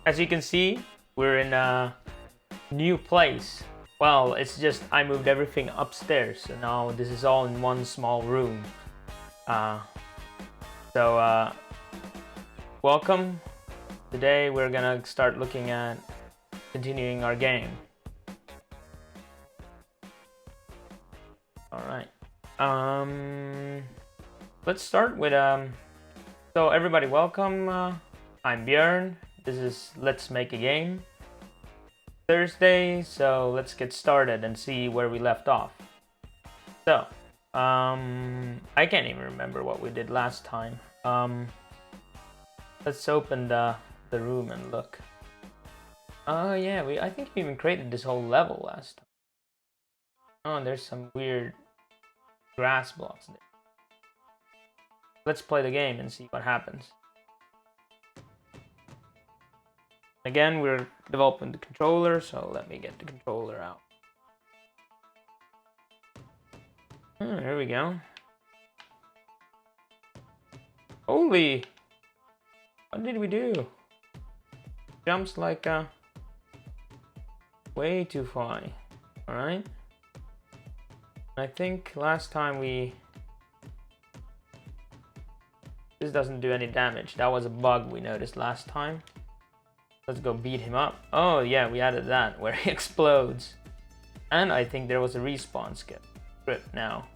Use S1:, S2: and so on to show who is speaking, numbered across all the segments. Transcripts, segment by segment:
S1: As you can see, we're in a new place. Well, it's just I moved everything upstairs, so now this is all in one small room. Uh, so welcome. Today we're gonna start looking at continuing our game. All right. Let's start with So everybody, welcome. I'm Björn. This is Let's Make a Game. Thursday, so let's get started and see where we left off. So, I can't even remember what we did last time. Let's open the room and look. Oh yeah, I think we even created this whole level last time. Oh, and there's some weird grass blocks there. Let's play the game and see what happens. Again, we're developing the controller, so let me get the controller out. There we go. Holy! What did we do? Jumps like way too far. Alright. I think last time this doesn't do any damage. That was a bug we noticed last time. Let's go beat him up. Oh yeah, we added that where he explodes. And I think there was a respawn script now.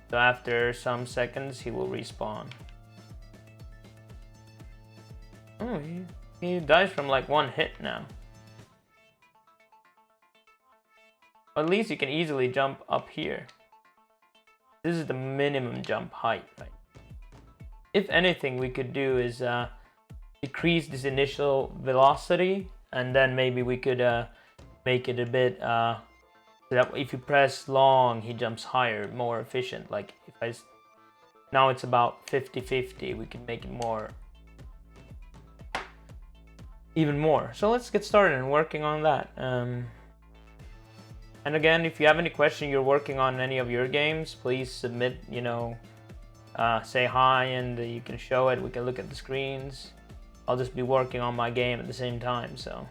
S1: So after some seconds he will respawn. Oh, he dies from like one hit now. At least you can easily jump up here. This is the minimum jump height, right? If anything we could do is decrease this initial velocity, and then maybe we could make it a bit so that if you press long he jumps higher, more efficient. Like if now it's about 50-50, we can make it more, even more. So let's get started and working on that. And again, if you have any question you're working on any of your games, please submit, say hi and you can show it. We can look at the screens. I'll just be working on my game at the same time, so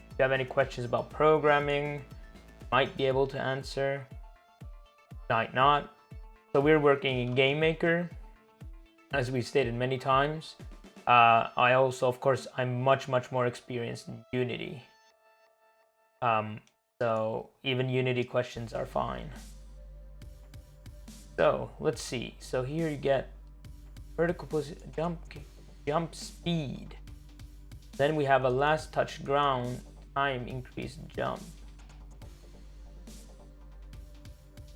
S1: if you have any questions about programming, might be able to answer, might not. So we're working in Game Maker, as we stated many times. I also, of course, I'm much more experienced in Unity. So even Unity questions are fine. So let's see. So here you get vertical position, jump speed. Then we have a last touch ground time increased jump.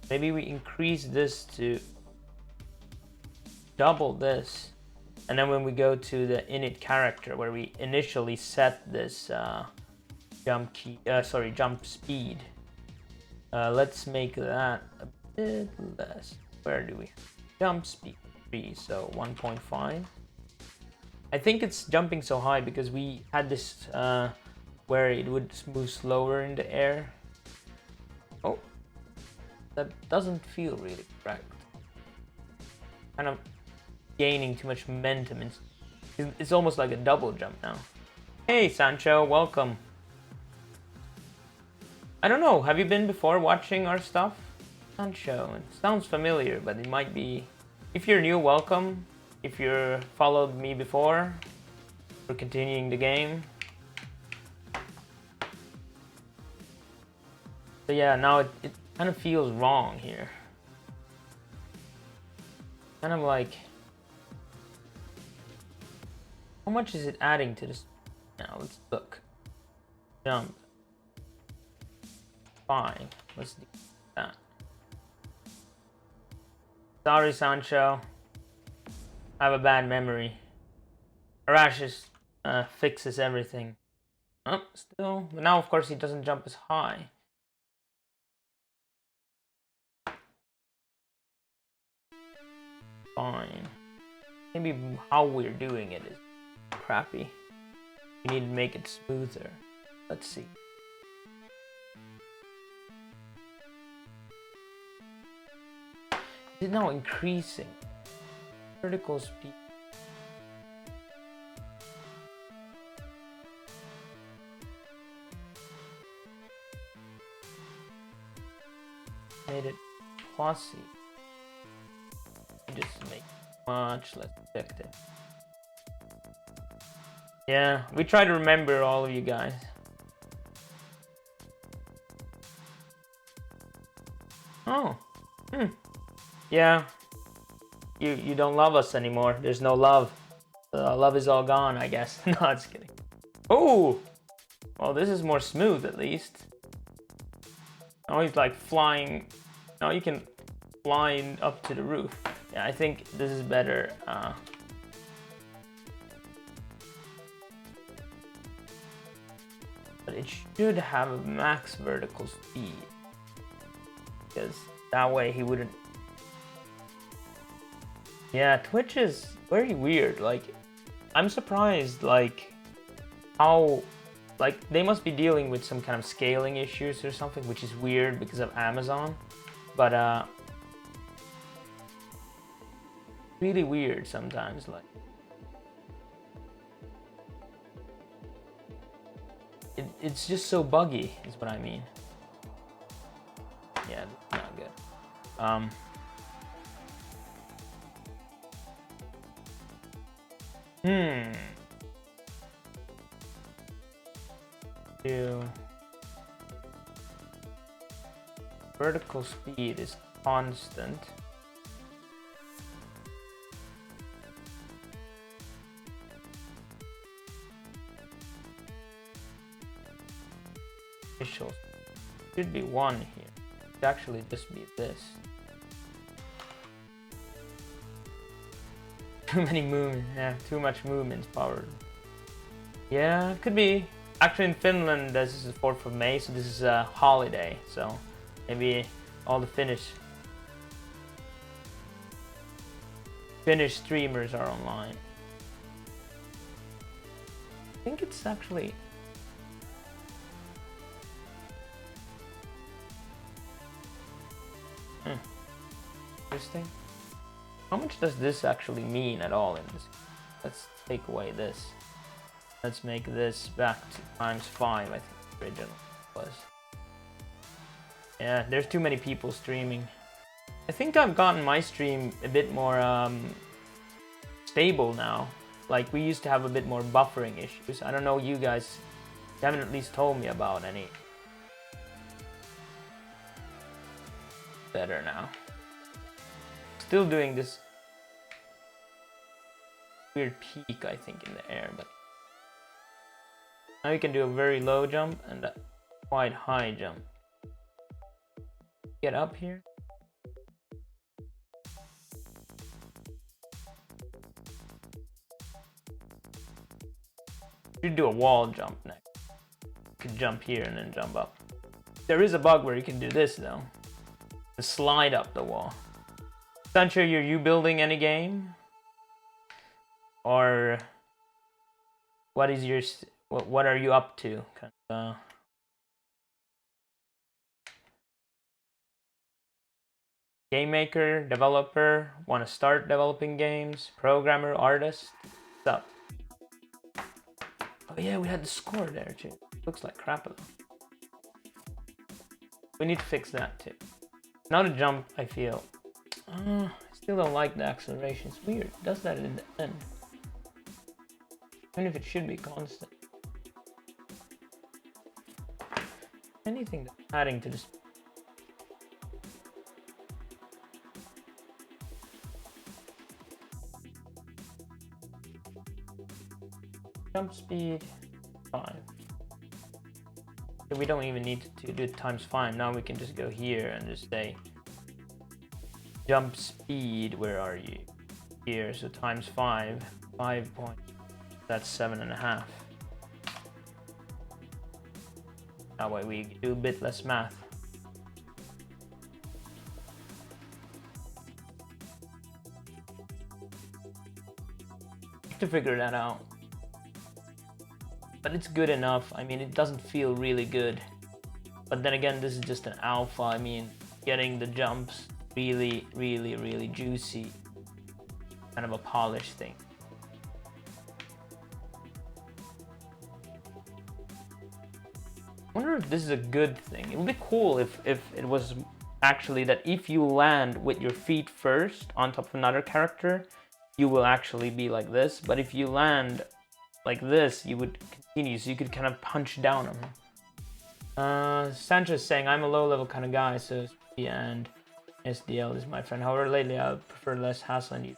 S1: Maybe we increase this to double this, and then when we go to the init character where we initially set this jump speed, let's make that a bit less. Where do we jump speed 3, so 1.5. I think it's jumping so high because we had this where it would move slower in the air. Oh, that doesn't feel really correct. Kind of gaining too much momentum. It's almost like a double jump now. Hey Sancho, welcome. I don't know, have you been before watching our stuff? Sancho, it sounds familiar, but it might be... If you're new, welcome. If you've followed me before, we're continuing the game. So yeah, now it kind of feels wrong here. Kind of like... How much is it adding to this? Now let's look. Jump. Fine, let's do that. Sorry, Sancho. I have a bad memory. Arash fixes everything. Oh, still. But now, of course, he doesn't jump as high. Fine. Maybe how we're doing it is crappy. We need to make it smoother. Let's see. Is it now increasing? Vertical speed. made it glossy. Just make it much less effective. Yeah, we try to remember all of you guys. Oh, yeah. You don't love us anymore. There's no love. Love is all gone, I guess. No, just kidding. Oh, well, this is more smooth at least. Now he's like flying. Now you can fly up to the roof. Yeah, I think this is better. But it should have a max vertical speed, because that way he wouldn't. Yeah, Twitch is very weird. Like, I'm surprised, like, how, like, they must be dealing with some kind of scaling issues or something, which is weird because of Amazon. But really weird sometimes, like. It's just so buggy, is what I mean. Yeah, not good. Vertical speed is constant. Initial should be 1 here. It actually just be this. Too many movement. Yeah, too much movement power. Yeah, could be. Actually, in Finland, this is the 4th of May, so this is a holiday. So maybe all the Finnish streamers are online. I think it's actually. Interesting. How much does this actually mean at all in this? Let's take away this. Let's make this back to ×5, I think the original was. Yeah, there's too many people streaming. I think I've gotten my stream a bit more stable now. Like, we used to have a bit more buffering issues. I don't know, you guys haven't at least told me about any. Better now. Still doing this weird peak, I think, in the air, but now you can do a very low jump and a quite high jump. Get up here. You could do a wall jump next. You could jump here and then jump up. There is a bug where you can do this though. To slide up the wall. Sancho, are you building any game? Or what is your what are you up to? Game maker, developer, want to start developing games, programmer, artist? What's up? Oh yeah, we had the score there too. Looks like crap though. We need to fix that too. Now the jump, I feel. I still don't like the acceleration. It's weird. It does that in the end. Even if it should be constant. Anything that's adding to this. Jump speed 5. So we don't even need to do it ×5. Now we can just go here and just say jump speed. Where are you? Here. So ×5. 5 point. That's 7.5. That way we do a bit less math. To figure that out. But it's good enough. I mean, it doesn't feel really good. But then again, this is just an alpha. I mean, getting the jumps really, really, really juicy. Kind of a polished thing. I wonder if this is a good thing. It would be cool if it was actually that if you land with your feet first on top of another character, you will actually be like this. But if you land like this, you would continue, so you could kind of punch down on him. Sanchez saying, I'm a low level kind of guy, so and SDL is my friend. However, lately I prefer less hassle and you.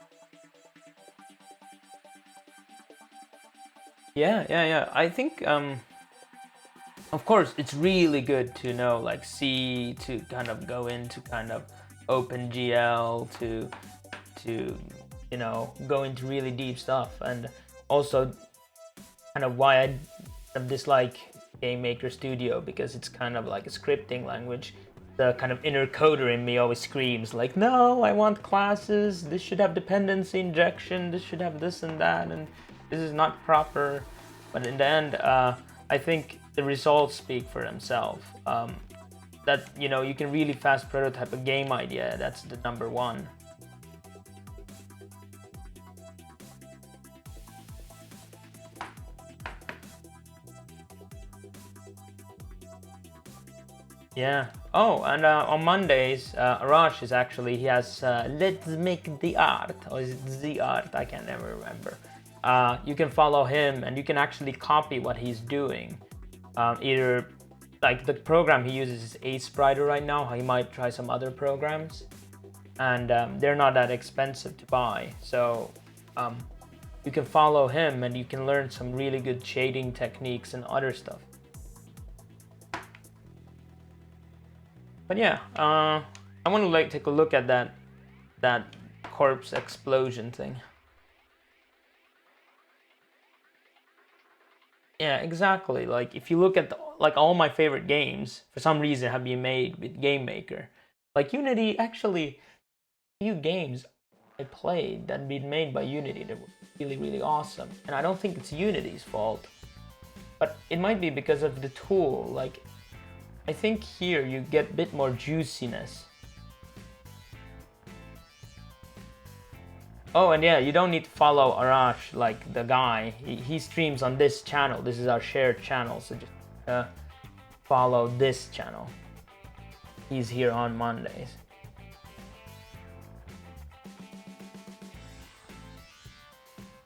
S1: Yeah. I think, of course, it's really good to know like C, to kind of go into kind of OpenGL, to you know, go into really deep stuff. And also kind of why I dislike GameMaker Studio, because it's kind of like a scripting language. The kind of inner coder in me always screams like, no, I want classes, this should have dependency injection, this should have this and that, and this is not proper. But in the end, I think the results speak for themselves. That, you know, you can really fast prototype a game idea. That's the number one. Yeah. Oh, and on Mondays, Arash is actually, he has Let's Make the Art, or is it The Art? I can never remember. You can follow him and you can actually copy what he's doing. Either, like the program he uses is Ace-Sprider right now. He might try some other programs. And they're not that expensive to buy. So you can follow him and you can learn some really good shading techniques and other stuff. But yeah, I want to like take a look at that corpse explosion thing. Yeah, exactly. Like if you look at like all my favorite games, for some reason have been made with GameMaker. Like Unity, actually, few games I played that been made by Unity that were really, really awesome. And I don't think it's Unity's fault, but it might be because of the tool. Like, I think here you get a bit more juiciness. Oh, and yeah, you don't need to follow Arash, like the guy. He streams on this channel. This is our shared channel, so just follow this channel. He's here on Mondays.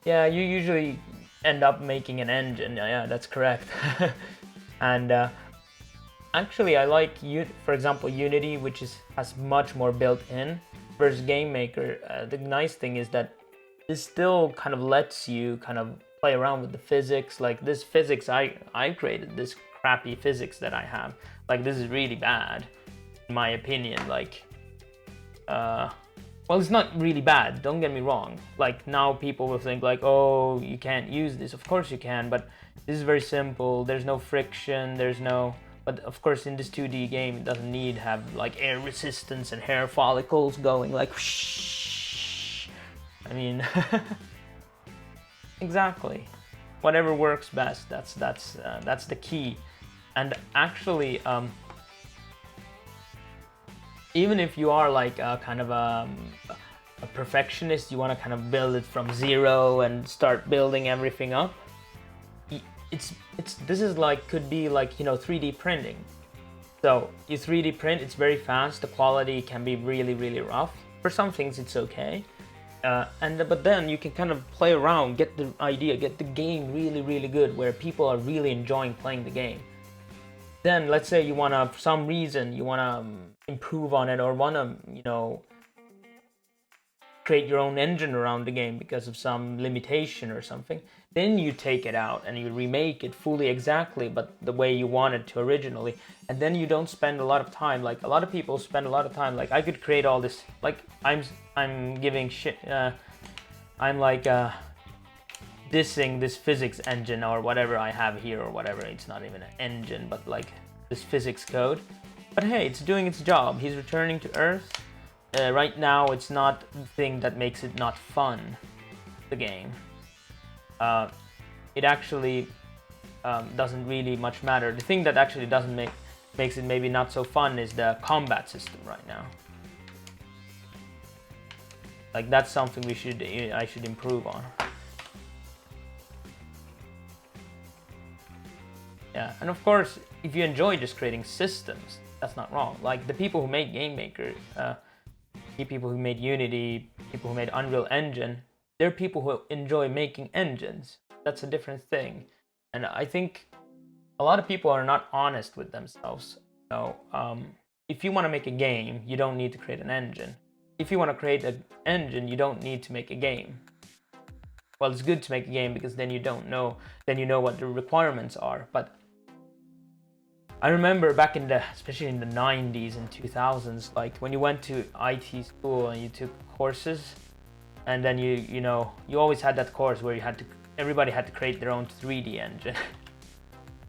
S1: Yeah, you usually end up making an engine. Yeah, that's correct. And actually, I like, for example, Unity, which has much more built in, versus GameMaker. The nice thing is that this still kind of lets you kind of play around with the physics. Like this physics, I created this crappy physics that I have. Like this is really bad, in my opinion. Like, well, it's not really bad, don't get me wrong. Like now people will think like, oh, you can't use this. Of course you can, but this is very simple. There's no friction, there's no... But of course, in this 2D game, it doesn't need to have like air resistance and hair follicles going like whoosh. I mean, exactly. Whatever works best. That's the key. And actually, even if you are like a kind of a perfectionist, you want to kind of build it from zero and start building everything up. This is like, could be like, you know, 3D printing. So you 3D print, it's very fast. The quality can be really, really rough. For some things, it's okay. But then you can kind of play around, get the idea, get the game really, really good, where people are really enjoying playing the game. Then let's say you want to, for some reason, you want to improve on it, or want to, you know, create your own engine around the game because of some limitation or something. Then you take it out and you remake it fully exactly, but the way you want it to originally. And then you don't spend a lot of time. Like a lot of people spend a lot of time. Like I could create all this. Like I'm giving shit. I'm like dissing this physics engine or whatever I have here or whatever. It's not even an engine, but like this physics code. But hey, it's doing its job. He's returning to Earth. Right now, it's not the thing that makes it not fun. The game. It actually doesn't really much matter. The thing that actually doesn't makes it maybe not so fun is the combat system right now. Like that's something I should improve on. Yeah, and of course, if you enjoy just creating systems, that's not wrong. Like the people who made Game Maker, the people who made Unity, people who made Unreal Engine, they're people who enjoy making engines. That's a different thing. And I think a lot of people are not honest with themselves. If you want to make a game, you don't need to create an engine. If you want to create an engine, you don't need to make a game. Well, it's good to make a game because then you know what the requirements are. But I remember back especially in the 90s and 2000s, like when you went to IT school and you took courses, and then you always had that course where everybody had to create their own 3D engine.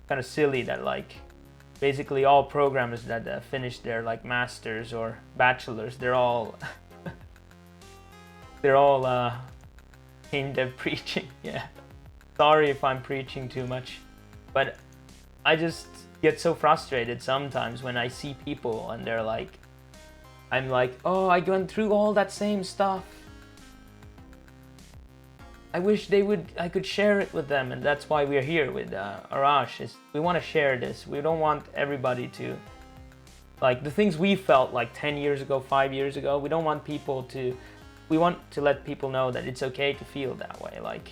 S1: Kind of silly that like basically all programmers that finish their like masters or bachelors, they're all game dev preaching. Yeah, sorry if I'm preaching too much, but I just get so frustrated sometimes when I see people and they're like, I'm like, oh, I went through all that same stuff. I wish I could share it with them, and that's why we're here with Arash. We want to share this. We don't want everybody to, like the things we felt like 10 years ago, 5 years ago, we don't want people to, we want to let people know that it's okay to feel that way, like,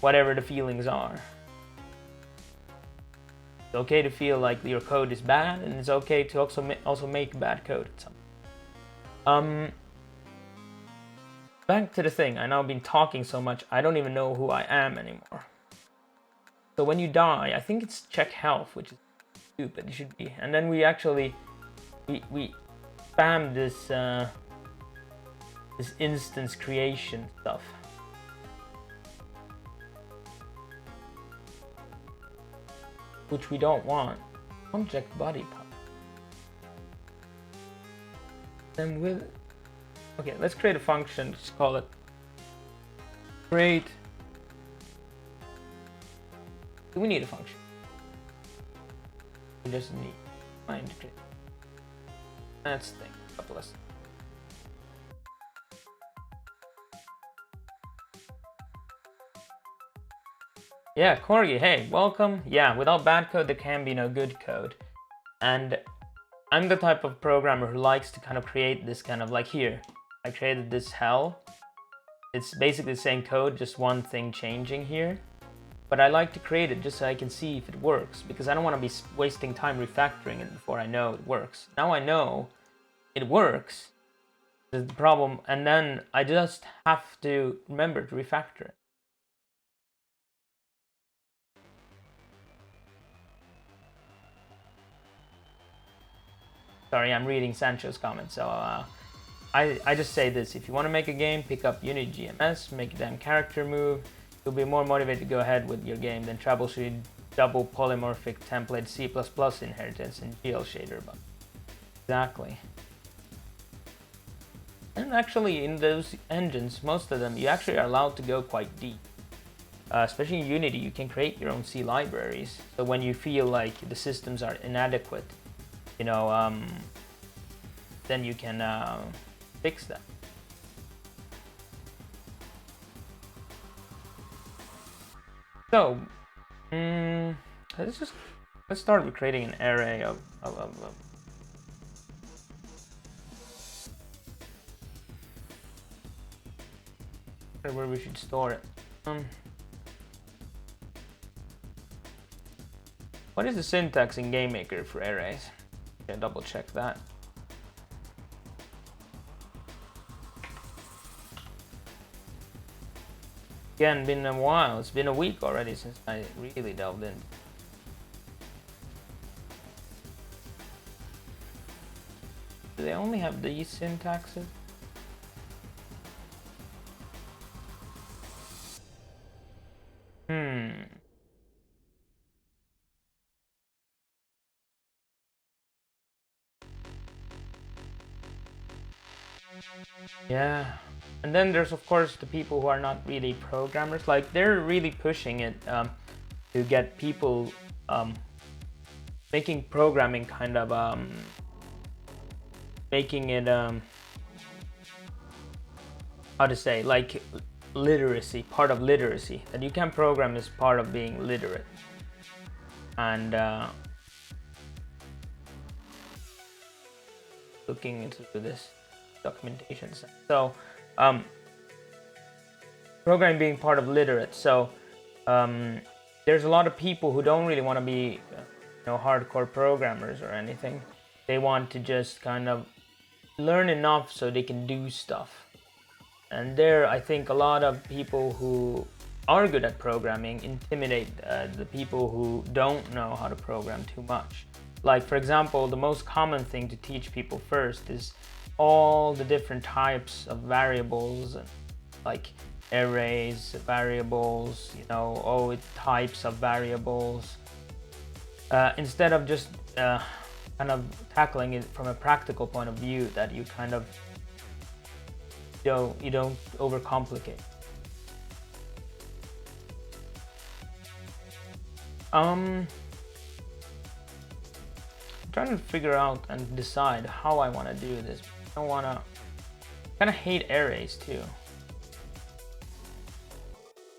S1: whatever the feelings are. It's okay to feel like your code is bad, and it's okay to also make bad code at some. Back to the thing, I know I've been talking so much, I don't even know who I am anymore. So when you die, I think it's check health, which is stupid, it should be. And then we actually, we spam this instance creation stuff. Which we don't want. Object body part. Then with, okay, let's create a function, just call it create. Do we need a function? We just need find create. That's the thing, couple of. Yeah, Corgi, hey, welcome. Yeah, without bad code, there can be no good code. And I'm the type of programmer who likes to kind of create this kind of like here. I created this hell. It's basically the same code, just one thing changing here. But I like to create it just so I can see if it works, because I don't want to be wasting time refactoring it before I know it works. Now I know it works, the problem, and then I just have to remember to refactor it. Sorry, I'm reading Sancho's comments, so I just say this: if you want to make a game, pick up Unity GMS, make a damn character move. You'll be more motivated to go ahead with your game than troubleshoot double polymorphic template C++ inheritance in GL shader. But exactly. And actually, in those engines, most of them, you actually are allowed to go quite deep. Especially in Unity, you can create your own C libraries. So when you feel like the systems are inadequate, then you can fix that. So, let's start with creating an array of where we should store it. What is the syntax in GameMaker for arrays? Okay, double check that. Again, been a while. It's been a week already since I really delved in. Do they only have these syntaxes? Yeah, and then there's of course the people who are not really programmers. Like they're really pushing it to get people making programming kind of making it how to say, like literacy, part of literacy. That you can program is part of being literate. And looking into this documentation. So, programming being part of literate. So, there's a lot of people who don't really want to be, hardcore programmers or anything. They want to just kind of learn enough so they can do stuff. And there, I think a lot of people who are good at programming intimidate the people who don't know how to program too much. Like, for example, the most common thing to teach people first is all the different types of variables, and like arrays, variables, types of variables, instead of just kind of tackling it from a practical point of view, that you kind of you don't overcomplicate. I'm trying to figure out and decide how I want to do this. I want to kind of hate arrays too.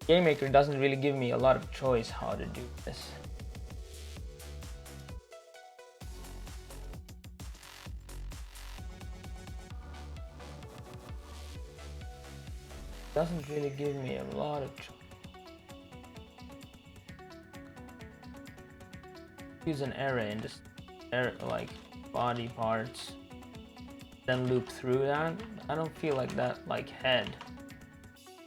S1: GameMaker doesn't really give me a lot of choice how to do this. Doesn't really give me a lot of choice. Use an array and just like body parts, then loop through that. I don't feel like that, like head.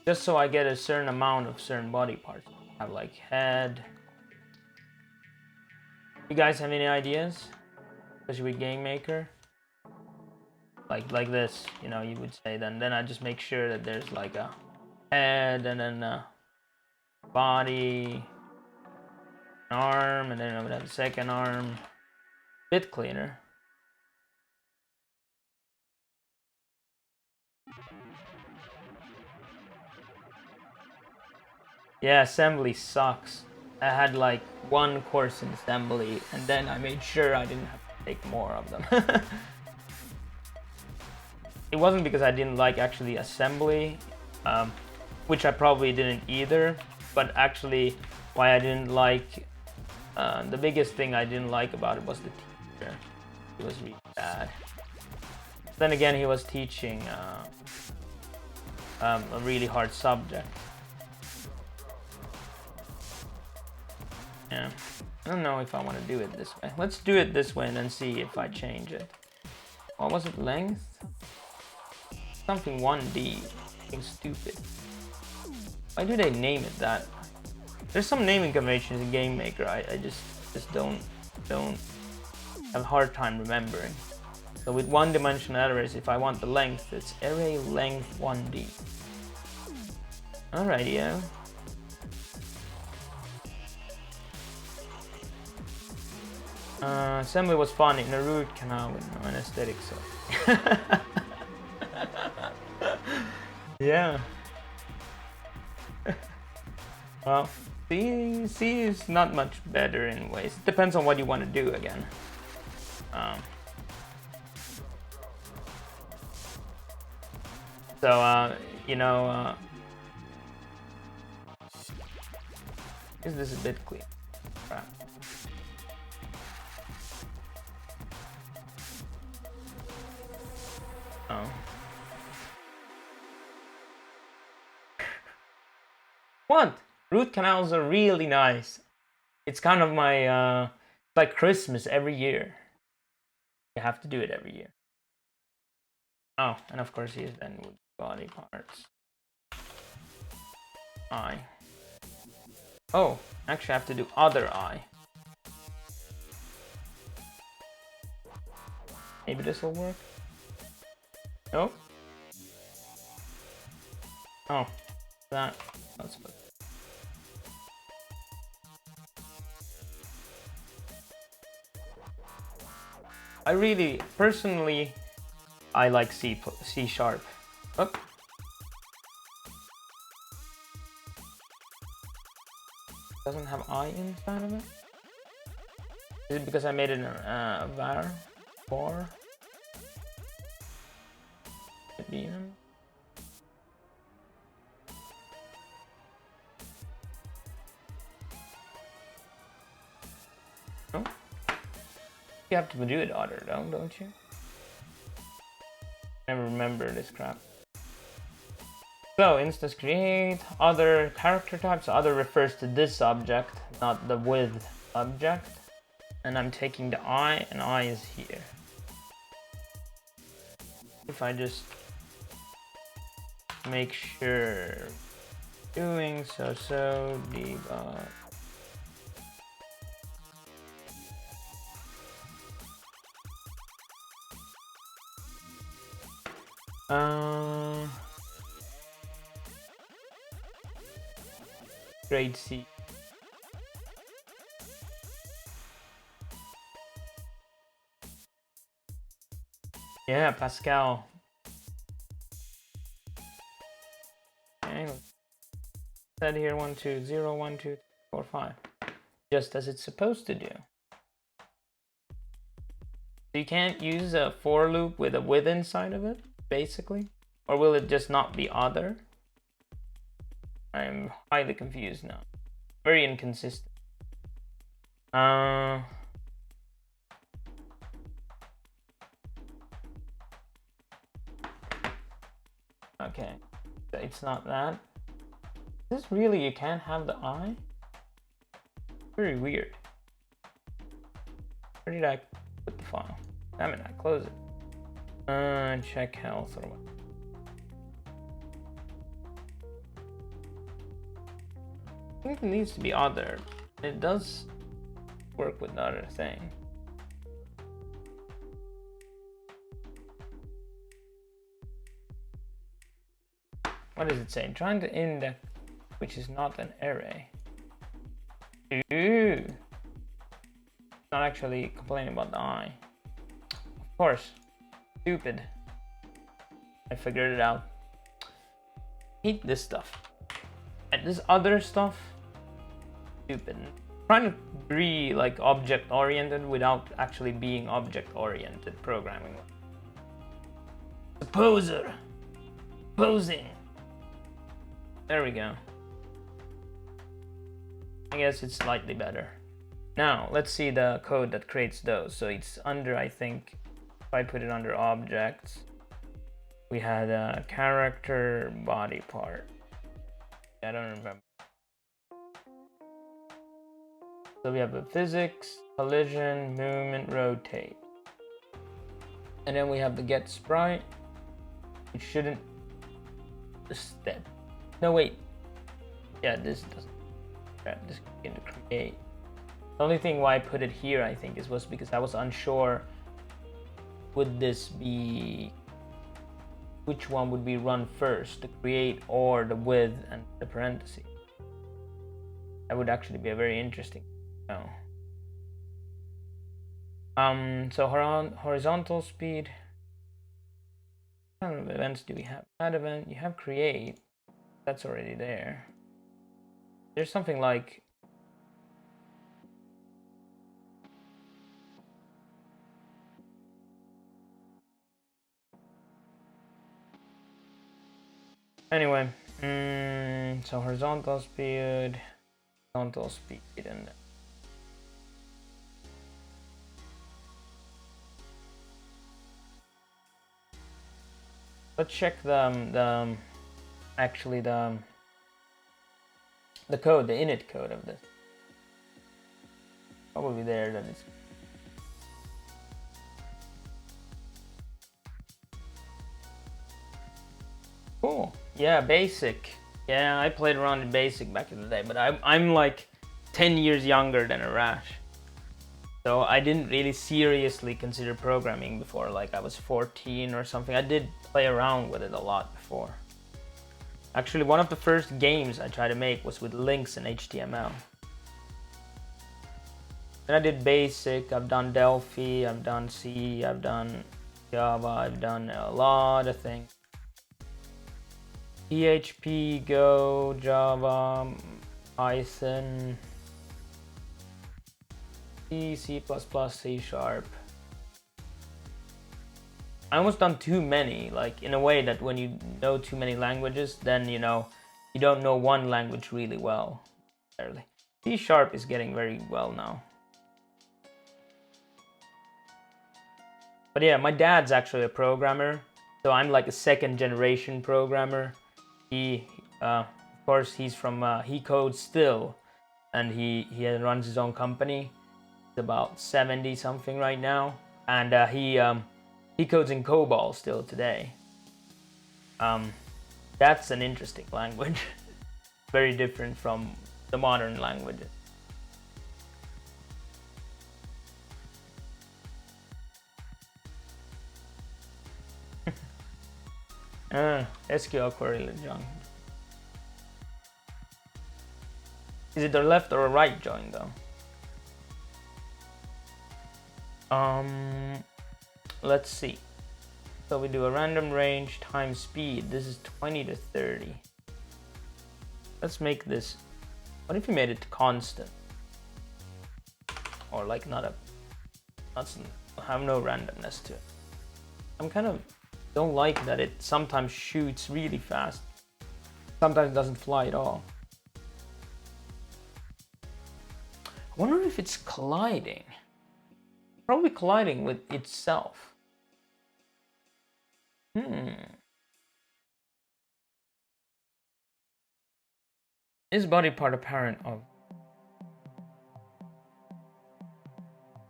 S1: Just so I get a certain amount of certain body parts. I have like head. You guys have any ideas? Especially with GameMaker? Like this, you would say. Then I just make sure that there's like a head, and then a body, an arm, and then I would have a second arm. Bit cleaner. Yeah, assembly sucks. I had like one course in assembly, and then I made sure I didn't have to take more of them. It wasn't because I didn't like actually assembly, which I probably didn't either, but actually why I didn't like, the biggest thing I didn't like about it was the teacher. He was really bad. Then again, he was teaching a really hard subject. Yeah, I don't know if I want to do it this way. Let's do it this way and then see if I change it. What was it, length? Something 1D. Something stupid. Why do they name it that? There's some naming conventions in GameMaker I just don't have a hard time remembering. So with one-dimensional arrays, if I want the length, it's array length 1D. Alright, yeah. Assembly was fun in a root canal with no anesthetic, so. Yeah. Well, C is not much better in ways. It depends on what you want to do again. Is this a bit clear? Right. Oh. What? Root canals are really nice. It's kind of my, like Christmas every year. You have to do it every year. Oh, and of course he's then with body parts. Eye. Oh, actually I have to do other eye. Maybe this will work? No? Oh, that's good. I really, personally, I like C sharp. Oh. Doesn't have I inside of it? Is it because I made it a var? For? Could be even. No? You have to do it other though, don't you? Never remember this crap. So instance create other character types. Other refers to this object, not the with object. And I'm taking the I, and I is here. If I just make sure doing so debug. Grade C. Yeah, Pascal. Okay, set here 1 2 0 1 2 3 4 5, just as it's supposed to do. So you can't use a for loop with a with inside of it, basically, or will it just not be other? I'm highly confused now. Very inconsistent. Okay, it's not that. Is this really, you can't have the I? Very weird. Where did I put the file? Damn it, I close it. Check health or what? I think it needs to be other. It does work with the other thing. What does it say? Trying to index, which is not an array. Ooh. Not actually complaining about the I. Of course. Stupid. I figured it out. Hate this stuff. And this other stuff, stupid. Trying to be like object oriented without actually being object oriented programming. Supposer. Posing. There we go. I guess it's slightly better. Now let's see the code that creates those. So it's under, I think, if I put it under objects, we had a character body part. I don't remember. So we have a physics, collision, movement, rotate. And then we have the get sprite, which shouldn't step. No, wait. Yeah, this doesn't. This can create. The only thing why I put it here, I think, was because I was unsure. Would this be, which one would be run first, the create or the with and the parentheses? That would actually be a very interesting. No. So horizontal speed. What kind of events do we have? Add event. You have create. That's already there. There's something like. Anyway, so horizontal speed, and let's check the code, the init code of this. Probably there that is. Cool. Yeah, basic. Yeah, I played around in basic back in the day, but I'm like 10 years younger than Arash. So I didn't really seriously consider programming before, like I was 14 or something. I did play around with it a lot before. Actually, one of the first games I tried to make was with links in HTML. Then I did basic, I've done Delphi, I've done C, I've done Java, I've done a lot of things. PHP, Go, Java, Python, C, C++, C Sharp. I almost done too many, like in a way that when you know too many languages, then you know, you don't know one language really well. C Sharp is getting very well now. But yeah, my dad's actually a programmer, So I'm like a second generation programmer. He, of course, he's from, he codes still, and he runs his own company. He's about 70 something right now, and he codes in COBOL still today. That's an interesting language. Very different from the modern languages. SQL query join. Is it a left or a right join though? Let's see. So we do a random range times speed. This is 20 to 30. Let's make this. What if we made it constant? Or like not have no randomness to it. I'm kind of don't like that it sometimes shoots really fast. Sometimes it doesn't fly at all. I wonder if it's colliding. Probably colliding with itself. Is body part apparent of?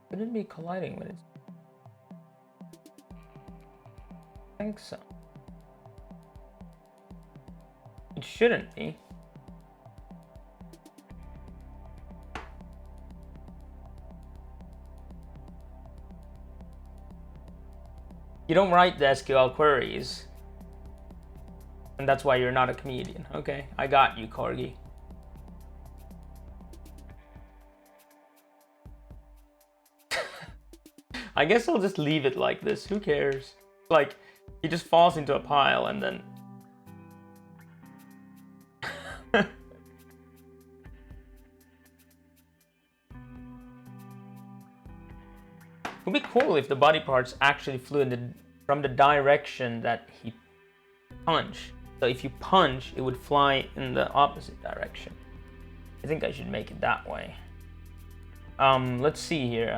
S1: Could it be colliding with it? I think so. It shouldn't be. You don't write the SQL queries. And that's why you're not a comedian. Okay, I got you, Corgi. I guess I'll just leave it like this. Who cares? Like, he just falls into a pile and then... It would be cool if the body parts actually flew from the direction that he punched. So if you punch, it would fly in the opposite direction. I think I should make it that way. Let's see here.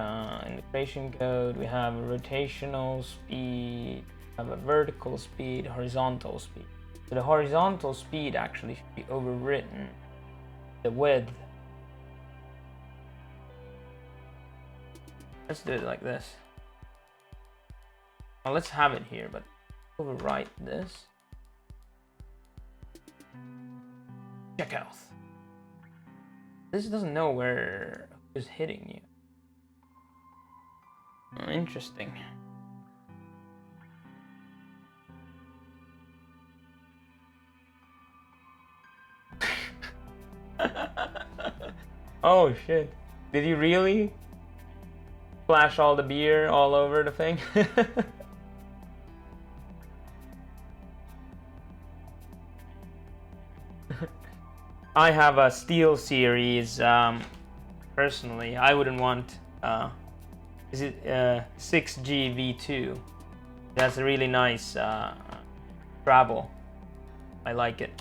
S1: In the creation code, we have a rotational speed, have a vertical speed, horizontal speed. So the horizontal speed actually should be overwritten. The width. Let's do it like this. Well, let's have it here, but overwrite this. Check out. This doesn't know where it's hitting you. Oh, interesting. Oh shit. Did you really splash all the beer all over the thing? I have a Steel series. Personally, I wouldn't want. Is it 6G V2? That's a really nice travel. I like it.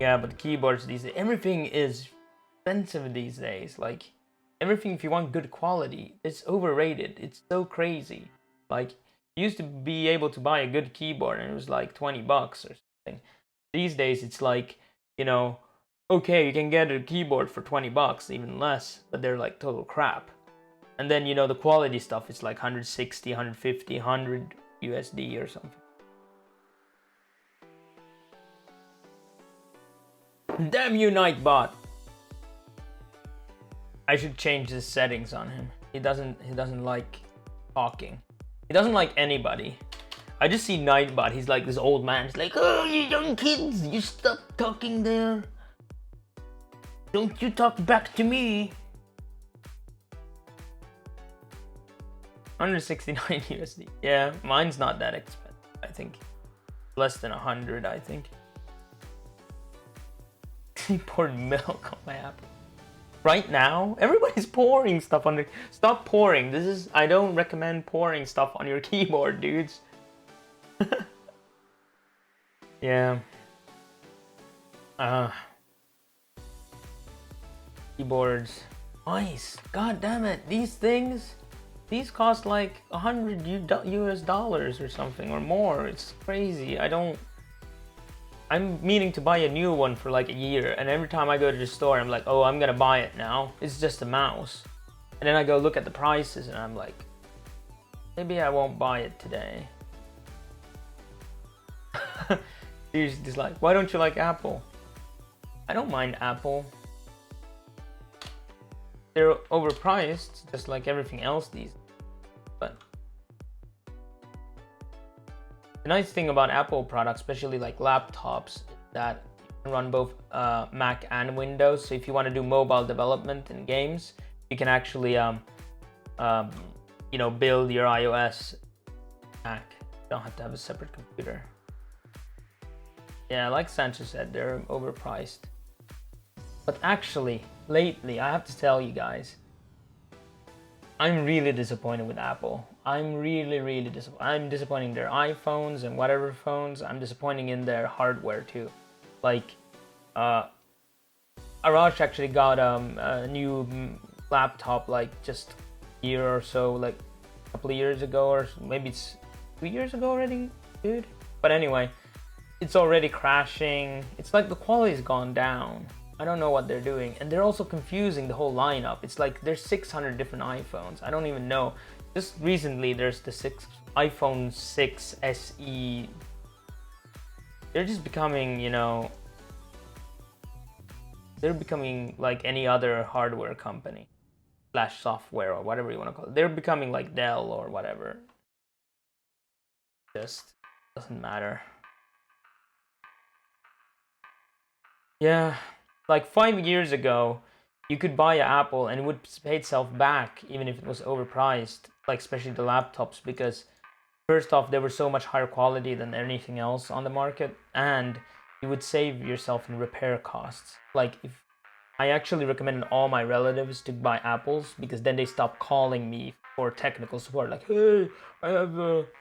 S1: Yeah, but keyboards these days, everything is expensive these days. Like everything, if you want good quality, it's overrated. It's so crazy. Like you used to be able to buy a good keyboard and it was like 20 bucks or something. These days it's like, you know, okay, you can get a keyboard for 20 bucks, even less, but they're like total crap. And then, you know, the quality stuff is like 160, 150, 100 USD or something. Damn you, Nightbot! I should change the settings on him. He doesn't like talking. He doesn't like anybody. I just see Nightbot, he's like this old man. He's like, oh, you young kids, you stop talking there. Don't you talk back to me. 169 USD. Yeah, mine's not that expensive, I think. Less than 100, I think. He poured milk on my apple. Right now, everybody's pouring stuff on the... Stop pouring. This is... I don't recommend pouring stuff on your keyboard, dudes. Yeah. Keyboards. Nice. God damn it. These things these cost like $100 or something or more. It's crazy. I'm meaning to buy a new one for like a year, and every time I go to the store, I'm like, oh, I'm gonna buy it now. It's just a mouse. And then I go look at the prices, and I'm like, maybe I won't buy it today. He's just like, why don't you like Apple? I don't mind Apple. They're overpriced, just like everything else these days. But the nice thing about Apple products, especially like laptops, is that you can run both Mac and Windows. So if you want to do mobile development and games, you can actually build your iOS Mac. You don't have to have a separate computer. Yeah, like Sancho said, they're overpriced. But actually, lately, I have to tell you guys, I'm really disappointed with Apple. I'm really disappointed. I'm disappointing their iPhones and whatever phones. I'm disappointing in their hardware too. Like, Arash actually got a new laptop like just a year or so, like a couple of years ago, or maybe it's 2 years ago already, dude. But anyway, it's already crashing. It's like the quality's gone down. I don't know what they're doing, and they're also confusing the whole lineup. It's like there's 600 different iPhones. I don't even know. Just recently, there's the iPhone 6 SE. They're just becoming, they're becoming like any other hardware company / software or whatever you want to call it. They're becoming like Dell or whatever. Just doesn't matter. Yeah. Like 5 years ago, you could buy an Apple and it would pay itself back even if it was overpriced, like especially the laptops, because first off, they were so much higher quality than anything else on the market, and you would save yourself in repair costs. Like, if I actually recommended all my relatives to buy Apples, because then they stop calling me for technical support, like, hey, I have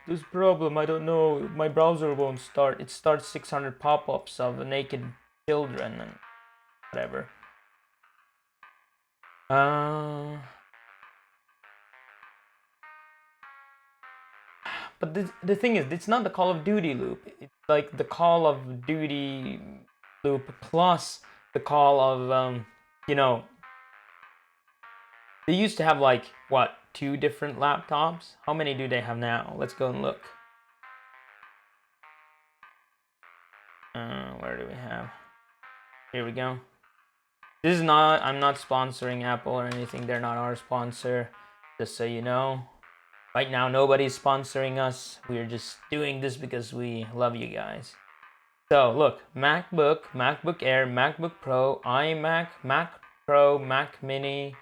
S1: this problem, I don't know, my browser won't start. It starts 600 pop-ups of naked children and whatever. But the thing is, it's not the Call of Duty loop. It's like the Call of Duty loop plus the call of, they used to have like, what, 2 different laptops? How many do they have now? Let's go and look. Where do we have? Here we go. This is not, I'm not sponsoring Apple or anything. They're not our sponsor, just so you know. Right now, nobody's sponsoring us. We're just doing this because we love you guys. So look, MacBook, MacBook Air, MacBook Pro, iMac, Mac Pro, Mac Mini.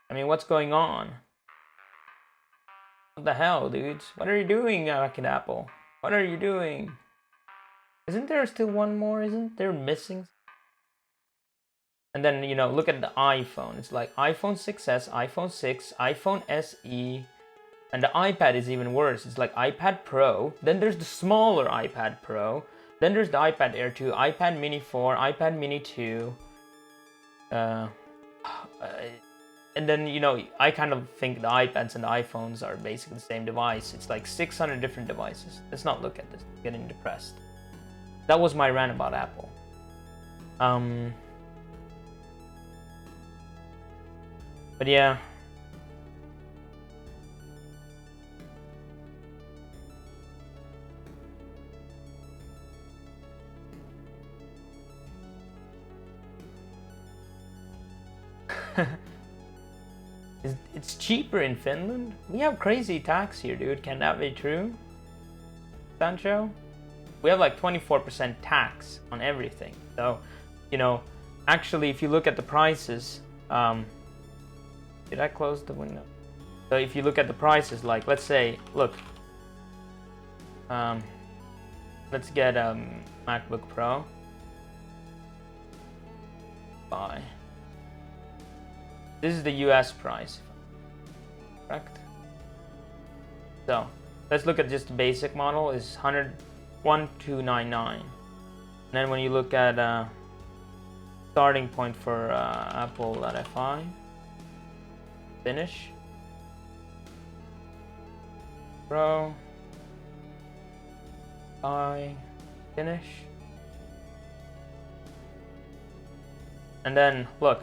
S1: I mean, what's going on? What the hell, dudes? What are you doing, Mac and Apple? What are you doing? Isn't there still one more? Isn't there missing? And then, look at the iPhone. It's like iPhone 6s, iPhone 6, iPhone SE, and the iPad is even worse. It's like iPad Pro, then there's the smaller iPad Pro, then there's the iPad Air 2, iPad Mini 4, iPad Mini 2. And then, I kind of think the iPads and the iPhones are basically the same device. It's like 600 different devices. Let's not look at this. I'm getting depressed. That was my rant about Apple. But yeah. It's cheaper in Finland. We have crazy tax here, dude. Can that be true, Sancho? We have like 24% tax on everything. So, actually, if you look at the prices, did I close the window? So if you look at the prices, like, let's say, look, let's get a MacBook Pro. Buy. This is the US price, correct? So let's look at just the basic model. Is 10299. And then when you look at starting point for Apple.fi, finish, Pro. I finish. And then look.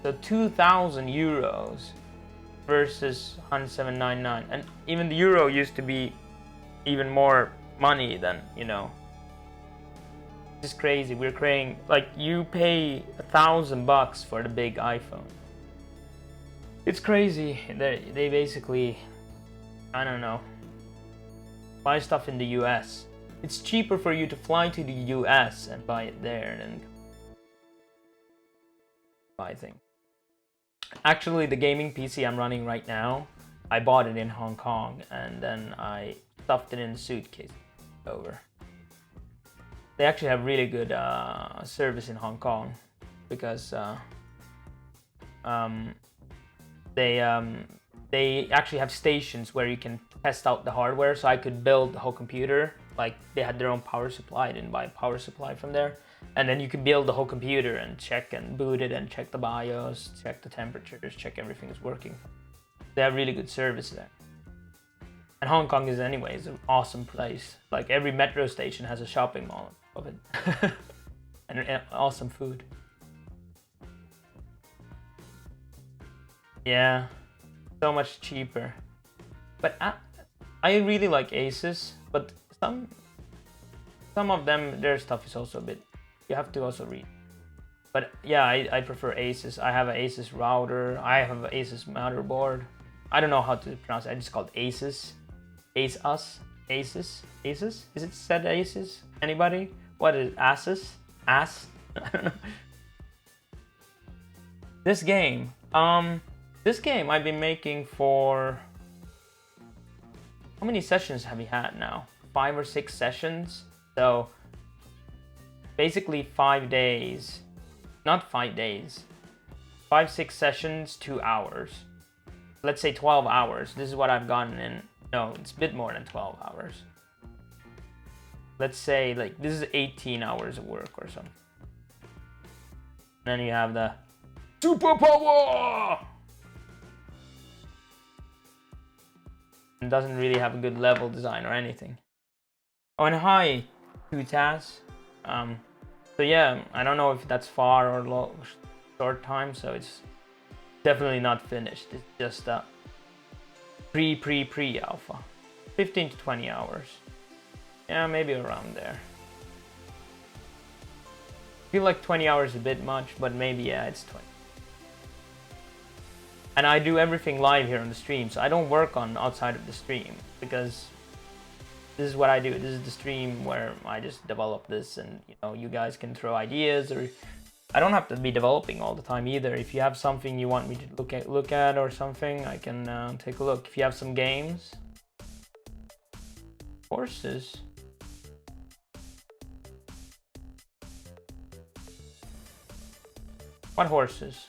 S1: So 2,000 euros versus 107.99, and even the euro used to be even more money than, you know. It's crazy. We're creating, like, you pay $1,000 for the big iPhone. It's crazy. They basically, I don't know, buy stuff in the US. It's cheaper for you to fly to the US and buy it there than buy things. Actually, the gaming PC I'm running right now, I bought it in Hong Kong and then I stuffed it in a suitcase over. They actually have really good service in Hong Kong because they actually have stations where you can test out the hardware. So I could build the whole computer. Like, they had their own power supply. I didn't buy a power supply from there. And then you can build the whole computer and check and boot it and check the BIOS, check the temperatures, check everything is working. They have really good service there. And Hong Kong is anyways an awesome place. Like, every metro station has a shopping mall of it. And awesome food. Yeah, so much cheaper. But I really like Asus, but some of them, their stuff is also a bit, you have to also read. But yeah, I prefer Asus. I have an Asus router. I have an Asus motherboard. I don't know how to pronounce it. I just call it Asus. Asus? Asus? Is it said Asus? Anybody? What is Asus? Ass? I don't know. This game I've been making for, how many sessions have we had now? 5 or 6 sessions. So basically 5 days, not 5 days, 5-6 sessions, 2 hours. Let's say 12 hours. This is what I've gotten in. No, it's a bit more than 12 hours. Let's say, like, this is 18 hours of work or something. Then you have the superpower. It doesn't really have a good level design or anything. Oh, and hi, 2Tas. So yeah, I don't know if that's far or short time, so it's definitely not finished. It's just a pre alpha. 15 to 20 hours. Yeah, maybe around there. I feel like 20 hours is a bit much, but maybe, yeah, it's 20. And I do everything live here on the stream, so I don't work on outside of the stream, because this is what I do. This is the stream where I just develop this, and, you know, you guys can throw ideas, or I don't have to be developing all the time either. If you have something you want me to look at or something, I can take a look. If you have some games. Horses. What horses?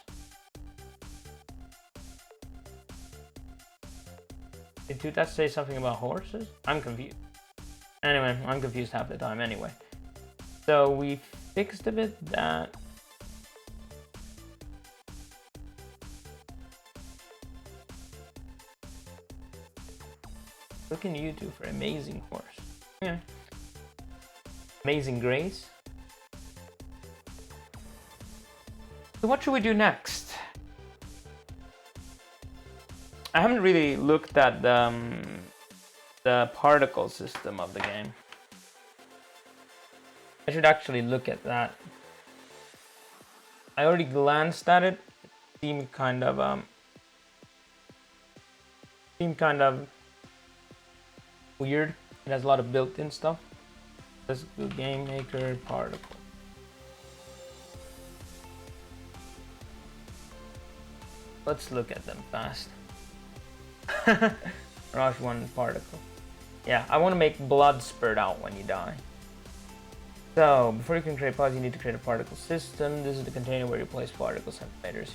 S1: Did 2Tas say something about horses? I'm confused. Anyway, I'm confused half the time anyway. So we fixed a bit that. Look in YouTube for Amazing Horse. Yeah. Amazing Grace. So what should we do next? I haven't really looked at the particle system of the game. I should actually look at that. I already glanced at it. It seemed kind of weird. It has a lot of built-in stuff. Let's do Game Maker particle. Let's look at them fast. Rush 1 particle. Yeah, I want to make blood spurt out when you die. So, before you can create pods, you need to create a particle system. This is the container where you place particles and emitters.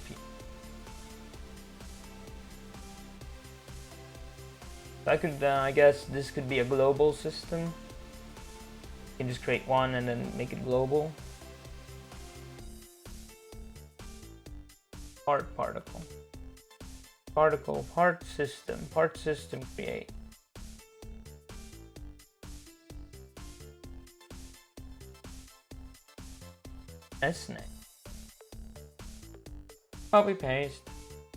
S1: So I could, I guess this could be a global system. You can just create one and then make it global. part particle. Part system create. SNA. Copy paste.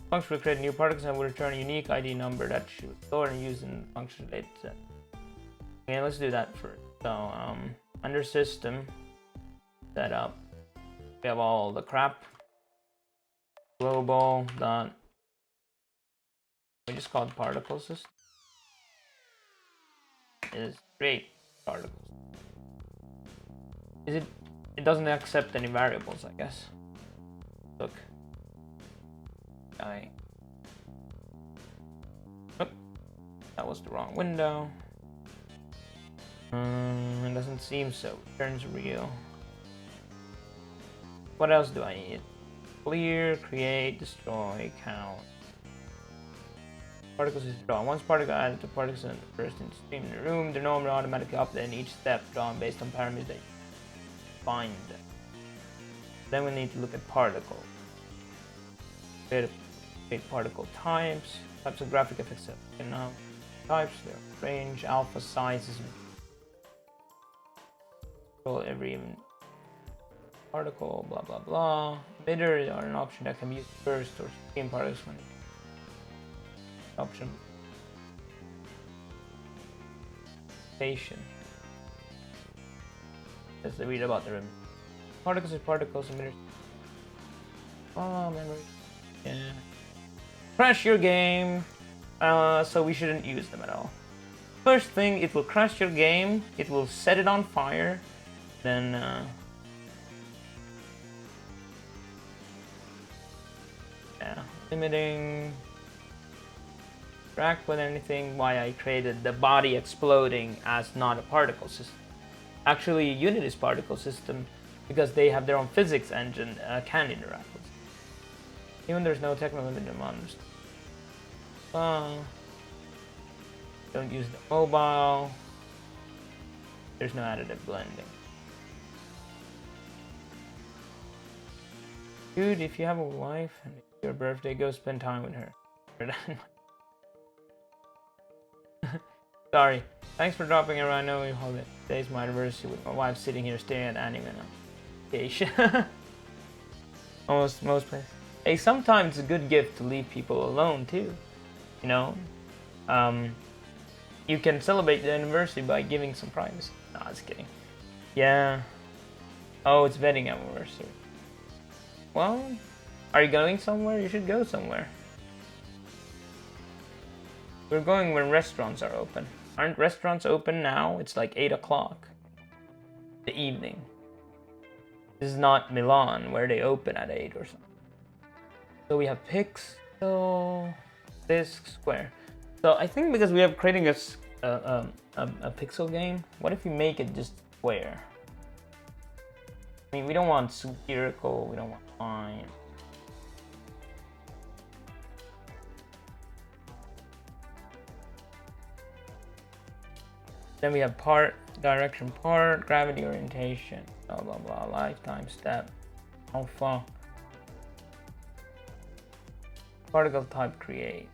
S1: Function will create new particles and will return a unique ID number that should be stored and used in the function related to that. Okay, let's do that first. So under system setup, we have all the crap. Global dot. We just call it particle system. Is create particles. Is it? It doesn't accept any variables, I guess. Look. Oh, that was the wrong window. It doesn't seem so. Turns real. What else do I need? Clear, create, destroy, count. Particles is drawn. Once particle added to particles in the first stream in the room, the norm will automatically update in each step drawn based on parameters that you find. Then we need to look at particles. Create particle types of graphic effects. And now types, their range, alpha sizes. Control every even particle, blah blah blah. Emitters are an option that can be used first or stream particles when option. Station. Let's read about the particles is particles emitters. Oh, memory. Yeah. Crash your game. So we shouldn't use them at all. First thing, it will crash your game. It will set it on fire. Then yeah, limiting. Interact with anything. Why I created the body exploding as not a particle system. Actually, Unity's particle system, because they have their own physics engine, can interact with it. Even there's no technical limit in monsters. Don't use the mobile. There's no additive blending. Dude, if you have a wife and it's your birthday, go spend time with her. Sorry. Thanks for dropping around. I know you hold it. Today's my anniversary with my wife sitting here staring at anime now. Most places. Hey, sometimes it's a good gift to leave people alone too. You know? You can celebrate the anniversary by giving some privacy. No, just kidding. Yeah. Oh, it's wedding anniversary. Well, are you going somewhere? You should go somewhere. We're going when restaurants are open. Aren't restaurants open now? It's like 8 o'clock. The evening. This is not Milan where they open at 8 or something. So we have pixel, disk, square. So I think because we have creating a pixel game, what if we make it just square? I mean, we don't want spherical, we don't want line. Then we have part, direction part, gravity orientation, blah blah blah, lifetime step, alpha, particle type create.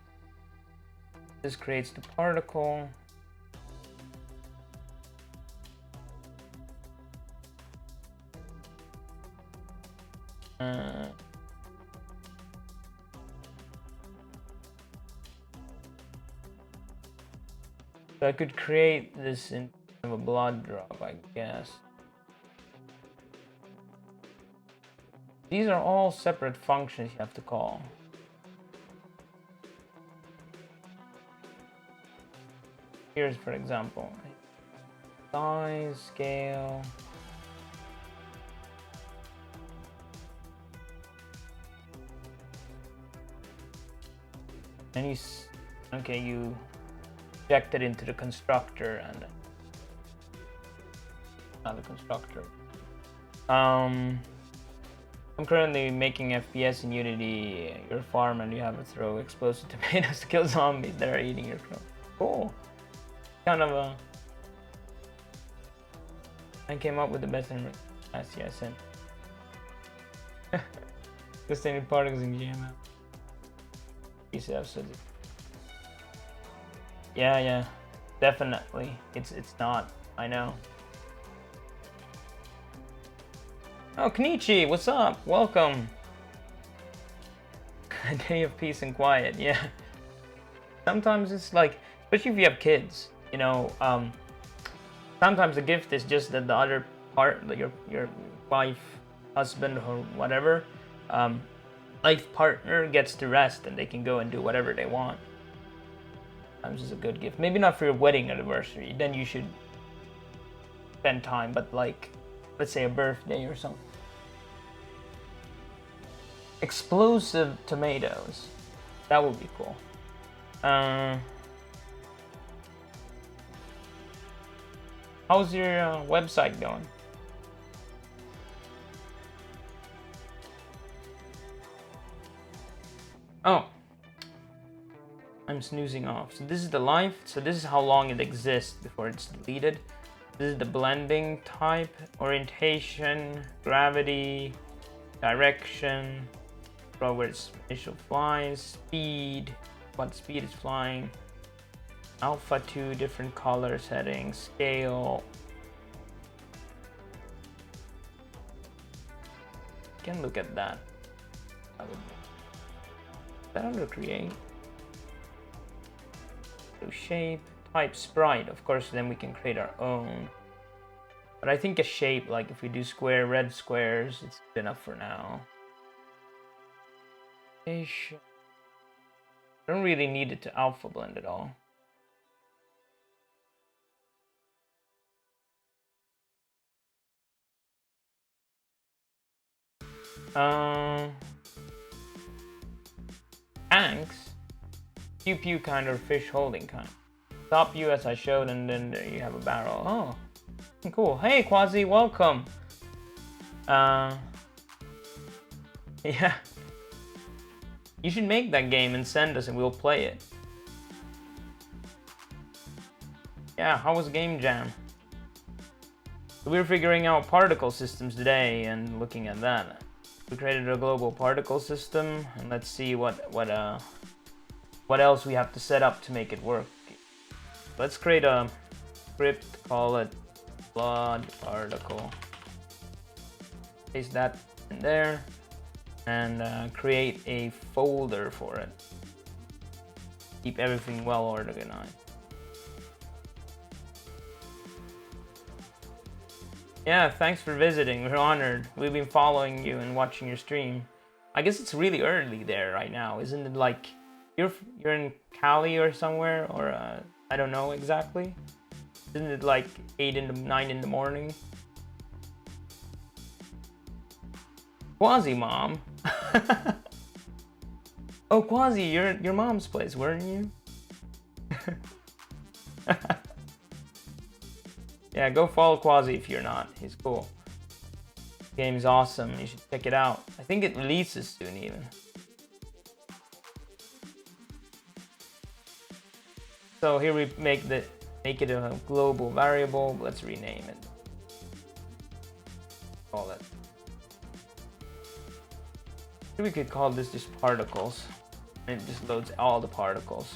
S1: This creates the particle. So I could create this in a blood drop, I guess. These are all separate functions you have to call. Here's, for example, size, scale. And you inject it into the constructor and another constructor. I'm currently making FPS in Unity. You're a farmer and you have to throw explosive tomatoes to kill zombies that are eating your crops. Cool. Kind of a. I came up with the best in SCSN. Sustained particles in GML. Yeah, definitely. It's not. I know. Oh, Kenichi, what's up? Welcome. A day of peace and quiet. Yeah. Sometimes it's like, especially if you have kids, you know. Sometimes the gift is just that the other part, your wife, husband, or whatever, life partner gets to rest and they can go and do whatever they want. Sometimes it's a good gift. Maybe not for your wedding anniversary. Then you should spend time. But like, let's say a birthday or something. Explosive tomatoes. That would be cool. How's your website going? Oh, I'm snoozing off. So this is the life. So this is how long it exists before it's deleted. This is the blending type, orientation, gravity, direction, where its initial flies, speed, what speed it's flying, alpha 2, different color settings, scale. You can look at that. That would be. Is that under create? So shape, type sprite. Of course, then we can create our own. But I think a shape, like if we do square, red squares, it's good enough for now. I don't really need it to alpha blend at all. Tanks. Pew pew kind or fish holding kind. Top you as I showed, and then there you have a barrel. Oh, cool. Hey Quasi, welcome. Yeah. You should make that game and send us and we'll play it. Yeah, how was Game Jam? We were figuring out particle systems today and looking at that. We created a global particle system, and let's see what else we have to set up to make it work. Let's create a script, call it blood particle. Paste that in there. And create a folder for it. Keep everything well organized. Yeah, thanks for visiting. We're honored. We've been following you and watching your stream. I guess it's really early there right now, isn't it? Like you're in Cali or somewhere, or I don't know exactly. Isn't it like 9 in the morning? Quasi mom. Oh, Quasi, you're at your mom's place, weren't you? Yeah, go follow Quasi if you're not. He's cool. The game's awesome. You should check it out. I think it releases soon even. So here we make it a global variable. Let's rename it. Call it. We could call this just particles. And it just loads all the particles.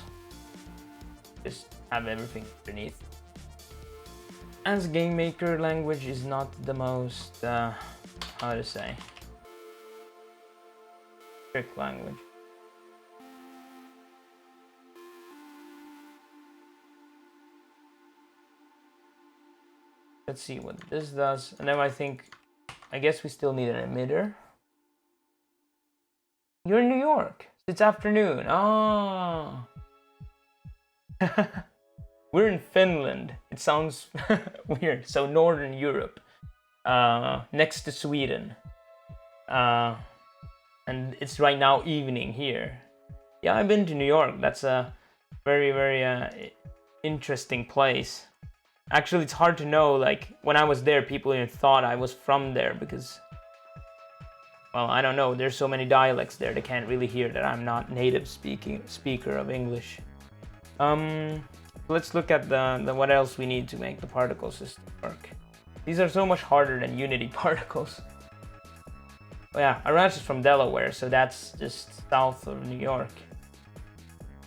S1: Just have everything underneath. As game maker language is not the most how to say strict language. Let's see what this does, and then I guess we still need an emitter. You're in New York. It's afternoon. Oh. We're in Finland. It sounds weird. So Northern Europe, next to Sweden. And it's right now evening here. Yeah, I've been to New York. That's a very, very interesting place. Actually, it's hard to know. Like when I was there, people even thought I was from there because, well, I don't know. There's so many dialects there. They can't really hear that I'm not native speaker of English. Let's look at the what else we need to make the particle system work. These are so much harder than Unity particles. yeah, Arash is from Delaware, so that's just south of New York.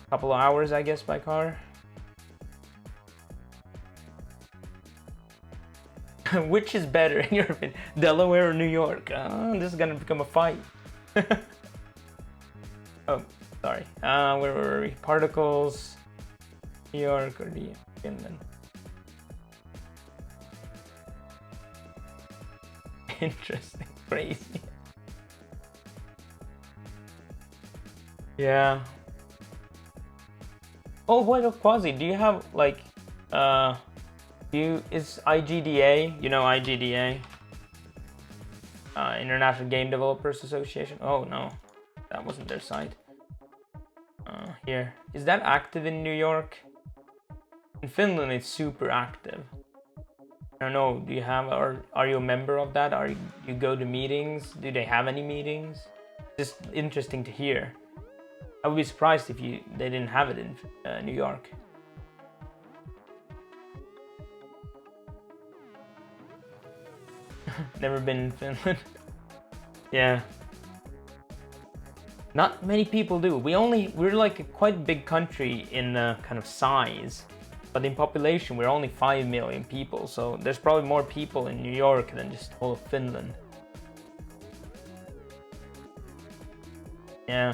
S1: A couple of hours, I guess, by car. Which is better in your opinion, Delaware or New York? This is gonna become a fight. Oh, sorry. Where were we? Particles, New York or Finland? Interesting, crazy. Yeah. Oh, what, Quasi? Do you have like, is IGDA? You know IGDA? International Game Developers Association. Oh no, that wasn't their site. Here, is that active in New York? In Finland, it's super active. I don't know. Do you have, or are you a member of that? You go to meetings? Do they have any meetings? Just interesting to hear. I would be surprised if they didn't have it in New York. Never been in Finland. Yeah. Not many people do. We're like a quite big country in kind of size, but in population we're only 5 million people. So there's probably more people in New York than just all of Finland. Yeah.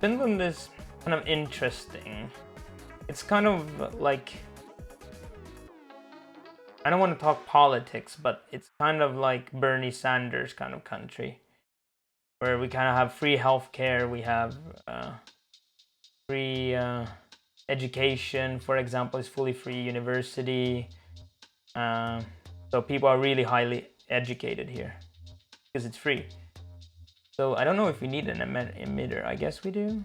S1: Finland is kind of interesting. It's kind of like, I don't want to talk politics, but it's kind of like Bernie Sanders kind of country, where we kind of have free healthcare, we have free education, for example, is fully free university. So people are really highly educated here because it's free. So I don't know if we need an emitter. I guess we do.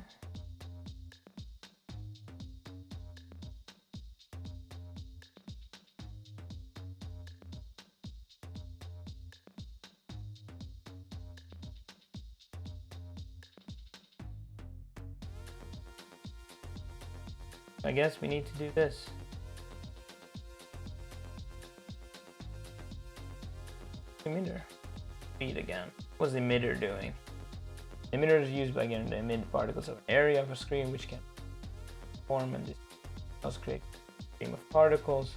S1: I guess we need to do this. Emitter. Feed again. What's the emitter doing? The emitter is used by getting the emit particles of an area of a screen which can form and just create a stream of particles.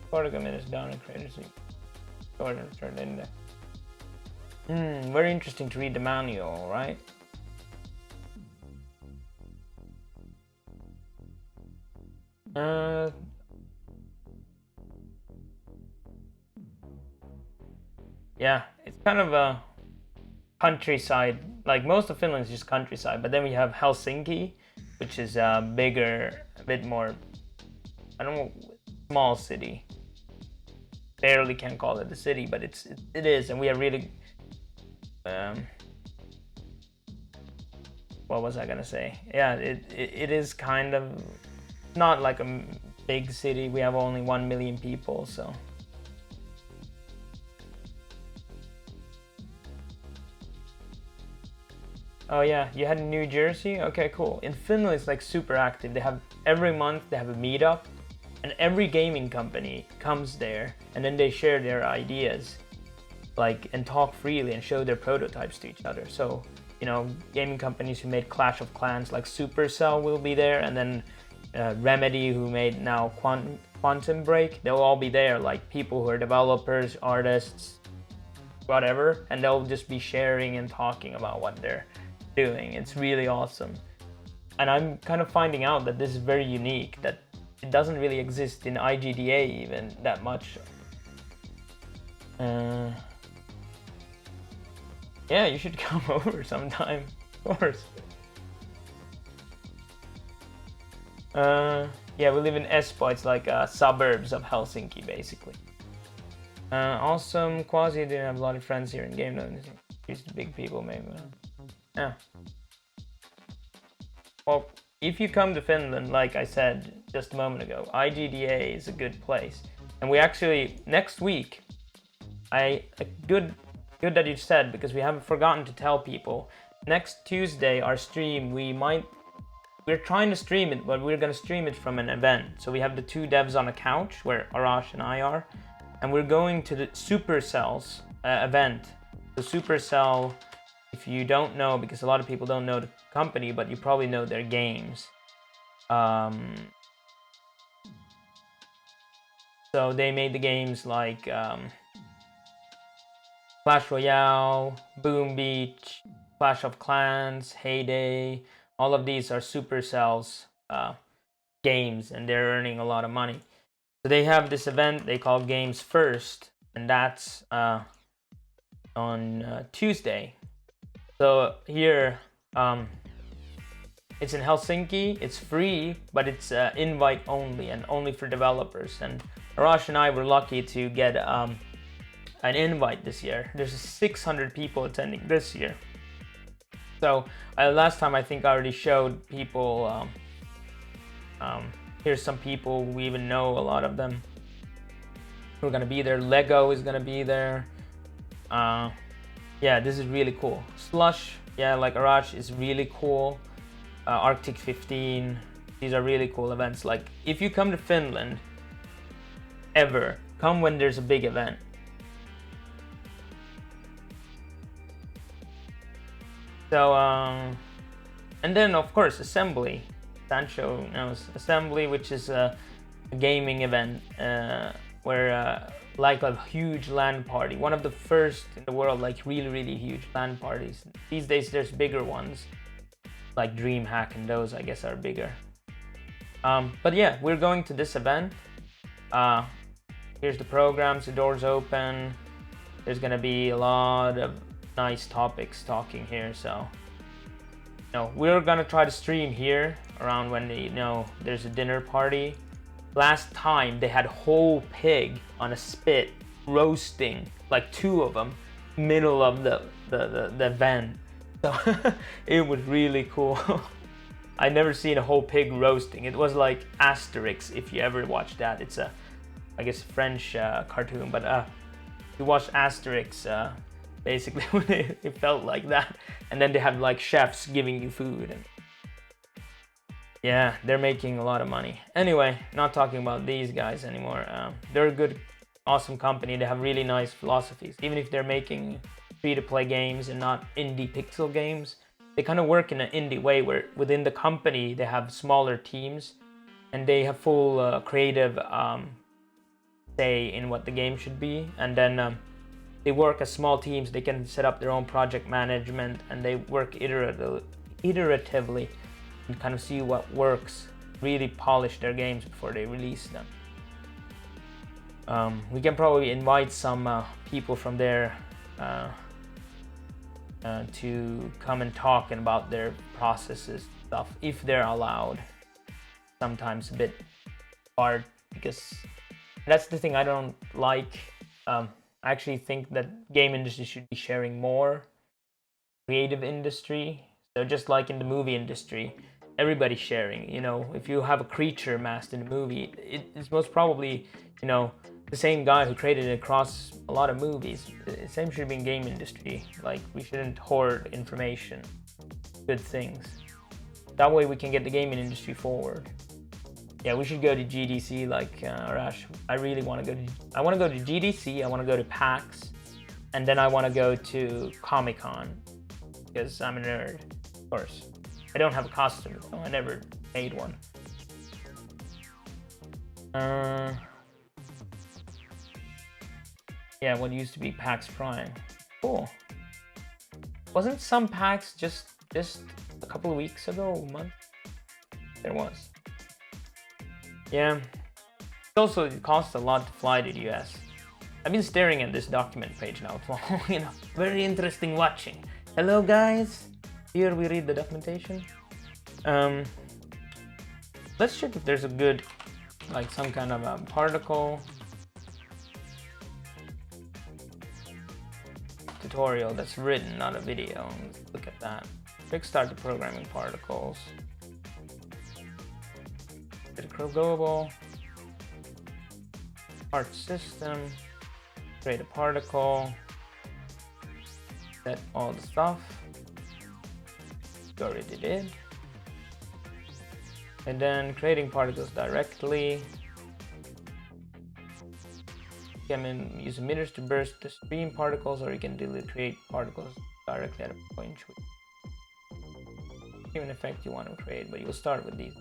S1: Particle emitter is down and created so you store it and return it in there. Very interesting to read the manual, right? Yeah, it's kind of a countryside. Like most of Finland is just countryside, but then we have Helsinki, which is a bigger, a bit more, I don't know, small city. Barely can call it a city, but it is, and we have really. What was I gonna say? Yeah, it is kind of not like a big city. We have only 1 million people, so. Oh yeah, you had New Jersey? Okay, cool. In Finland it's like super active. They have every month they have a meetup, and every gaming company comes there, and then they share their ideas, like, and talk freely and show their prototypes to each other. So, you know, gaming companies who made Clash of Clans like Supercell will be there, and then Remedy, who made now Quantum Break, they'll all be there, like people who are developers, artists, whatever, and they'll just be sharing and talking about what they're doing. It's really awesome. And I'm kind of finding out that this is very unique, that it doesn't really exist in IGDA even that much. Yeah, you should come over sometime, of course. Yeah, we live in Espoo. It's like suburbs of Helsinki, basically. Awesome. Quasi didn't have a lot of friends here in game. Used to big people, maybe. Yeah. Well, if you come to Finland, like I said just a moment ago, IGDA is a good place. And we actually, next week, good that you said, because we haven't forgotten to tell people. Next Tuesday, our stream, we're trying to stream it, but we're gonna stream it from an event. So we have the two devs on a couch where Arash and I are. and we're going to the Supercell's event. The Supercell, if you don't know, because a lot of people don't know the company, but you probably know their games. So they made the games like Clash Royale, Boom Beach, Clash of Clans, Heyday. All of these are Supercell's games, and they're earning a lot of money. So they have this event they call Games First, and that's on Tuesday. So here, it's in Helsinki. It's free, but it's invite only and only for developers. And Arash and I were lucky to get an invite this year. There's 600 people attending this year. So last time I think I already showed people. Here's some people we even know, a lot of them who are gonna be there. Lego is gonna be there. Yeah, this is really cool. Slush, yeah, like Arash is really cool. Arctic 15, these are really cool events. Like if you come to Finland, ever, come when there's a big event. So, and then of course Assembly. Sancho knows Assembly, which is a gaming event where like a huge LAN party, one of the first in the world, like really huge LAN parties. These days there's bigger ones like DreamHack, and those I guess are bigger. But yeah, we're going to this event. Here's the programs, the doors open. There's gonna be a lot of nice topics talking here, so we're gonna try to stream here around when there's a dinner party. Last time they had a whole pig on a spit roasting, like 2 of them, middle of the event. So it was really cool. I never seen a whole pig roasting. It was like Asterix, if you ever watched that. It's a, I guess, French cartoon, but if you watch Asterix, basically it felt like that. And then they have like chefs giving you food, and yeah, they're making a lot of money. Anyway, not talking about these guys anymore. They're a good, awesome company. They have really nice philosophies. Even if they're making free-to-play games and not indie pixel games, they kind of work in an indie way where within the company they have smaller teams and they have full creative say in what the game should be. And then they work as small teams. They can set up their own project management, and they work iteratively and kind of see what works, really polish their games before they release them. We can probably invite some people from there to come and talk about their processes stuff, if they're allowed. Sometimes a bit hard, because that's the thing I don't like. I actually think that game industry should be sharing more. Creative industry, so just like in the movie industry, everybody's sharing. If you have a creature masked in a movie, it's most probably the same guy who created it across a lot of movies. The same should be in game industry. Like, we shouldn't hoard information, good things. That way we can get the gaming industry forward. Yeah, we should go to GDC like Arash. I really want to go to. I want to go to GDC. I want to go to PAX, and then I want to go to Comic-Con because I'm a nerd, of course. I don't have a costume, so I never made one. Yeah, what used to be PAX Prime. Cool. Wasn't some PAX just a couple of weeks ago, a month? There was. Yeah. It costs a lot to fly to the US. I've been staring at this document page now for very interesting watching. Hello guys. Here we read the documentation. Let's check if there's a good, like some kind of a particle tutorial that's written, not a video. Let's look at that. Quick start to programming particles. Critical global. Part system. Create a particle. Set all the stuff. We already did. And then creating particles directly. You can use emitters to burst the stream particles, or you can create particles directly at a point. Even effect you want to create, but you'll start with these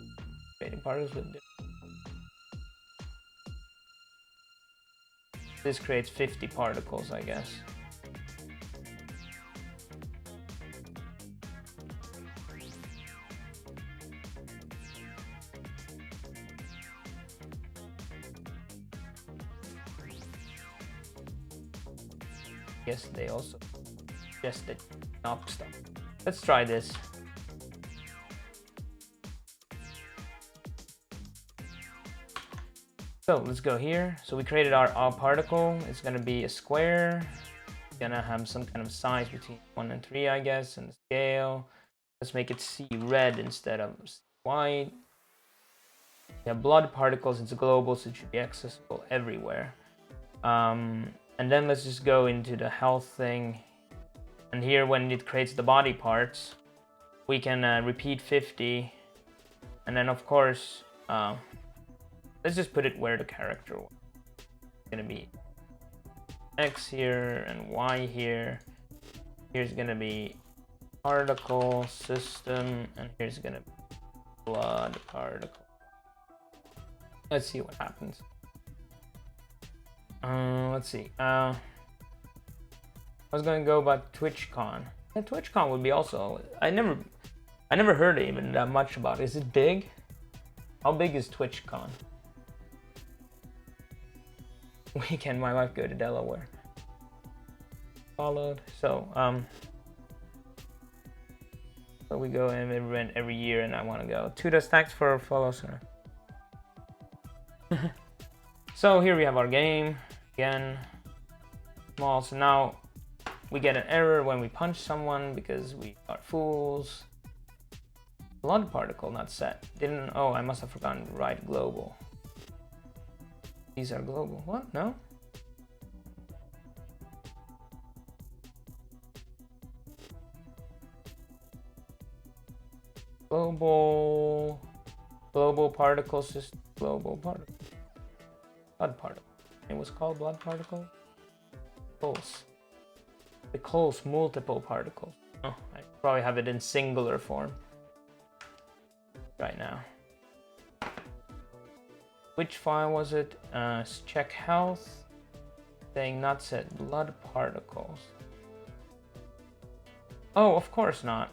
S1: creating particles with this. This creates 50 particles, I guess. Yes, they also suggested knock stuff. Let's try this. So let's go here. So we created our particle. It's gonna be a square. It's gonna have some kind of size between 1 and 3, I guess, and the scale. Let's make it C red instead of white. We have blood particles. It's global, so it should be accessible everywhere. And then let's just go into the health thing. And here, when it creates the body parts, we can repeat 50. And then, of course, let's just put it where the character was. It's gonna be X here and Y here. Here's gonna be particle system, and here's gonna be blood particle. Let's see what happens. Let's see. I was gonna go about TwitchCon. Yeah, TwitchCon would be also. I never heard even that much about it. Is it big? How big is TwitchCon? Weekend, my wife go to Delaware. Followed. So so we go in every year, and I want to go. Tudas, thanks for follow, sir. So here we have our game again. Small. So now we get an error when we punch someone because we are fools. Blood particle not set. Didn't. Oh, I must have forgotten to write global. These are global. What? No? Global particle system. Global particle. Blood particle. It was called blood particle. Close. The close multiple particles. Oh, I probably have it in singular form right now. Which file was it? Check health. Saying not set blood particles. Oh, of course not.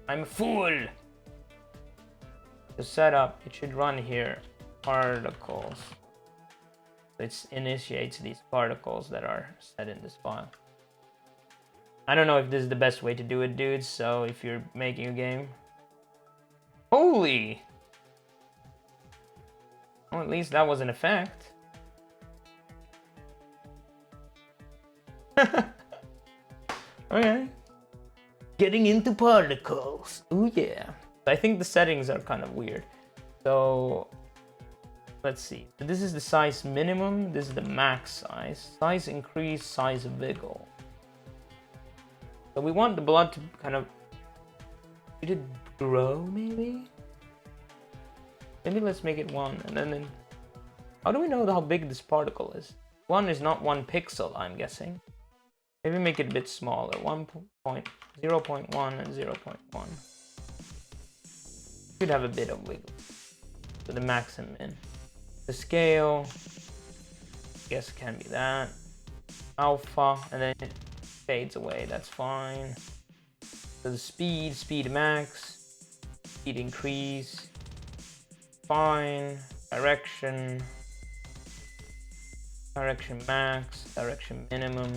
S1: I'm a fool. The setup, it should run here. Particles. It initiates these particles that are set in this file. I don't know if this is the best way to do it, dudes. So if you're making a game. Holy! Well, at least that was an effect. Okay. Getting into particles. Oh yeah. I think the settings are kind of weird. So let's see. This is the size minimum. This is the max size. Size increase, size wiggle. So we want the blood to kind of. Did it grow maybe? Maybe let's make it 1 and then. How do we know how big this particle is? 1 is not 1 pixel, I'm guessing. Maybe make it a bit smaller. 0.1 and 0.1. Should have a bit of wiggle. So the max and min. The scale. I guess it can be that. Alpha, and then it fades away. That's fine. So the speed max, speed increase. Fine. Direction max, direction minimum.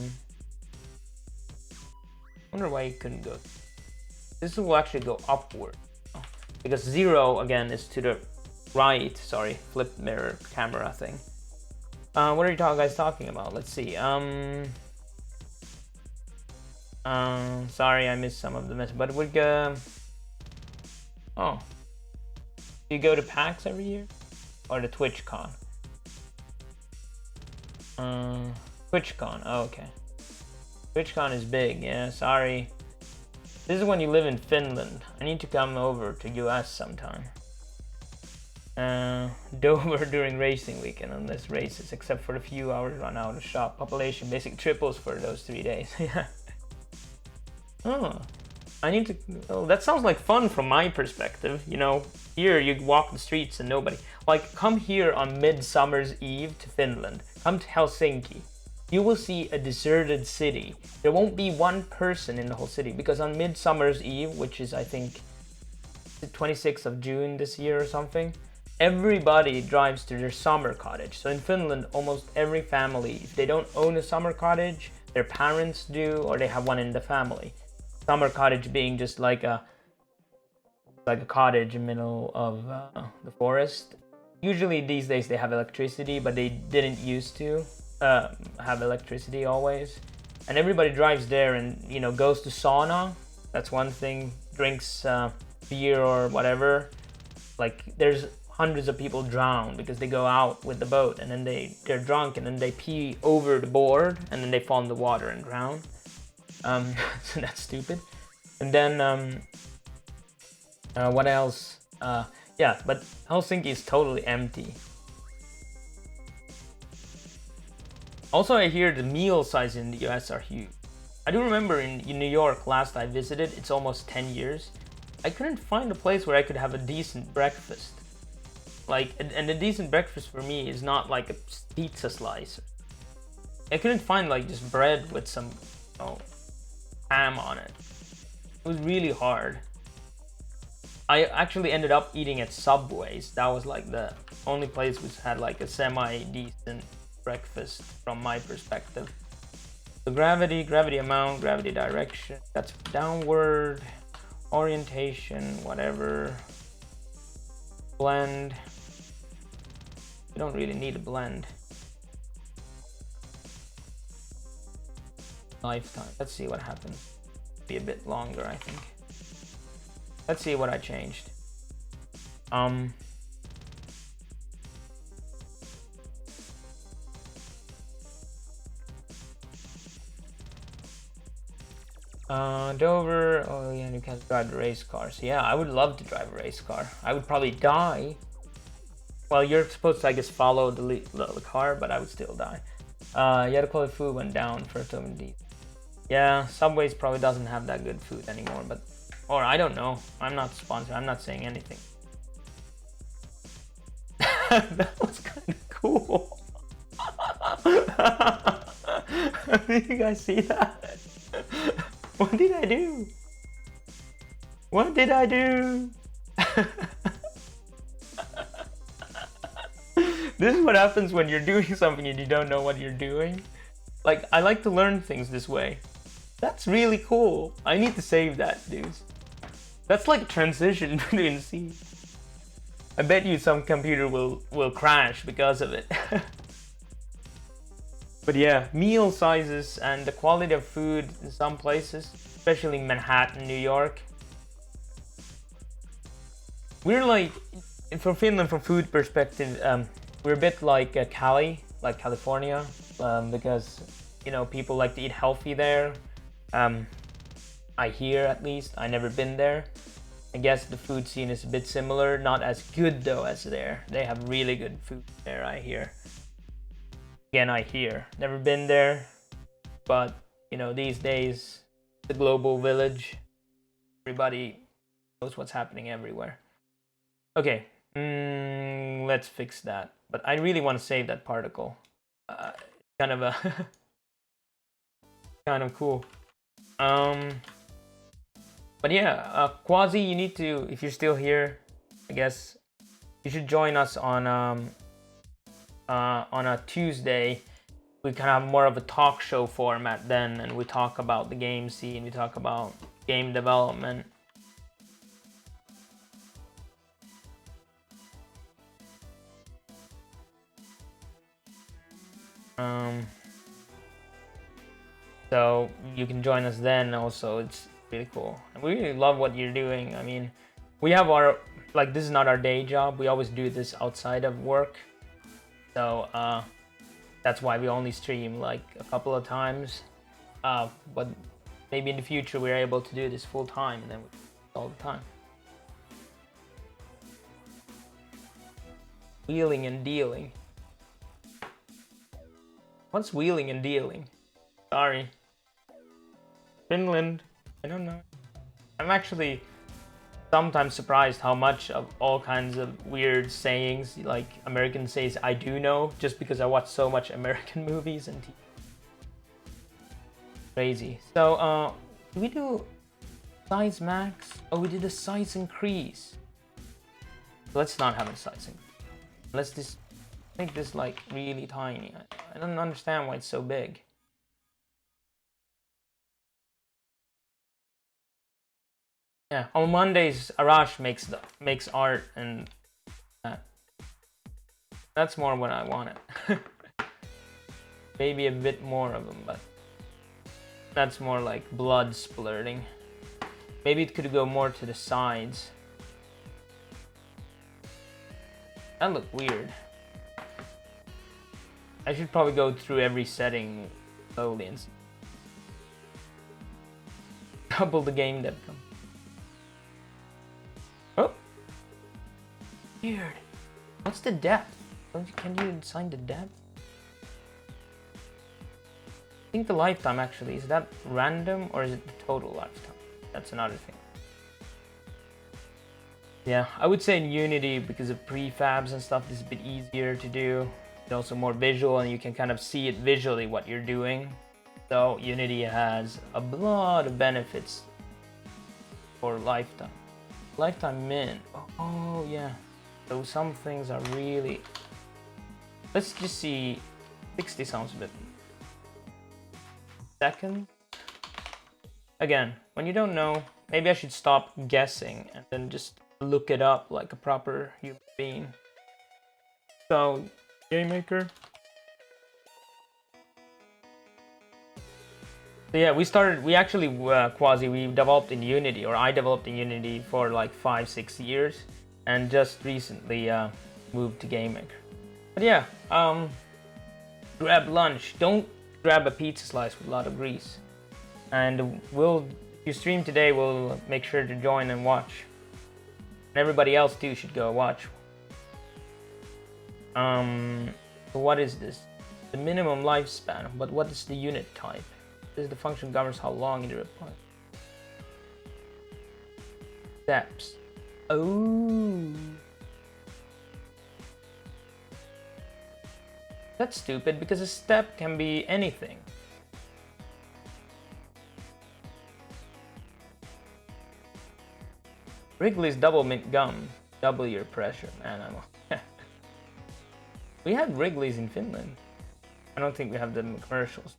S1: Wonder why it couldn't go. This will actually go upward because 0 again is to the right. Sorry, flip mirror camera thing. What are you guys talking about? Let's see. Sorry, I missed some of the message, but we go. Oh, do you go to PAX every year or the TwitchCon? TwitchCon. Oh, okay. TwitchCon is big. Yeah, sorry. This is when you live in Finland. I need to come over to US sometime. Dover during racing weekend unless races, except for the few hours run out of shop. Population basic triples for those 3 days. Yeah. Oh, I need to. Oh, that sounds like fun from my perspective. You know, here you walk the streets and nobody. Like, come here on Midsummer's Eve to Finland. Come to Helsinki. You will see a deserted city. There won't be one person in the whole city because on Midsummer's Eve, which is I think the 26th of June this year or something, everybody drives to their summer cottage. So in Finland, almost every family, if they don't own a summer cottage, their parents do, or they have one in the family. Summer cottage being just like a cottage in the middle of the forest. Usually these days they have electricity, but they didn't used to have electricity always. And everybody drives there and, you know, goes to sauna. That's one thing. Drinks beer or whatever. Like, there's hundreds of people drown because they go out with the boat and then they're drunk and then they pee over the board and then they fall in the water and drown. So that's stupid. And then what else? Yeah, but Helsinki is totally empty. Also, I hear the meal sizes in the US are huge. I do remember in New York last I visited, it's almost 10 years. I couldn't find a place where I could have a decent breakfast. Like, and a decent breakfast for me is not like a pizza slice. I couldn't find like just bread with some, you know, ham on it. It was really hard. I actually ended up eating at Subway's. That was like the only place which had like a semi-decent breakfast from my perspective. So gravity amount, gravity direction, that's downward, orientation, whatever. Blend. You don't really need a blend. Lifetime. Let's see what happens. Be a bit longer, I think. Let's see what I changed. Dover. Oh yeah, you can drive the race cars. Yeah, I would love to drive a race car. I would probably die. Well, you're supposed to, I guess, follow the car, but I would still die. Yeah, the quality of food went down for D. Yeah, Subway's probably doesn't have that good food anymore, but, or I don't know. I'm not sponsored. I'm not saying anything. That was kind of cool. Did you guys see that? What did I do? What did I do? This is what happens when you're doing something and you don't know what you're doing. Like, I like to learn things this way. That's really cool. I need to save that, dudes. That's like a transition between scenes. I bet you some computer will crash because of it. But yeah, meal sizes and the quality of food in some places, especially Manhattan, New York. We're like, for Finland, from food perspective, we're a bit like Cali, like California, because, you know, people like to eat healthy there. I hear, at least. I've never been there. I guess the food scene is a bit similar, not as good though as there. They have really good food there, I hear. Again, I hear. Never been there, but, you know, these days, the global village, everybody knows what's happening everywhere. Okay, let's fix that. But I really want to save that particle. Kind of a kind of cool. But yeah, Quasi, you need to, if you're still here, I guess you should join us on a Tuesday. We kind of have more of a talk show format then, and we talk about the game scene, we talk about game development. So you can join us then also. It's really cool. And we really love what you're doing. I mean, we have our, like, this is not our day job. We always do this outside of work. So that's why we only stream like a couple of times. But maybe in the future we're able to do this full time and then all the time. Wheeling and dealing. What's wheeling and dealing? Sorry. Finland. I don't know. I'm actually sometimes surprised how much of all kinds of weird sayings, like American says I do know, just because I watch so much American movies and TV. Crazy. So, do we do size max? Oh, we did a size increase. Let's not have a size increase. Let's just make this like really tiny. I don't understand why it's so big. Yeah, on Mondays Arash makes art, and that's more what I wanted. Maybe a bit more of them, but that's more like blood splurting. Maybe it could go more to the sides. That looked weird. I should probably go through every setting slowly and see. Double the game dev. Oh! Weird. What's the depth? Can you assign the depth? I think the lifetime actually, is that random or is it the total lifetime? That's another thing. Yeah, I would say in Unity, because of prefabs and stuff, this is a bit easier to do. It's also more visual and you can kind of see it visually what you're doing. So Unity has a lot of benefits for lifetime. Lifetime min. Oh yeah. So some things are really... Let's just see. 60 sounds a bit. Second. Again, when you don't know, maybe I should stop guessing and then just look it up like a proper human being. So, game maker. So yeah, we actually we developed in Unity, or I developed in Unity for like 5-6 years, and just recently moved to Game Maker. But yeah, grab lunch. Don't grab a pizza slice with a lot of grease. And if you stream today, we'll make sure to join and watch. And everybody else too should go watch. So what is this? The minimum lifespan, but what is the unit type? This is the function governs how long it replies. Steps. Oh. That's stupid, because a step can be anything. Wrigley's double mint gum. Double your pressure, man. We have Wrigley's in Finland. I don't think we have them in commercials.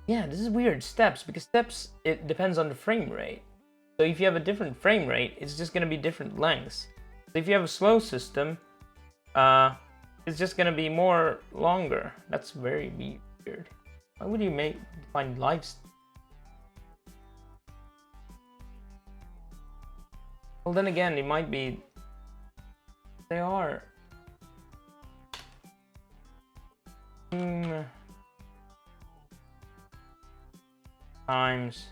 S1: Yeah, this is weird. Steps, because steps, it depends on the frame rate. So if you have a different frame rate, it's just gonna be different lengths. So if you have a slow system, it's just gonna be more longer. That's very weird. Why would you find lives? Well, then again, it might be. They are. Times.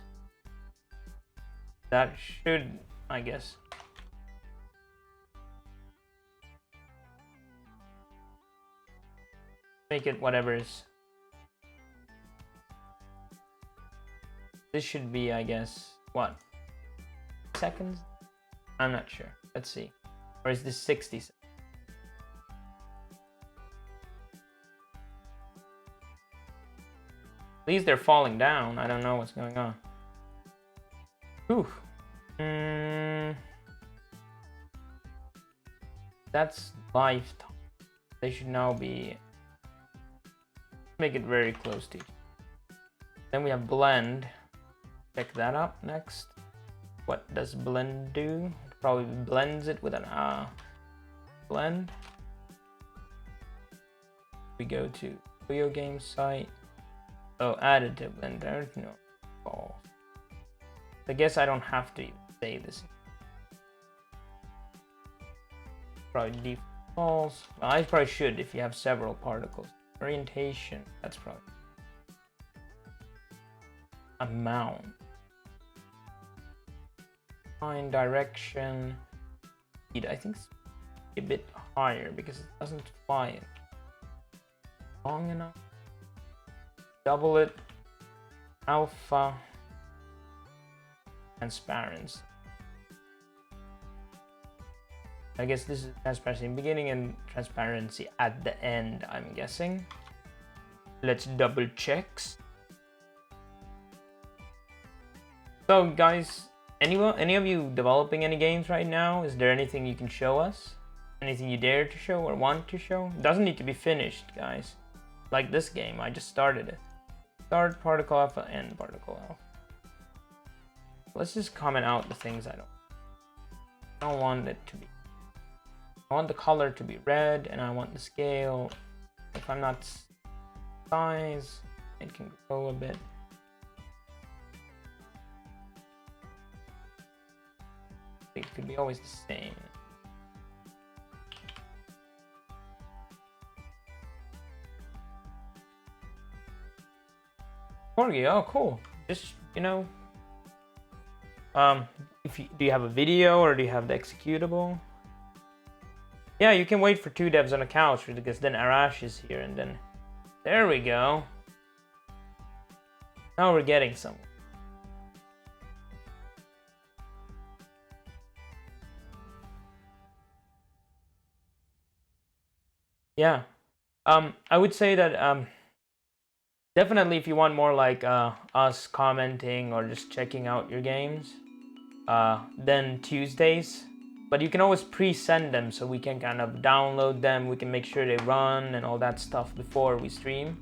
S1: That should, I guess. Make it whatever is. This should be, I guess, what? Seconds? I'm not sure. Let's see. Or is this 60 seconds? At least they're falling down. I don't know what's going on. Ooh. That's lifetime. They should now be... Make it very close to each other. Then we have blend. Check that up next. What does blend do? It probably blends it with an blend. We go to video game site. Oh, additive blender. No. Oh. I guess I don't have to say this. Probably defaults. Well, I probably should if you have several particles. Orientation. That's probably. Amount. Find direction. Speed, I think a bit higher because it doesn't fly long enough. Double it. Alpha. Transparency. I guess this is transparency in the beginning and transparency at the end, I'm guessing. Let's double check. So guys, any of you developing any games right now? Is there anything you can show us? Anything you dare to show or want to show? It doesn't need to be finished, guys. Like this game, I just started it. Start particle alpha, end particle alpha. Let's just comment out the things I don't want it to be. I want the color to be red, and I want the scale. If I'm not size, it can grow a bit. It could be always the same. Corgi, oh cool. Just, you know, do you have a video or do you have the executable? Yeah, you can wait for 2 devs on a couch because then Arash is here and then there we go. Now we're getting somewhere. Yeah, I would say that definitely if you want more like us commenting or just checking out your games, then Tuesdays. But you can always pre-send them so we can kind of download them. We can make sure they run and all that stuff before we stream.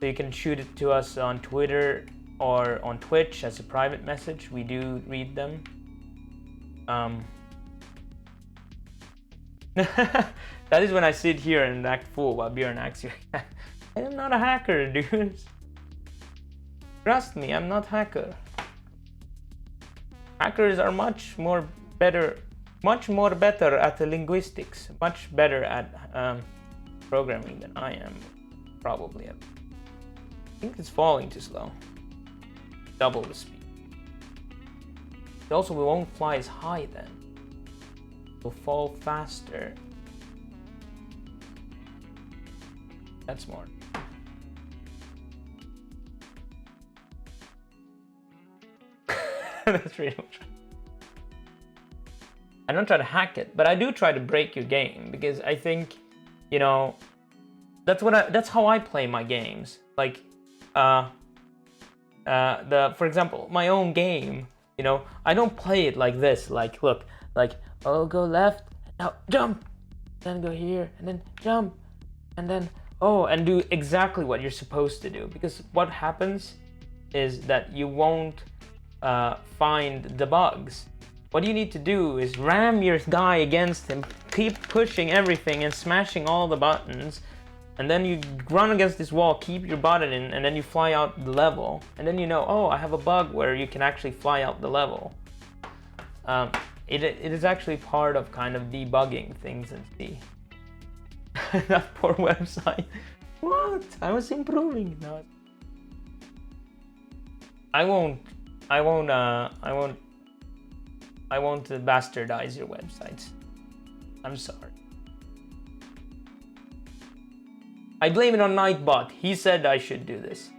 S1: So you can shoot it to us on Twitter or on Twitch as a private message. We do read them. That is when I sit here and act fool while Björn acts you. I am not a hacker, dude. Trust me, I'm not hacker. Hackers are much more better at the linguistics, much better at programming than I am, probably. I think it's falling too slow. Double the speed. Also, we won't fly as high then. We'll fall faster. That's more. That's really much. I don't try to hack it, but I do try to break your game because I think, you know, that's how I play my games. Like, for example, my own game, you know, I don't play it like this. Like, look, like, oh, go left, now jump, then go here, and then jump, and then and do exactly what you're supposed to do. Because what happens is that you won't find the bugs. What you need to do is ram your guy against him, keep pushing everything and smashing all the buttons, and then you run against this wall, keep your button in, and then you fly out the level. And then you know, oh, I have a bug where you can actually fly out the level. It is actually part of kind of debugging things in C. That poor website. What? I was improving. No. I won't bastardize your websites. I'm sorry. I blame it on Nightbot. He said I should do this.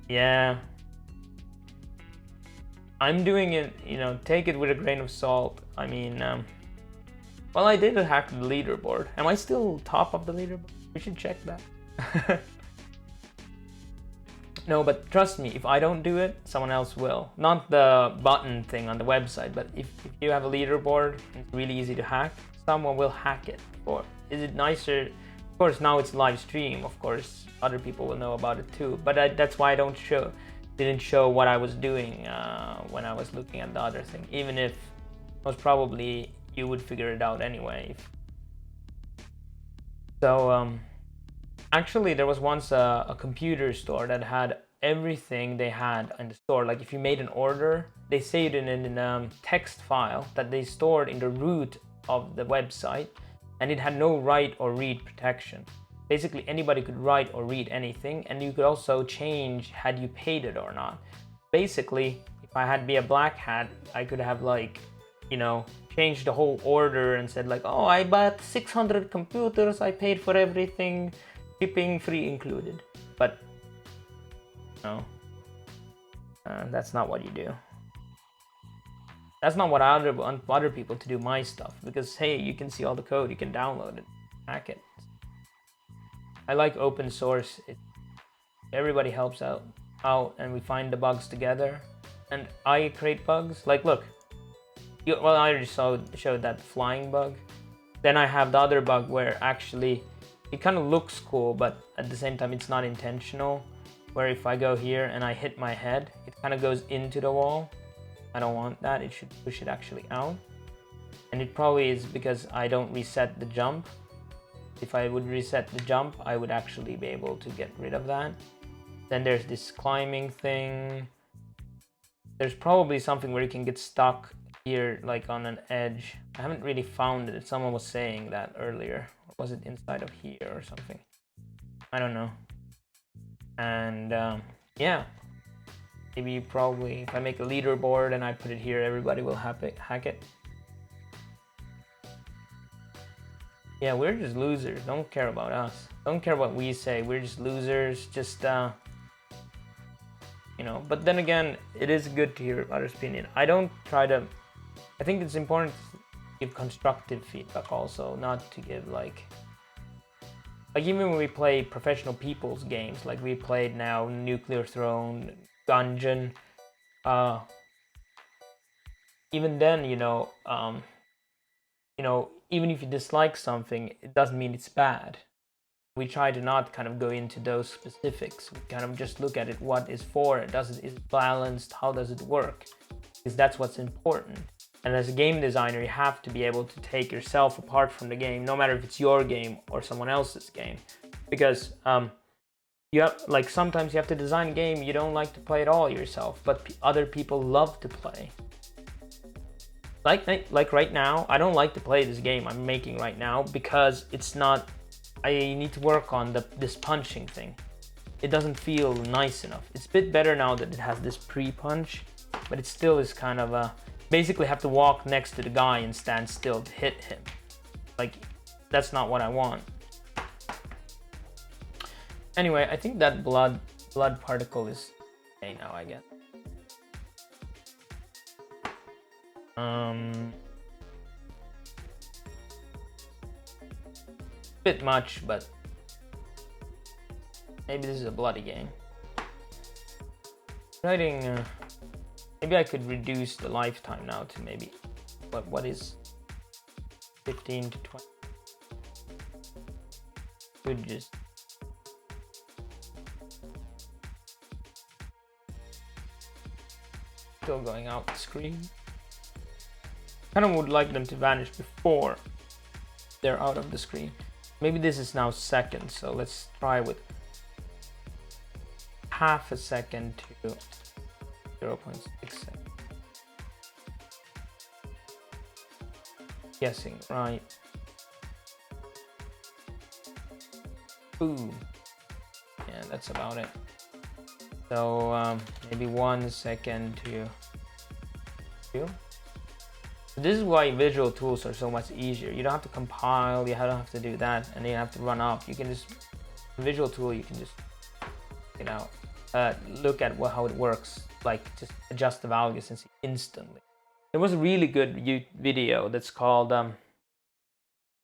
S1: Yeah. I'm doing it, you know, take it with a grain of salt. I mean, well, I did hack the leaderboard. Am I still top of the leaderboard? We should check that. No, but trust me, if I don't do it, someone else will. Not the button thing on the website, but if you have a leaderboard, it's really easy to hack, someone will hack it. Or is it nicer? Of course, now it's live stream. Of course, other people will know about it too. But that's why I didn't show what I was doing when I was looking at the other thing. Even if most probably you would figure it out anyway. So actually, there was once a computer store that had everything they had in the store. Like if you made an order, they saved it in a text file that they stored in the root of the website, and it had no write or read protection. Basically, anybody could write or read anything, and you could also change had you paid it or not. Basically, if I had be a black hat, I could have like, you know, changed the whole order and said like, oh, I bought 600 computers, I paid for everything, shipping free included. But no, that's not what you do. That's not what I want other people to do my stuff, because hey, you can see all the code, you can download it, hack it. I like open source. Everybody helps out, and we find the bugs together. And I create bugs. Like, look, well, I already showed that flying bug. Then I have the other bug where actually it kind of looks cool, but at the same time it's not intentional. Where if I go here and I hit my head, it kind of goes into the wall. I don't want that. It should push it actually out. And it probably is because I don't reset the jump. If I would reset the jump, I would actually be able to get rid of that. Then there's this climbing thing. There's probably something where you can get stuck here, like on an edge. I haven't really found it. Someone was saying that earlier. Or was it inside of here or something? I don't know. And yeah. Maybe probably if I make a leaderboard and I put it here, everybody will hack it. Yeah, we're just losers. Don't care about us. Don't care what we say. We're just losers. Just, you know, but then again, it is good to hear others' opinion. I don't try to, I think it's important to give constructive feedback also, not to give like even when we play professional people's games, like we played now Nuclear Throne, Gungeon, even then, you know, even if you dislike something, it doesn't mean it's bad. We try to not kind of go into those specifics. We kind of just look at it, what is for it, is it balanced, how does it work? Because that's what's important. And as a game designer, you have to be able to take yourself apart from the game, no matter if it's your game or someone else's game. Because you have, like, sometimes you have to design a game you don't like to play at all yourself, but other people love to play. Like right now, I don't like to play this game I'm making right now because it's not, I need to work on this punching thing. It doesn't feel nice enough. It's a bit better now that it has this pre-punch, but it still is kind of basically have to walk next to the guy and stand still to hit him. Like, that's not what I want. Anyway, I think that blood particle is okay now, I guess. Bit much, but maybe this is a bloody game. Writing, maybe I could reduce the lifetime now to maybe what is 15 to 20. Could just still going out the screen. Kind of would like them to vanish before they're out of the screen. Maybe this is now seconds, so let's try with half a second to 0.6 seconds. Guessing right. Boom. Yeah, that's about it. So maybe 1 second to 2. This is why visual tools are so much easier. You don't have to compile, you don't have to do that, and then you have to run up. You can just, visual tool, you can just, you know, look at how it works, like just adjust the values and see instantly. There was a really good video that's called,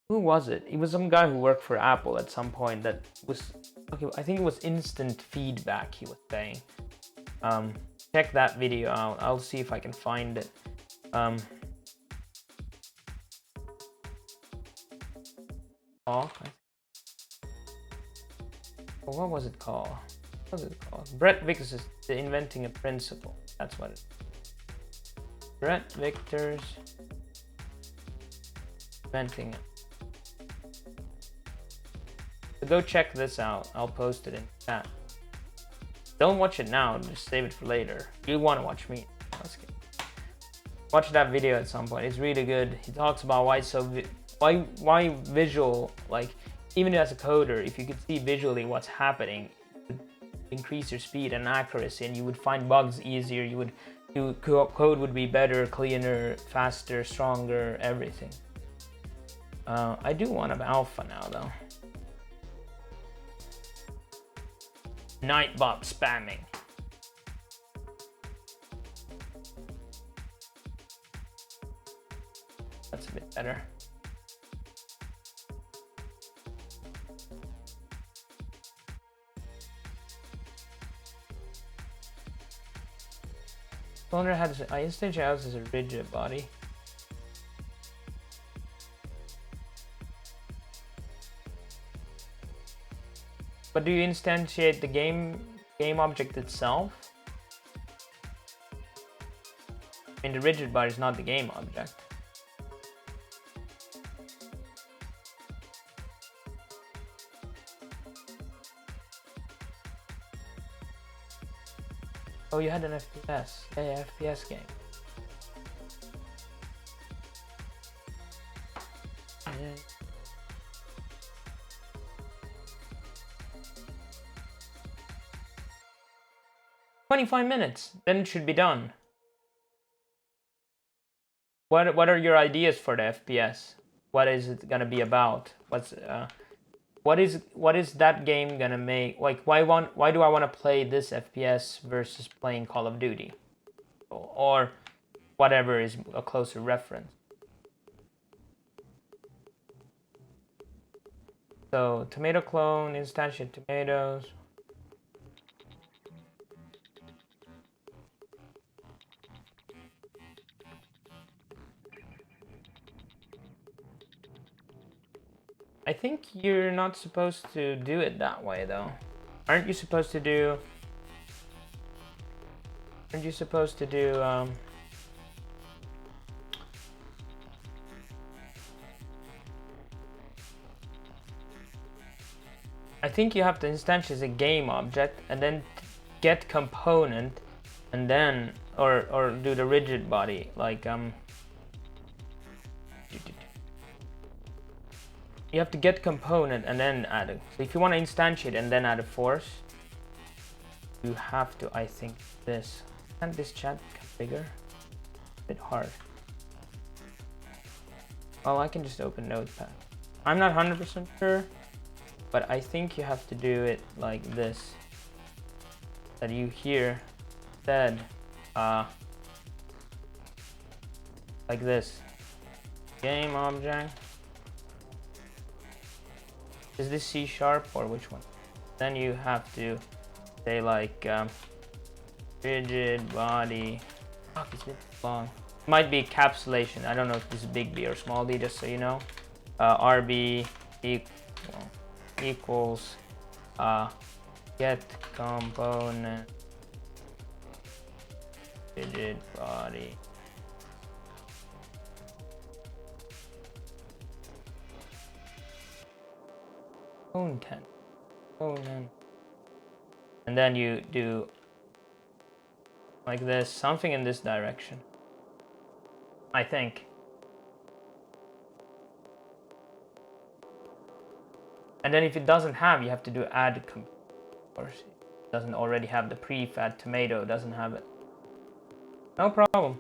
S1: who was it? It was some guy who worked for Apple at some point that was, okay, I think it was instant feedback he was saying. Check that video out. I'll see if I can find it. What was it called? What was it called? Brett Victor's Inventing a Principle. That's what it is. Brett Victor's Inventing. So go check this out. I'll post it in chat. Don't watch it now. Just save it for later. You want to watch me? Watch that video at some point. It's really good. He talks about why visual, like, even as a coder, if you could see visually what's happening, it would increase your speed and accuracy, and you would find bugs easier. You would code would be better, cleaner, faster, stronger, everything. I do want an alpha now though. Nightbot spamming. That's a bit better. Cylinder has instance house is a rigid body. But do you instantiate the game object itself? I mean, the rigid body is not the game object. Oh, you had an FPS. Yeah, FPS game. Yeah. "25 minutes, then it should be done." What are your ideas for the FPS? What is it gonna be about? What is that game gonna make? Like, why do I want to play this FPS versus playing Call of Duty, or whatever is a closer reference? So tomato clone, instantiate tomatoes. I think you're not supposed to do it that way though. Aren't you supposed to do I think you have to instantiate a game object and then get component and then or do the rigid body like you have to get component and then add it. So if you want to instantiate and then add a force, you have to, I think, this. Can't this chat become bigger? A bit hard. Well, I can just open Notepad. I'm not 100% sure, but I think you have to do it like this. That you here said, like this. Game object. Is this C# or which one? Then you have to say like rigid body. Fuck, it's a bit long. Might be encapsulation. I don't know if this is big B or small b, just so you know. RB equals get component rigid body. Content. And then you do like this, something in this direction, I think. And then if it doesn't have, you have to do add, of course. It doesn't already have the pref add tomato, doesn't have it. No problem.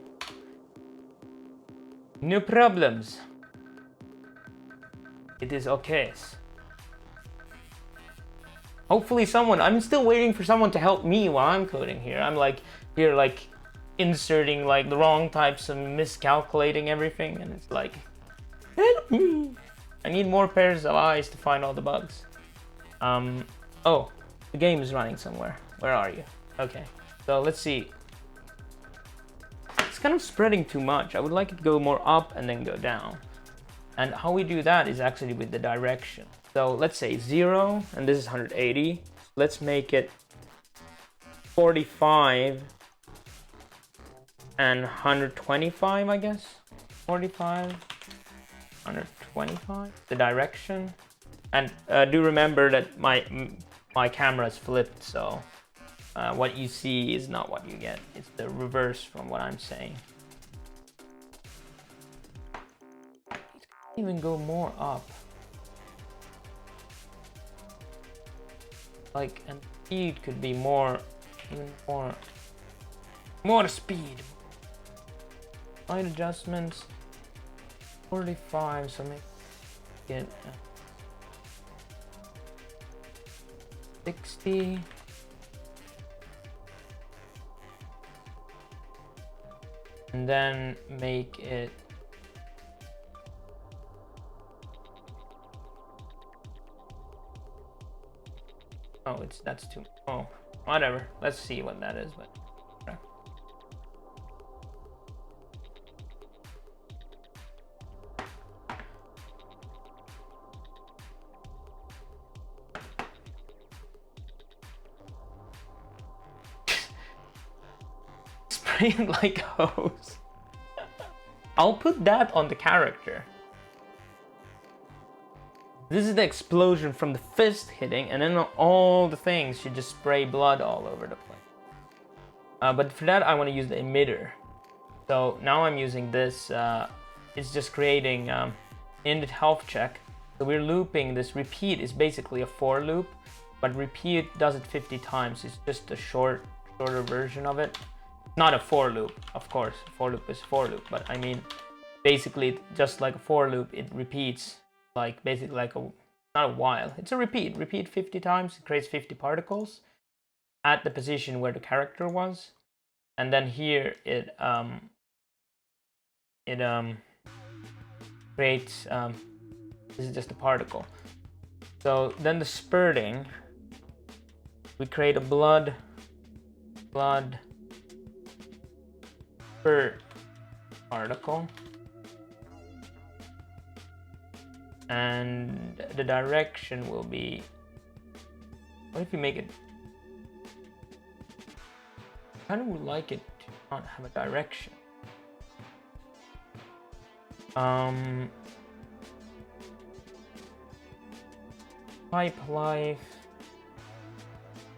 S1: No problems. It is okay. Hopefully I'm still waiting for someone to help me while I'm coding here. I'm like, here like inserting like the wrong types and miscalculating everything, and it's like, help me. I need more pairs of eyes to find all the bugs. Oh, the game is running somewhere. Where are you? Okay, so let's see. It's kind of spreading too much. I would like it to go more up and then go down. And how we do that is actually with the direction. So let's say 0, and this is 180. Let's make it 45 and 125, I guess. 45, 125, the direction. And do remember that my camera is flipped, so what you see is not what you get. It's the reverse from what I'm saying. It can't even go more up. Like, and speed could be more, even more. More speed. Slight adjustments. 45, so make it 60. And then make it that's too, whatever. Let's see what that is, but okay. Spraying like a hose. I'll put that on the character. This is the explosion from the fist hitting, and then all the things should just spray blood all over the place. But for that, I want to use the emitter. So now I'm using this. It's just creating init health check. So we're looping this. Repeat is basically a for loop, but repeat does it 50 times. It's just a shorter version of it. Not a for loop, of course. For loop is for loop, but I mean, basically just like a for loop, it repeats. Like basically like not a while, it's a repeat 50 times. It creates 50 particles at the position where the character was, and then here it creates this is just a particle. So then the spurting, we create a blood spurt particle. And the direction will be, what if you make it, I kind of would like it to not have a direction. Type life,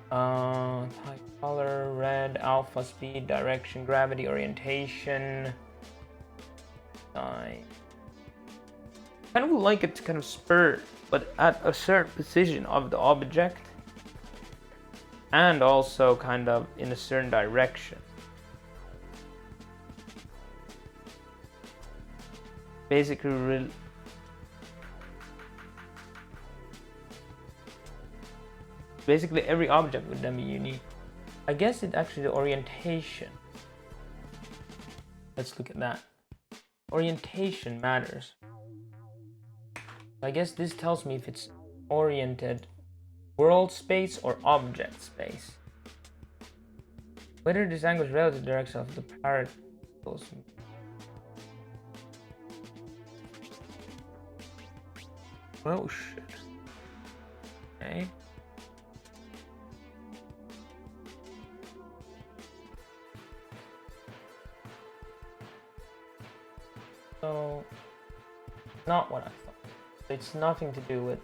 S1: type color, red, alpha, speed, direction, gravity, orientation, type. I kind of would like it to kind of spurt, but at a certain position of the object, and also kind of in a certain direction. Basically, every object would then be unique. I guess it actually the orientation. Let's look at that. Orientation matters. I guess this tells me if it's oriented world space or object space. Whether this angle is relative to the direction of the particles. Oh shit. Okay. So, not what I thought. It's nothing to do with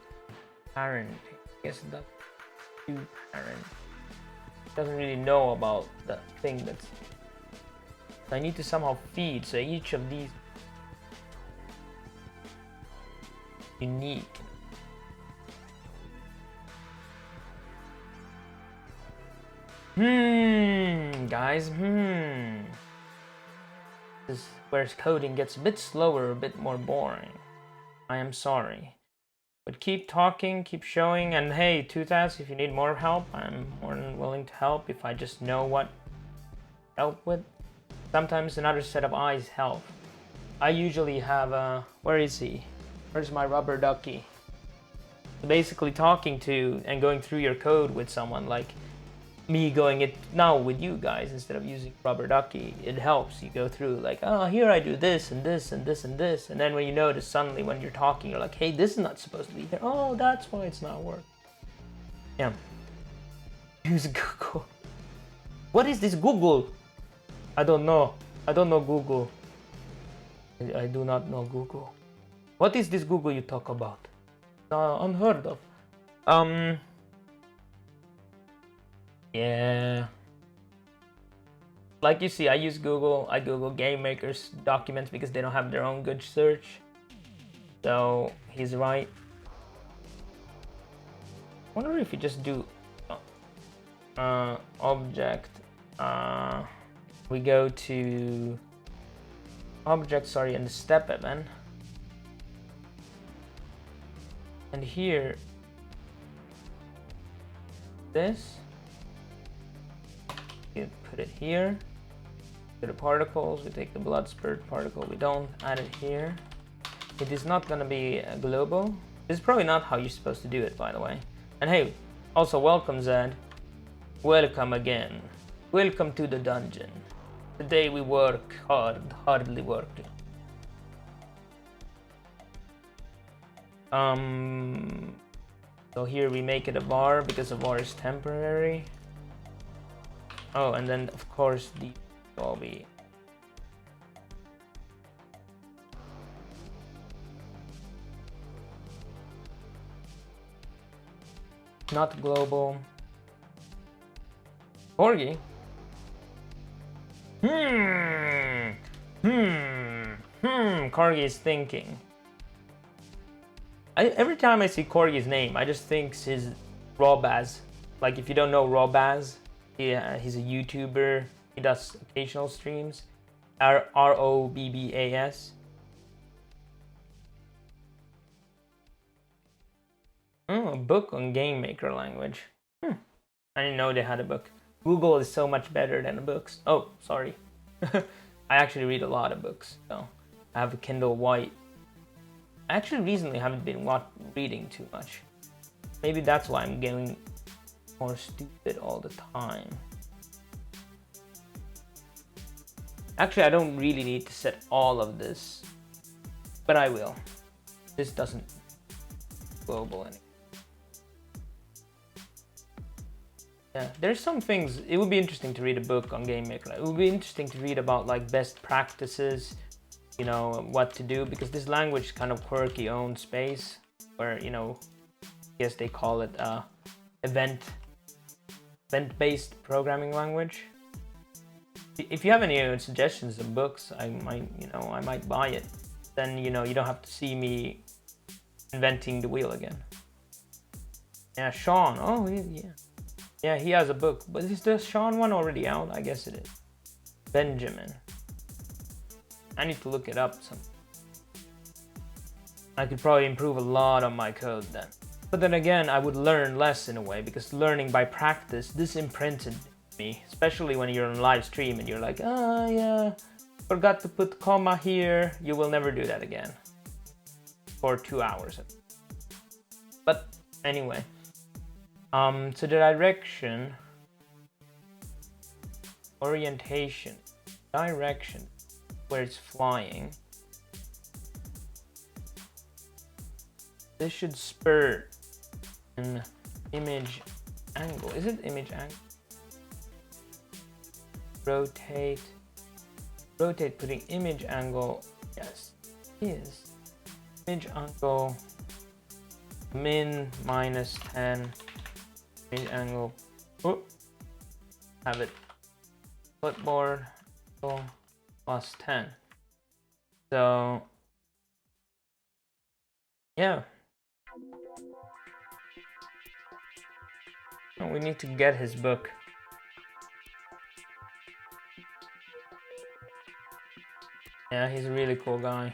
S1: parenting. I guess that's do parent. Doesn't really know about the thing that's. I need to somehow feed. So each of these unique. Guys. This is where coding gets a bit slower, a bit more boring. I am sorry. But keep talking, keep showing, and hey, 2000, if you need more help, I'm more than willing to help if I just know what help with. Sometimes another set of eyes help. I usually have where is he? Where's my rubber ducky? So basically talking to and going through your code with someone, like me going it now with you guys instead of using rubber ducky, it helps. You go through like, oh, here I do this and this and this and this, and then when you notice suddenly when you're talking, you're like, hey, this is not supposed to be here. Oh, that's why it's not working. Yeah. Use Google. What is this Google? I don't know. I don't know Google. I do not know Google. What is this Google you talk about? Unheard of. Yeah. Like you see, I use Google. I Google game makers documents because they don't have their own good search. So he's right. I wonder if you just do object We go to object, sorry, and the step event. And here, this, you put it here. To the particles, we take the blood spurt particle, we don't add it here. It is not gonna be global. This is probably not how you're supposed to do it, by the way. And hey, also welcome Zed. Welcome again. Welcome to the dungeon. Today we work hardly working. So here we make it a var because a var is temporary. Oh, and then of course the will be not global. Corgi. Corgi is thinking. Every time I see Corgi's name, I just think he's Robaz. Like if you don't know Robaz, he's a YouTuber. He does occasional streams. Robbas. Oh, a book on game maker language. I didn't know they had a book. Google is so much better than the books. Oh, sorry. I actually read a lot of books. So I have a Kindle White. I actually recently haven't been reading too much. Maybe that's why I'm getting more stupid all the time. Actually, I don't really need to set all of this, but I will. This doesn't global anymore. Yeah, there's some things. It would be interesting to read a book on game maker. It would be interesting to read about like best practices, you know, what to do, because this language is kind of quirky own space where, you know, I guess they call it event-based programming language. If you have any suggestions of books, I might buy it. Then, you know, you don't have to see me inventing the wheel again. Yeah, Sean. Oh, yeah. Yeah, he has a book. But is the Sean one already out? I guess it is. Benjamin. I need to look it up. I could probably improve a lot on my code then. But then again, I would learn less in a way, because learning by practice, this imprinted me, especially when you're on live stream and you're like, oh yeah, forgot to put comma here. You will never do that again for 2 hours. But anyway, so the direction, orientation, direction, where it's flying. This should spur an image angle. Is it image angle? Rotate, putting image angle, yes, is image angle min minus 10, image angle, have it clipboard plus 10. So yeah, we need to get his book. Yeah, he's a really cool guy.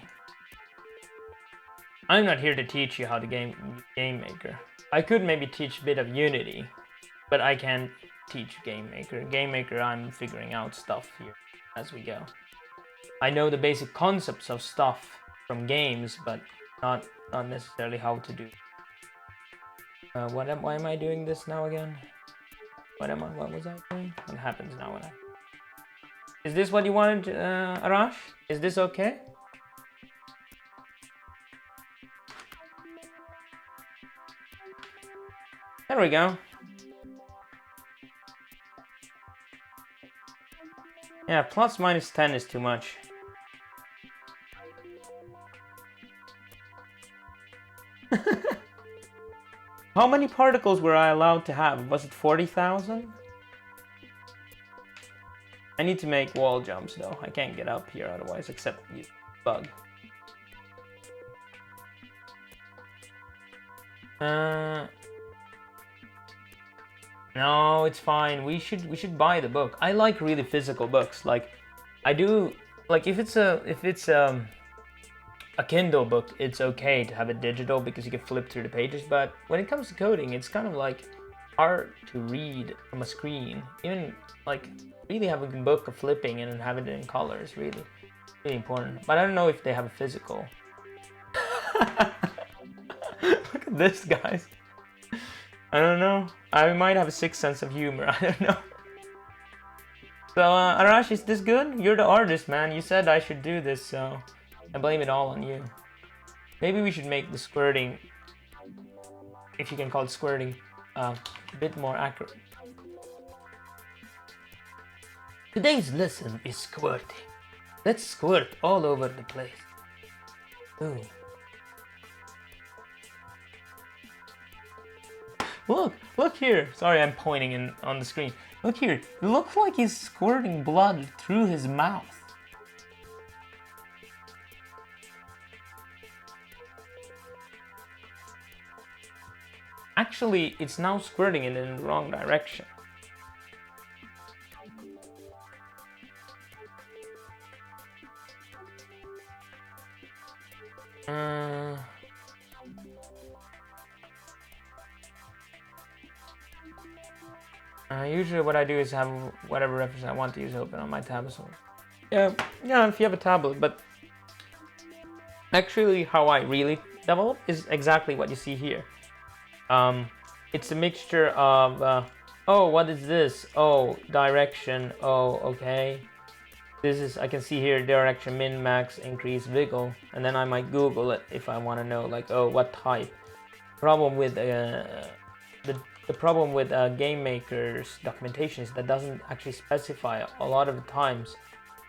S1: I'm not here to teach you how to game maker. I could maybe teach a bit of Unity, but I can't teach game maker. Game maker, I'm figuring out stuff here as we go. I know the basic concepts of stuff from games, but not necessarily how to do. Why am I doing this now again? What was I doing? What happens now when I... Is this what you wanted, Arash? Is this okay? There we go. Yeah, plus minus 10 is too much. How many particles were I allowed to have? Was it 40,000? I need to make wall jumps though. I can't get up here otherwise, except you bug. No, it's fine. We should buy the book. I like really physical books. Like I do. Like if it's a Kindle book, it's okay to have it digital because you can flip through the pages. But when it comes to coding, it's kind of like hard to read from a screen. Even like really having a book of flipping and having it in color is really important. But I don't know if they have a physical. Look at this, guys. I don't know. I might have a sixth sense of humor. I don't know. So, Arash, is this good? You're the artist, man. You said I should do this, so I blame it all on you. Maybe we should make the squirting, if you can call it squirting, a bit more accurate. Today's lesson is squirting. Let's squirt all over the place. Ooh. Look here. Sorry, I'm pointing on the screen. Look here. It looks like he's squirting blood through his mouth. Actually, it's now squirting it in the wrong direction. Usually what I do is have whatever reference I want to use open on my tablet. So yeah, if you have a tablet, but actually how I really develop is exactly what you see here. It's a mixture of, oh, what is this? Oh, direction. Oh, okay. This is, I can see here, direction, min, max, increase, wiggle. And then I might Google it if I want to know, like, oh, what type. Problem with the problem with Game Maker's documentation is that doesn't actually specify a lot of the times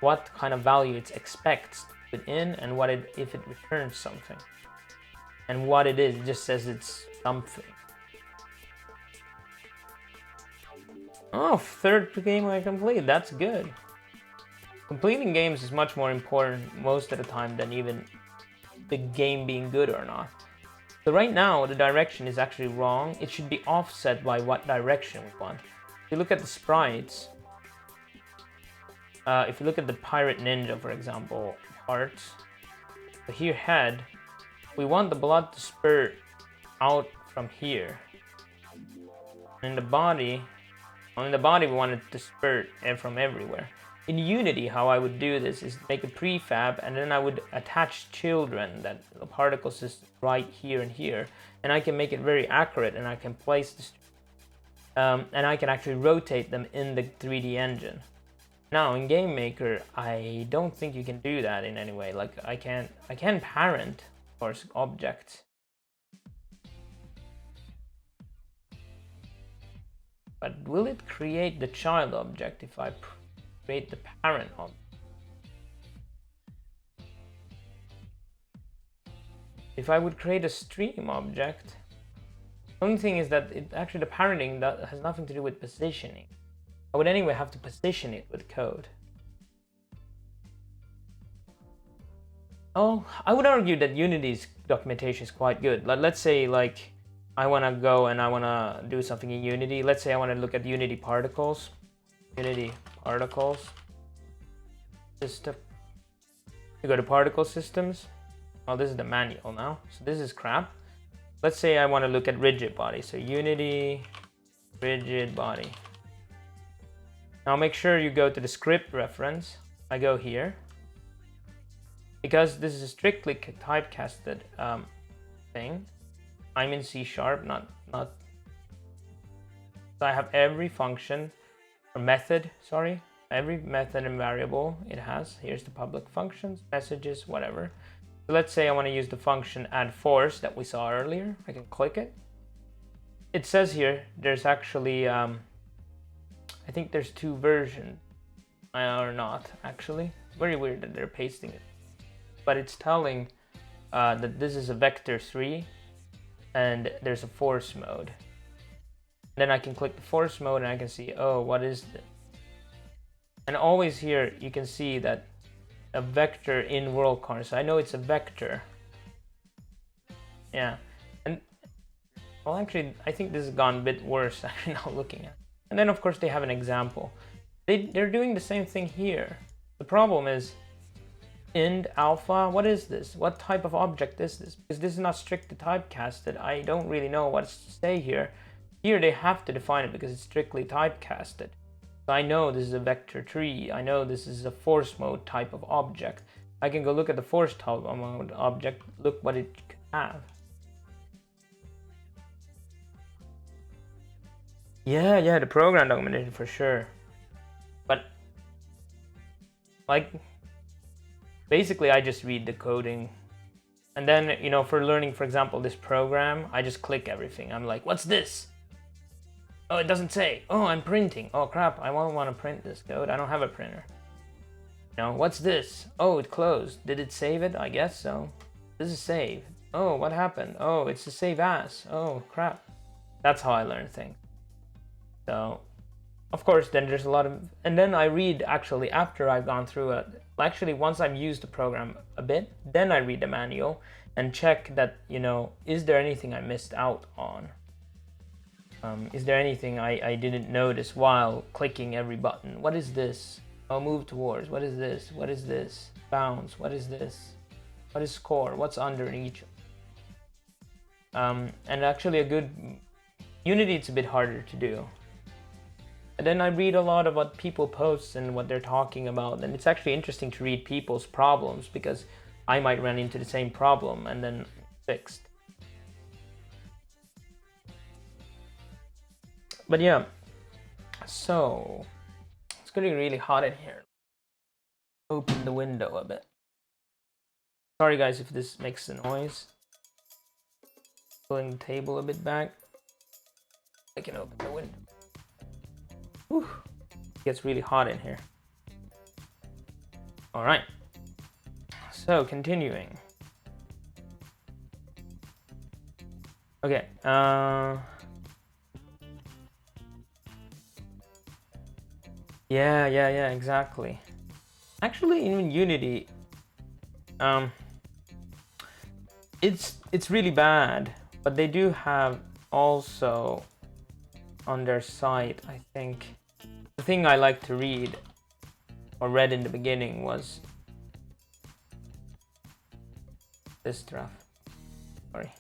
S1: what kind of value it expects to put in and what it, if it returns something. And what it is, it just says it's something. Oh, third game I complete, that's good. Completing games is much more important most of the time than even the game being good or not. So right now, the direction is actually wrong. It should be offset by what direction we want. If you look at the sprites, if you look at the Pirate Ninja, for example, parts, so here head, we want the blood to spurt out from here. And in the body we want it to spurt from everywhere. In Unity, how I would do this is make a prefab, and then I would attach children, that the particle system right here and here, and I can make it very accurate, and I can place this, and I can actually rotate them in the 3D engine. Now in Game Maker, I don't think you can do that in any way. Like I can parent, of course, objects, but will it create the child object if I create the parent object? If I would create a stream object, the only thing is that actually the parenting that has nothing to do with positioning. I would anyway have to position it with code. Oh, I would argue that Unity's documentation is quite good. Let's say like I want to go and I want to do something in Unity. Let's say I want to look at Unity particles. Unity particles system. You go to particle systems. Oh, this is the manual now. So this is crap. Let's say I want to look at rigid body. So Unity rigid body. Now make sure you go to the script reference. I go here. Because this is a strictly typecasted thing. I'm in C#, not. So I have every function or method, sorry. Every method and variable it has. Here's the public functions, messages, whatever. So let's say I want to use the function add force that we saw earlier. I can click it. It says here there's actually I think there's 2 versions, or not actually. It's very weird that they're pasting it, but it's telling that this is a vector 3 and there's a force mode. Then I can click the force mode and I can see, oh, what is this? And always here you can see that a vector in world corner. So I know it's a vector. Yeah. And Well, actually, I think this has gone a bit worse actually now looking at it. And then of course they have an example. They're doing the same thing here. The problem is int alpha, what is this? What type of object is this? Because this is not strictly typecasted. I don't really know what to say here. Here they have to define it because it's strictly typecasted. So I know this is a vector tree. I know this is a force mode type of object. I can go look at the force type mode object, look what it could have. Yeah, the program documentation for sure. But like basically I just read the coding. And then, you know, for learning, for example, this program, I just click everything. I'm like, what's this? Oh, it doesn't say. Oh, I'm printing. Oh crap, I won't want to print this code. I don't have a printer. You know, what's this? Oh, it closed. Did it save it? I guess so. This is save. Oh, what happened? Oh, it's a save as. Oh crap. That's how I learn things. So, of course, then there's a lot of, and then I read actually after I've gone through it. Actually, once I've used the program a bit, then I read the manual and check that, you know, is there anything I missed out on? Is there anything I didn't notice while clicking every button? What is this? Oh, move towards. What is this? What is this? Bounce. What is this? What is score? What's under each? And actually a good Unity, it's a bit harder to do. And then I read a lot of what people post and what they're talking about, and it's actually interesting to read people's problems because I might run into the same problem and then fixed. But yeah, so it's getting really hot in here. Open the window a bit. Sorry guys if this makes a noise. Pulling the table a bit back. I can open the window. Whew. It gets really hot in here. All right. So continuing. Okay. Yeah, exactly. Actually, in Unity, it's really bad, but they do have also on their site, I think. The thing I like to read, or read in the beginning, was this stuff. Sorry.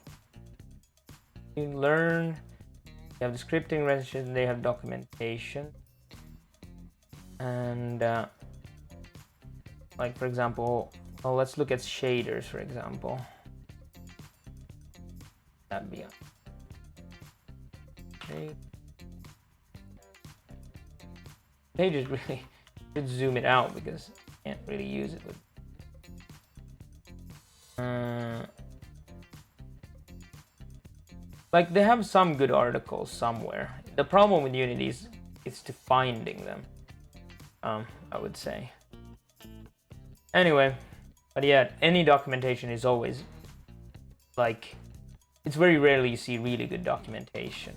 S1: You learn, you have the scripting registration, they have documentation. And like for example, oh, let's look at shaders, for example. That'd be okay. Pages really should zoom it out because I can't really use it with. Like they have some good articles somewhere. The problem with Unity is to finding them. I would say. Anyway, but yeah, any documentation is always like, it's very rarely you see really good documentation.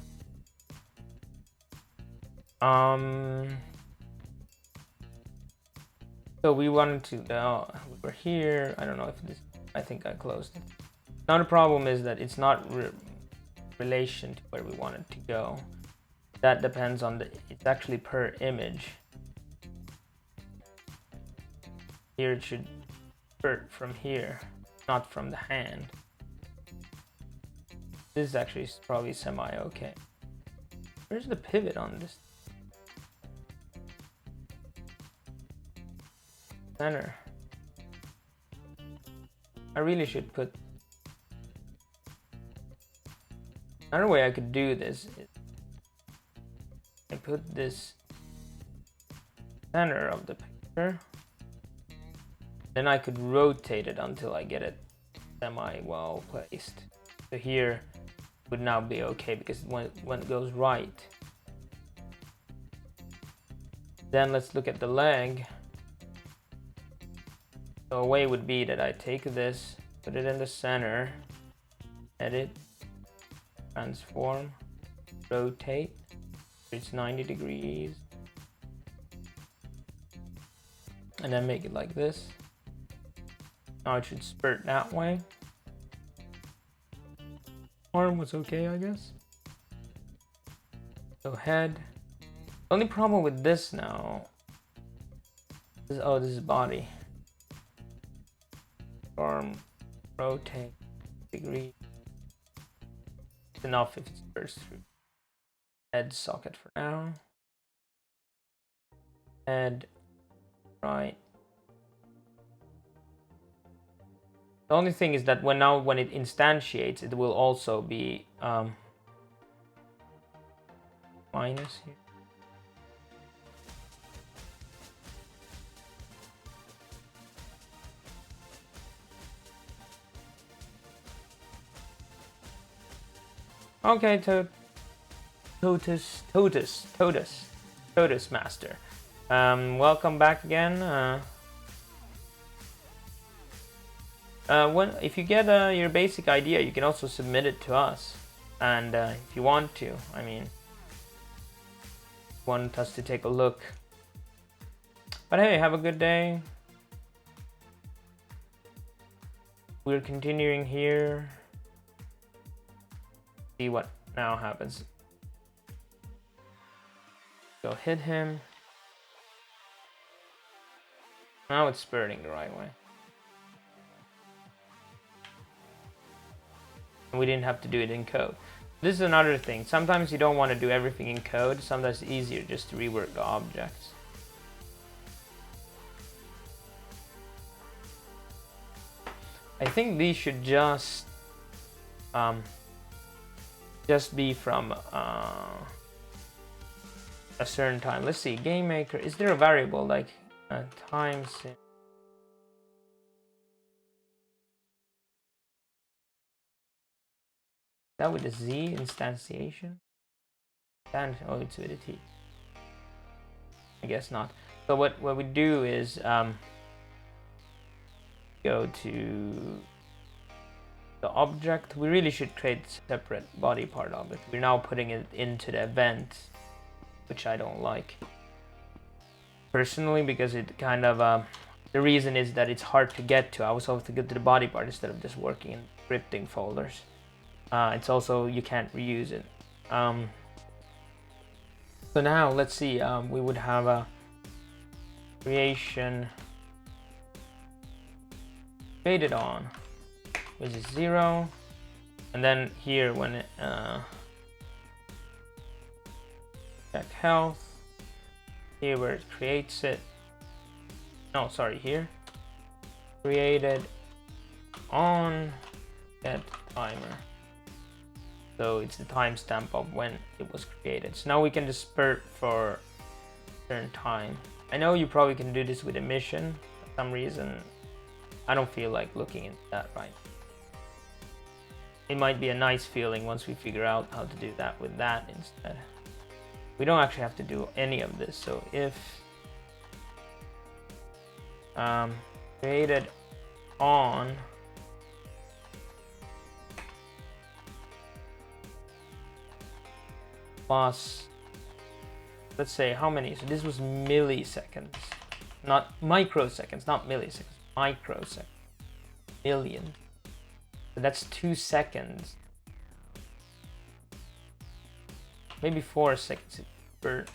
S1: So we wanted to, we were here. I don't know if this, I think I closed it. Now the problem is that it's not relation to where we want it to go. That depends on it's actually per image. Here it should start from here, not from the hand. This is actually probably semi-okay. Where's the pivot on this? Center. I really should put... Another way I could do this is I put this center of the picture. Then I could rotate it until I get it semi-well placed. So here would now be okay because when it goes right. Then let's look at the leg. So a way would be that I take this, put it in the center, edit, transform, rotate, it's 90 degrees, and then make it like this. Now it should spurt that way. Arm was okay, I guess. So head. The only problem with this now is, oh, this is body. Arm, rotate, degree. It's enough if it's first through. Head socket for now. Head, right. The only thing is that when it instantiates, it will also be minus here. Okay, Totus Master. Welcome back again. If you get your basic idea, you can also submit it to us, and if you want to, I mean, want us to take a look. But hey, have a good day. We're continuing here. See what now happens. Go hit him. Now it's spurting the right way. We didn't have to do it in code. This is another thing. Sometimes you don't want to do everything in code. Sometimes it's easier just to rework the objects. I think these should just be from a certain time. Let's see. Game maker. Is there a variable like time sim? That with a Z instantiation? And oh, it's with a T. I guess not. So what we do is go to the object. We really should create a separate body part of it. We're now putting it into the event, which I don't like personally, because it kind of the reason is that it's hard to get to. I was supposed to get to the body part instead of just working in scripting folders. It's also, you can't reuse it. So now let's see, we would have a creation created on, which is 0, and then here when it check health, here where it creates it, no, sorry, here created on get timer. So it's the timestamp of when it was created. So now we can just spurt for a certain time. I know you probably can do this with emission. For some reason, I don't feel like looking into that right. It might be a nice feeling once we figure out how to do that with that instead. We don't actually have to do any of this. So if created on plus, let's say how many, so this was milliseconds, not microseconds, not milliseconds, microseconds, million, so that's 2 seconds, maybe 4 seconds per,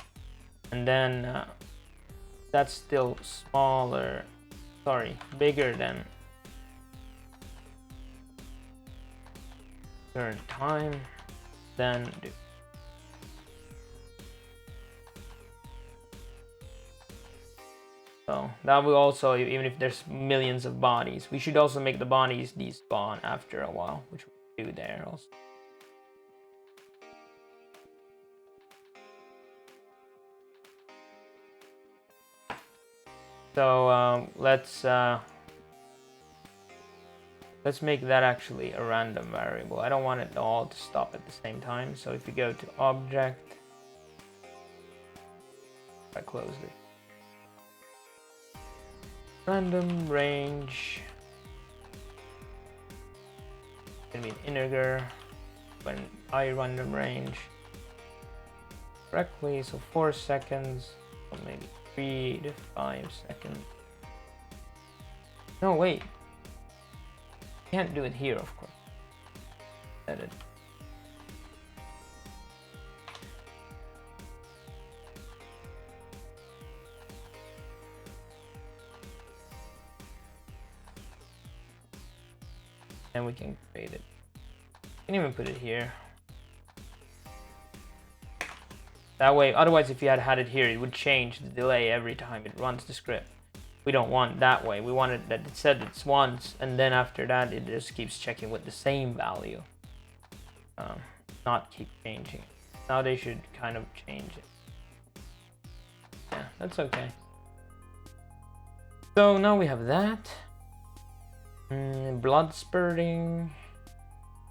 S1: and then that's still smaller, sorry, bigger than current time, then do. So that will also, even if there's millions of bodies, we should also make the bodies despawn after a while, which we do there also. So let's make that actually a random variable. I don't want it all to stop at the same time. So if you go to object, I close it. Random range, gonna be an integer when I random range correctly, so 4 seconds, or maybe 3 to 5 seconds. No, wait, can't do it here, of course. Edit. and we can create it. You can even put it here. That way, otherwise if you had had it here, it would change the delay every time it runs the script. We don't want that way. We want it that it said it's once, and then after that it just keeps checking with the same value. Not keep changing. Now they should kind of change it. Yeah, that's okay. So now we have that. Blood spurting.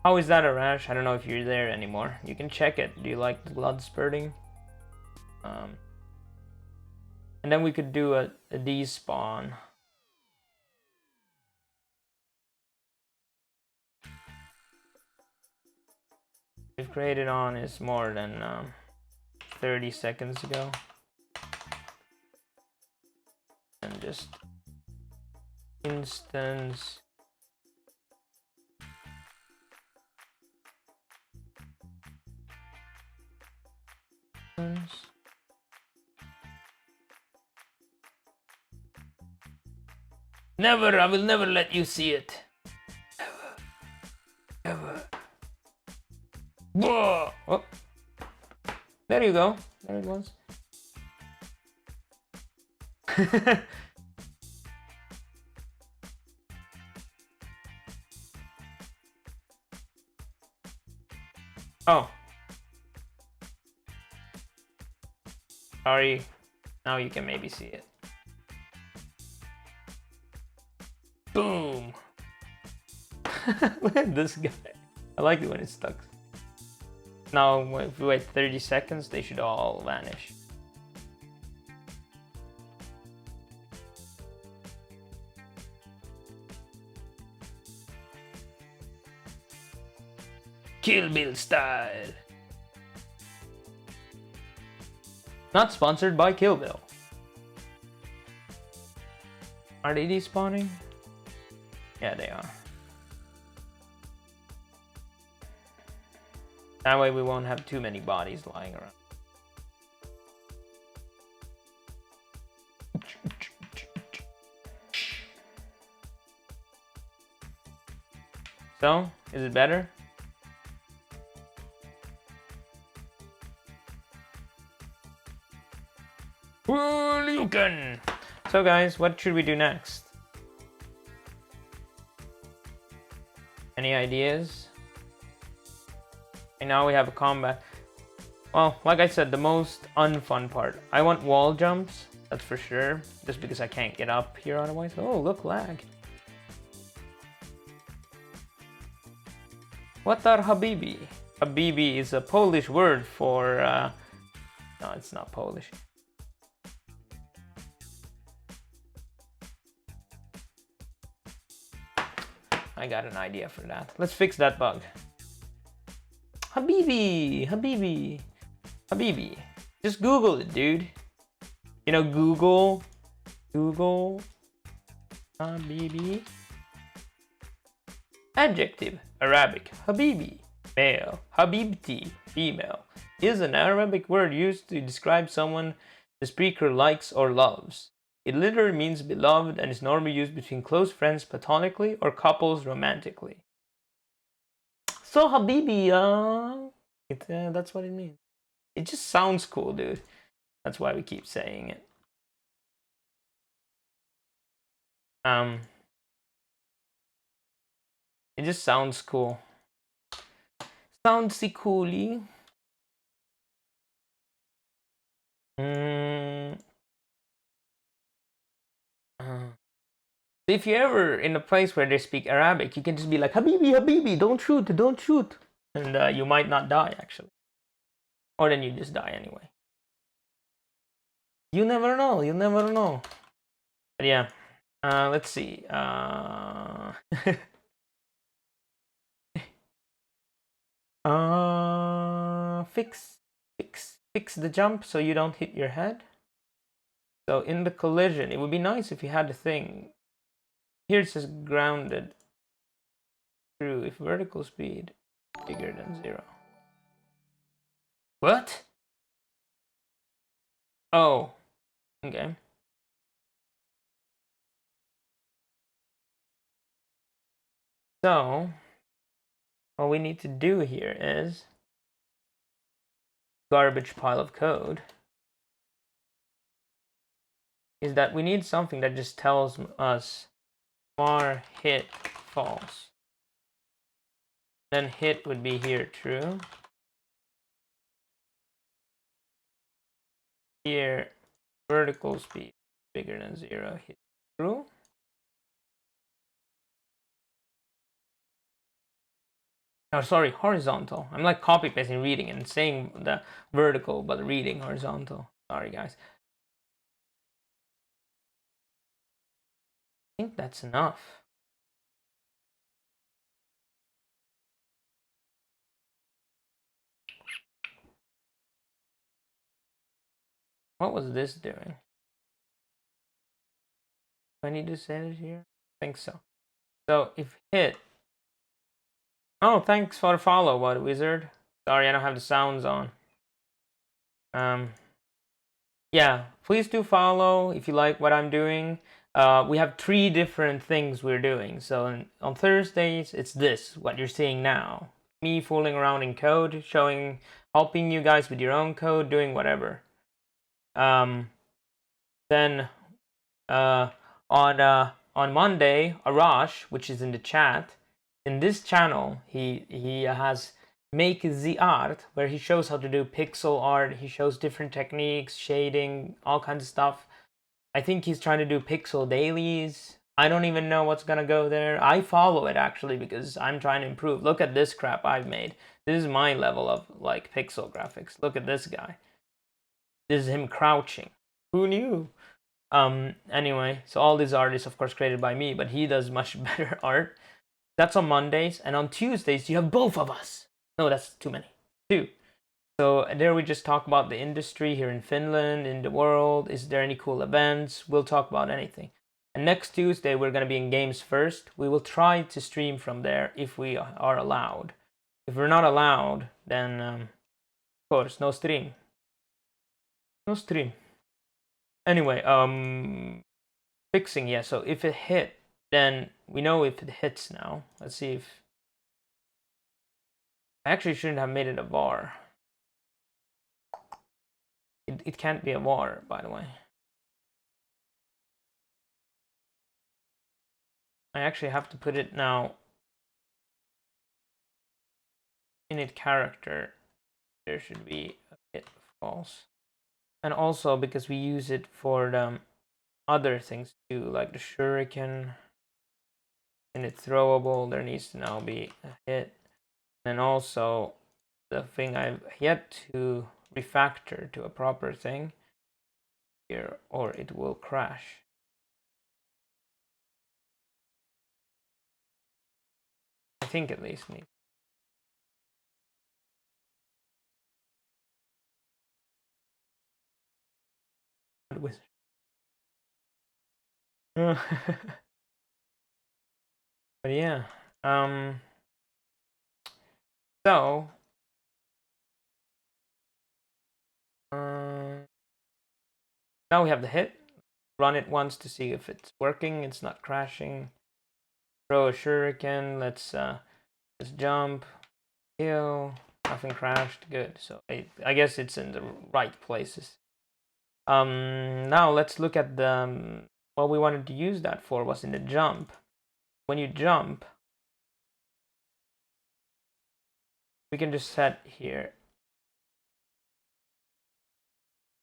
S1: How is that, a rash? I don't know if you're there anymore. You can check it. Do you like the blood spurting? And then we could do a despawn. We've created on is more than 30 seconds ago. And just instance. Never, I will never let you see it. Ever. Whoa! Oh. There you go. There it was. Oh. Sorry. Now you can maybe see it. Boom! Look at this guy. I like it when it stuck. Now, if we wait 30 seconds, they should all vanish. Kill Bill style. Not sponsored by Kill Bill. Are they despawning? Yeah, they are. That way we won't have too many bodies lying around. So, is it better? Well, you can. So guys, what should we do next? Any ideas? And now we have a combat. Well, like I said, the most unfun part. I want wall jumps, that's for sure. Just because I can't get up here otherwise. Oh, look, lag. What are habibi? Habibi is a Polish word for... No, it's not Polish. I got an idea for that. Let's fix that bug. Habibi, Habibi, Habibi. Just Google it, dude. You know, Google, Habibi. Adjective, Arabic, Habibi, male, Habibti, female, is an Arabic word used to describe someone the speaker likes or loves. It literally means beloved and is normally used between close friends platonically or couples romantically. So Habibi, that's what it means. It just sounds cool, dude. That's why we keep saying it. It just sounds cool. Soundsy cooly. If you're ever in a place where they speak Arabic, you can just be like, Habibi, Habibi, don't shoot, don't shoot. And you might not die, actually. Or then you just die anyway. You never know, you never know. But yeah, let's see. Fix the jump so you don't hit your head. So in the collision, it would be nice if you had a thing. Here it says grounded. True, if vertical speed bigger than 0. What? Oh, okay. So what we need to do here is garbage pile of code is that we need something that just tells us var hit false. Then hit would be here true. Here vertical speed bigger than 0, hit true. Oh, sorry, horizontal. I'm like copy pasting reading and saying the vertical but reading horizontal. Sorry guys. I think that's enough. What was this doing? Do I need to set it here? I think so. So if hit. Oh, thanks for the follow, what wizard. Sorry, I don't have the sounds on. Yeah, please do follow if you like what I'm doing. We have 3 different things we're doing. So on Thursdays, it's this, what you're seeing now. Me fooling around in code, helping you guys with your own code, doing whatever. Then on Monday, Arash, which is in the chat, in this channel, he has Make the Art, where he shows how to do pixel art. He shows different techniques, shading, all kinds of stuff. I think he's trying to do pixel dailies. I don't even know what's gonna go there. I follow it actually because I'm trying to improve. Look at this crap I've made. This is my level of like pixel graphics. Look at this guy. This is him crouching. Who knew? Anyway, so all these art is of course created by me, but he does much better art. That's on Mondays, and on Tuesdays you have both of us. No, that's too many. 2. So there we just talk about the industry here in Finland, in the world. Is there any cool events? We'll talk about anything. And next Tuesday we're gonna be in Games First. We will try to stream from there if we are allowed. If we're not allowed, then of course no stream. No stream. Anyway, fixing, yeah, so if it hit, then we know if it hits now. Let's see if I actually shouldn't have made it a var. It can't be a var, by the way. I actually have to put it now init character. There should be a hit false. And also because we use it for the other things too, like the shuriken and it's throwable, there needs to now be a hit. And also the thing I've yet to refactor to a proper thing here, or it will crash. I think at least me. But yeah, so now we have the hit. Run it once to see if it's working. It's not crashing. Throw a shuriken. Let's jump, kill. Nothing crashed. Good. So I guess it's in the right places. Now let's look at the what we wanted to use that for was in the jump. When you jump, we can just set here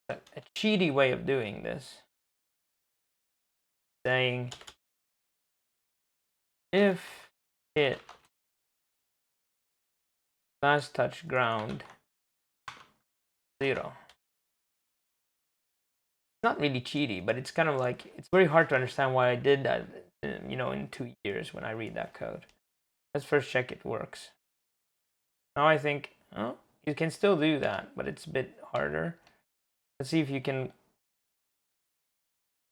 S1: a cheaty way of doing this, saying if hit last touch ground 0. It's not really cheaty, but it's kind of like it's very hard to understand why I did that, you know, in 2 years when I read that code. Let's first check it works. Now I think, oh, you can still do that, but it's a bit harder. Let's see if you can.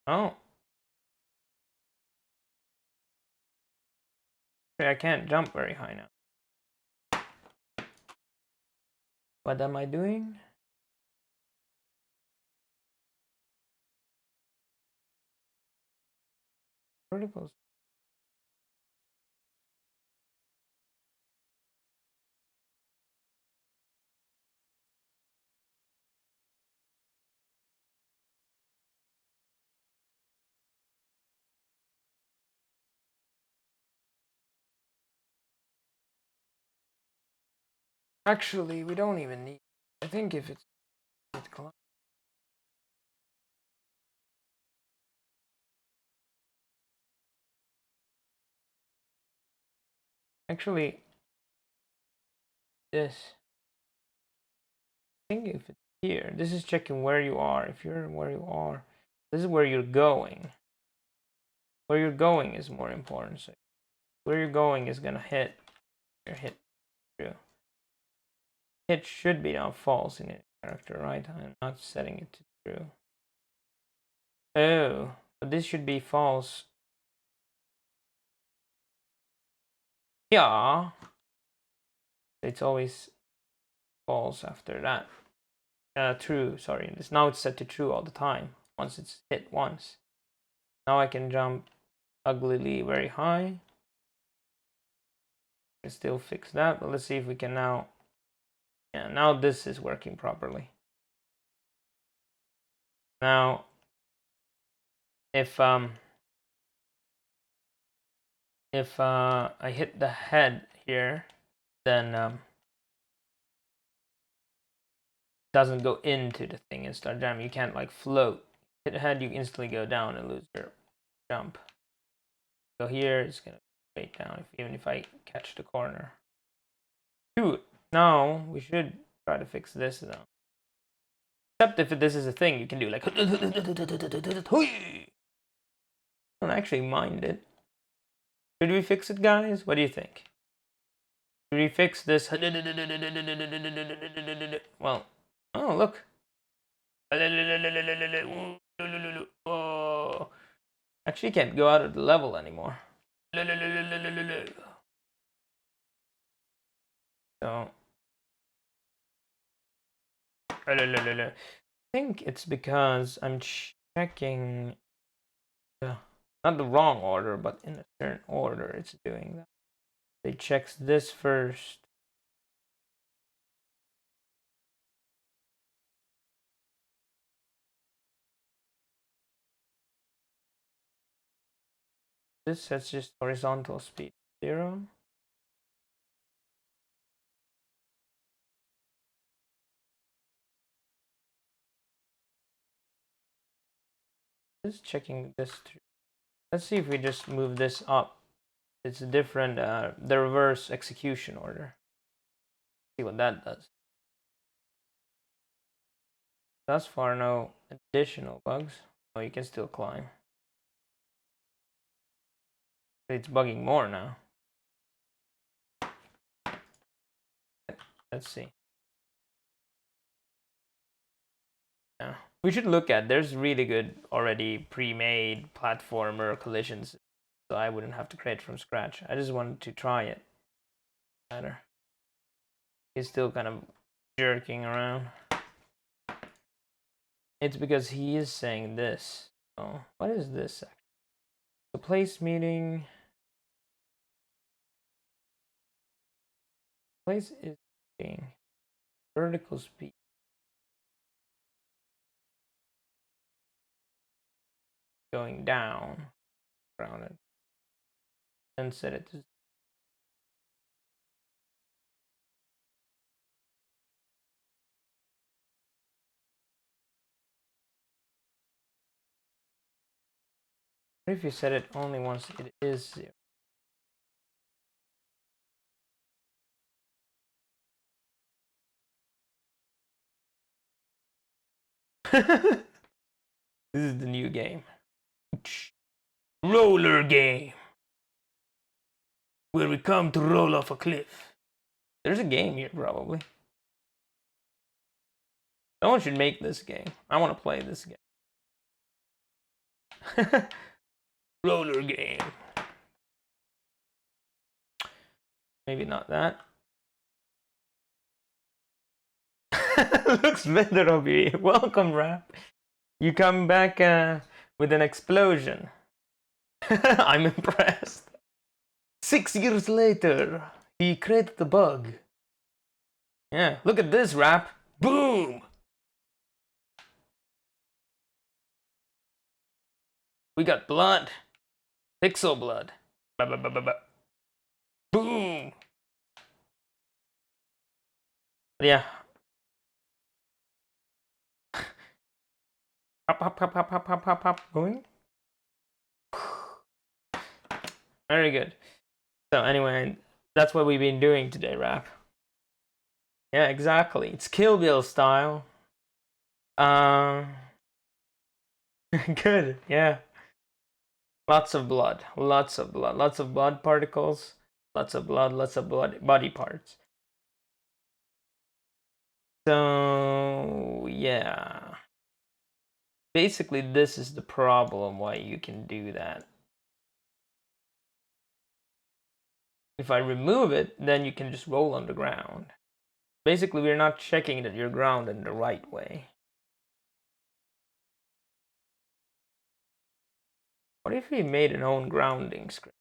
S1: Oh, okay, I can't jump very high now. What am I doing? Verticals. Actually, we don't even need. I think if it's actually this. I think if it's here, this is checking where you are. If you're where you are, this is where you're going. Where you're going is more important. So where you're going is gonna hit your hit true. Hit should be now false in a character, right? I'm not setting it to true. Oh, but this should be false. Yeah. It's always false after that. True, sorry. Now it's set to true all the time. Once it's hit once. Now I can jump uglily very high. I can still fix that, but let's see if we can now. Yeah, now this is working properly. Now, if I hit the head here, then doesn't go into the thing and start jamming. You can't like float. Hit the head, you instantly go down and lose your jump. So here it's gonna go straight down, even if I catch the corner. Dude, now we should try to fix this though. Except if this is a thing you can do, like. I don't actually mind it. Should we fix it, guys? What do you think? Should we fix this? Well, oh look. Oh, actually can't go out of the level anymore. So I think it's because I'm checking not the wrong order, but in a certain order it's doing that. It checks this first. This sets just horizontal speed 0. Just checking this through. Let's see if we just move this up. It's a different, the reverse execution order. See what that does. Thus far, no additional bugs. Oh, you can still climb. It's bugging more now. Let's see. Yeah, we should look at. There's really good already pre-made platformer collisions, so I wouldn't have to create from scratch. I just wanted to try it. Better. He's still kind of jerking around. It's because he is saying this. Oh, what is this? The place meeting. Place is being vertical speed going down. Grounded. And set it to. What if you set it only once it is 0? This is the new game. Roller game. Where we come to roll off a cliff. There's a game here, probably. Someone should make this game. I want to play this game. Roller game. Maybe not that. Looks better, Obi. Welcome, Rap. You come back with an explosion. I'm impressed. 6 years later, he created the bug. Yeah, look at this, Rap. Boom! We got blood. Pixel blood. Boom! But yeah. Up, going. Very good. So anyway, that's what we've been doing today, Rap. Yeah, exactly. It's Kill Bill style. Good. Yeah. Lots of blood. Lots of blood. Lots of blood particles. Lots of blood. Lots of blood body parts. So yeah. Basically, this is the problem why you can do that. If I remove it, then you can just roll on the ground. Basically, we're not checking that you're grounded in the right way. What if we made an own grounding script?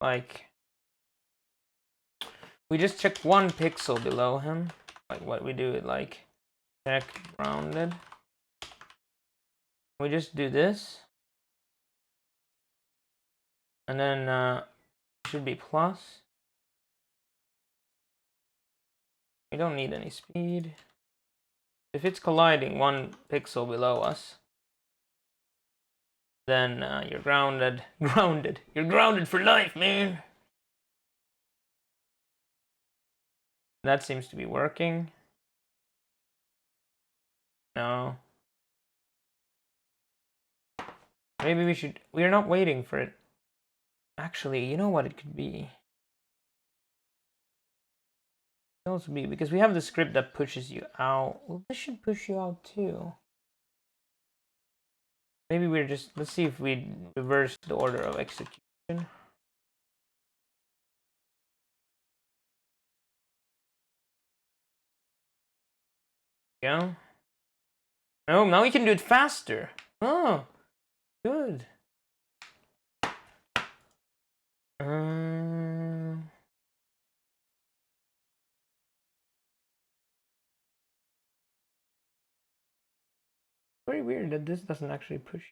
S1: Like, we just check 1 pixel below him. Like what we do, like check grounded. We just do this. And then should be plus. We don't need any speed. If it's colliding 1 pixel below us, then you're grounded. Grounded. You're grounded for life, man. That seems to be working. No. Maybe we should... We're not waiting for it. Actually, you know what it could be? It could also be because we have the script that pushes you out. Well, this should push you out too. Maybe we're just... Let's see if we reverse the order of execution. Yeah. Oh, now we can do it faster. Oh, good. Very weird that this doesn't actually push.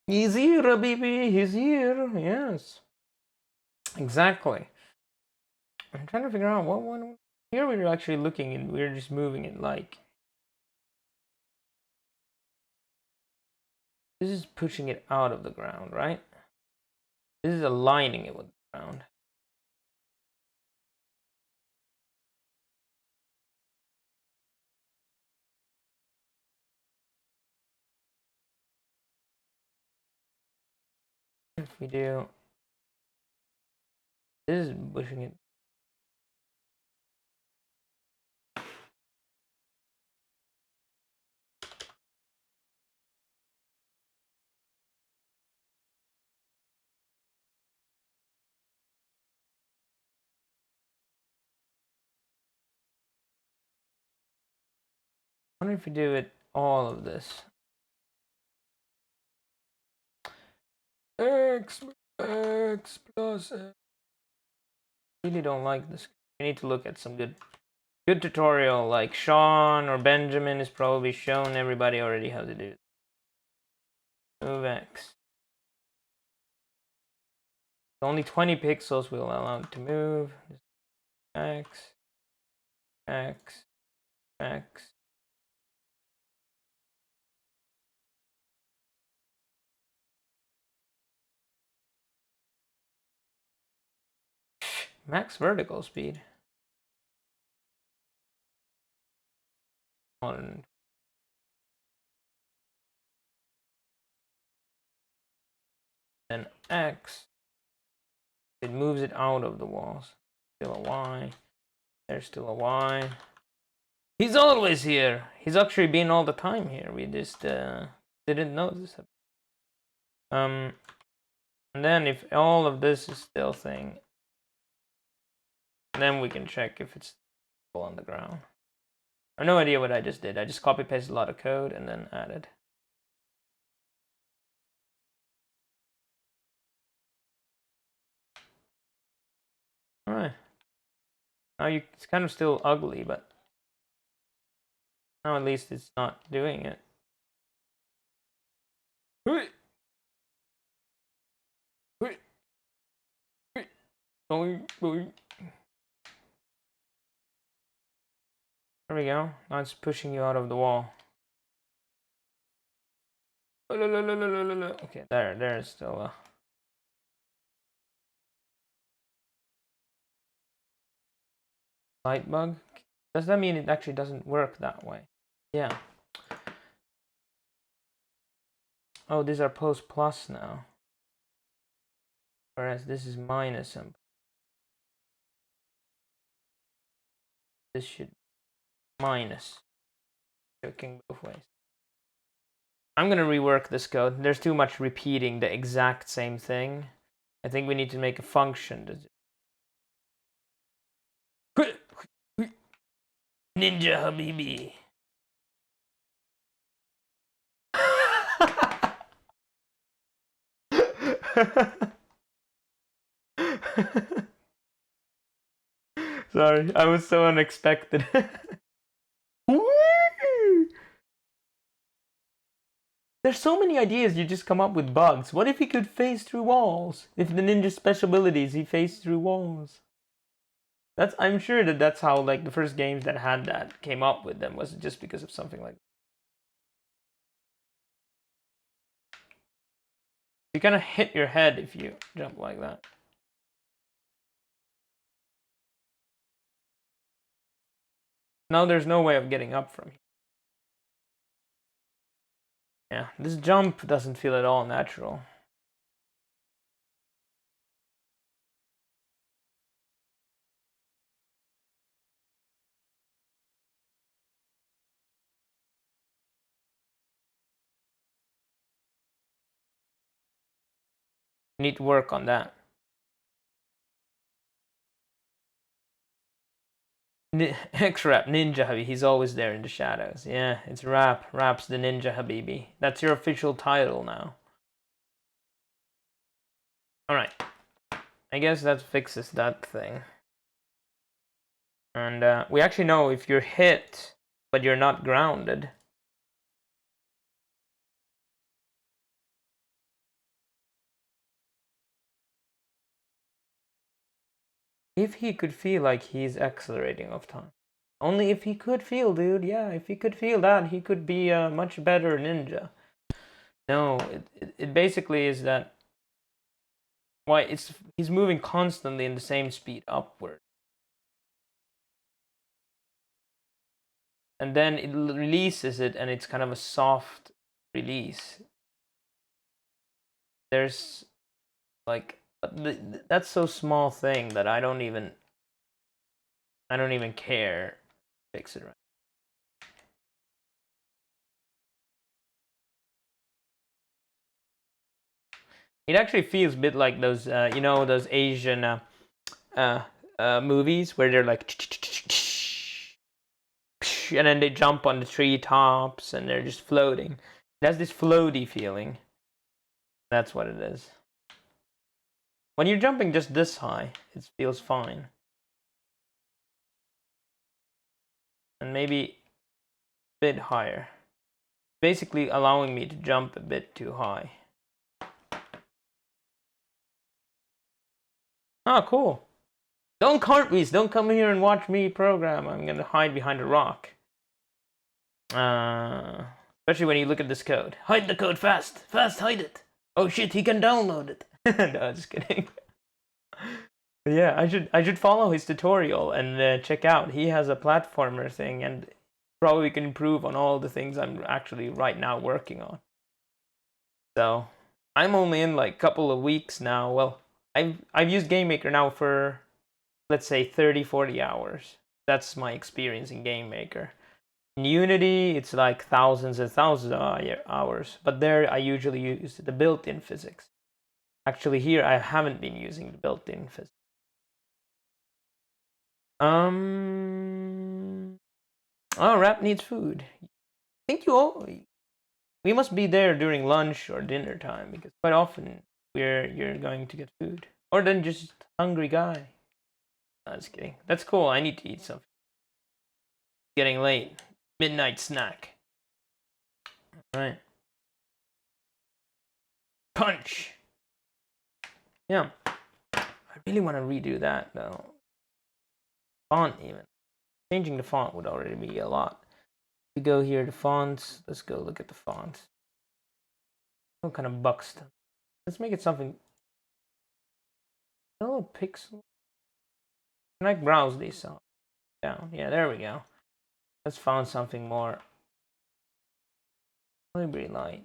S1: He's here, baby. He's here. Yes. Exactly. I'm trying to figure out what one. Here we're actually looking and we're just moving it like. This is pushing it out of the ground, right? This is aligning it with the ground. If we do. This is pushing it. I wonder if we do it all of this. X plus X. I really don't like this. We need to look at some good tutorial like Sean or Benjamin has probably shown everybody already how to do it. Move X. Only 20 pixels will allow it to move. X, X, X. Max vertical speed. On. Then X. It moves it out of the walls. Still a Y. There's still a Y. He's always here. He's actually been all the time here. We just didn't notice it. And then if all of this is still thing, then we can check if it's still on the ground. I have no idea what I just did. I just copy pasted a lot of code and then added. All right. Now it's kind of still ugly, but Now at least it's not doing it. There we go. Now it's pushing you out of the wall. Okay, there's still a light bug. Does that mean it actually doesn't work that way? Yeah. Oh, these are post plus now. Whereas this is minus input. This should be minus. Working both ways. I'm gonna rework this code. There's too much repeating the exact same thing. I think we need to make a function to Ninja Habibi. Sorry, I was so unexpected. There's so many ideas you just come up with bugs. What if he could phase through walls? If the ninja's special abilities, he phased through walls. I'm sure that's how like the first games that had that came up with them, was just because of something like that. You kind of hit your head if you jump like that. Now there's no way of getting up from here. Yeah, this jump doesn't feel at all natural. Need to work on that. X-Rap, Ninja Habibi, he's always there in the shadows. Yeah, it's Rap's the Ninja Habibi. That's your official title now. Alright. I guess that fixes that thing. And we actually know if you're hit, but you're not grounded. If he could feel like he's accelerating off time. Only if he could feel, dude. Yeah, if he could feel that, he could be a much better ninja. No, it basically is that why he's moving constantly in the same speed upward. And then it releases it, and it's kind of a soft release. There's like that's so small thing that I don't even care. Fix it right. It actually feels a bit like those you know, those Asian movies where they're like and then they jump on the treetops and they're just floating. It has this floaty feeling. That's what it is. When you're jumping just this high, it feels fine. And maybe a bit higher. Basically allowing me to jump a bit too high. Oh, cool. Don't cartwheels, don't come here and watch me program. I'm gonna hide behind a rock. Especially when you look at this code. Hide the code fast! Fast, hide it! Oh shit, he can download it! No, just kidding. Yeah, I should follow his tutorial and check out. He has a platformer thing, and probably can improve on all the things I'm actually right now working on. So I'm only in like a couple of weeks now. Well, I've used GameMaker now for, let's say, 30-40 hours. That's my experience in GameMaker. In Unity, it's like thousands and thousands of hours, but there I usually use the built-in physics. Actually, here I haven't been using the built-in physics. Oh, Rap needs food. I think we must be there during lunch or dinner time, because quite often you're going to get food, or then just hungry guy. No, just kidding. That's cool. I need to eat something. It's getting late. Midnight snack. All right. Punch. Yeah. I really want to redo that though. Font even. Changing the font would already be a lot. We go here to fonts. Let's go look at the fonts. What kind of Buxton? Let's make it something. Oh, pixel. Can I browse these down? Yeah, there we go. Let's find something more library light.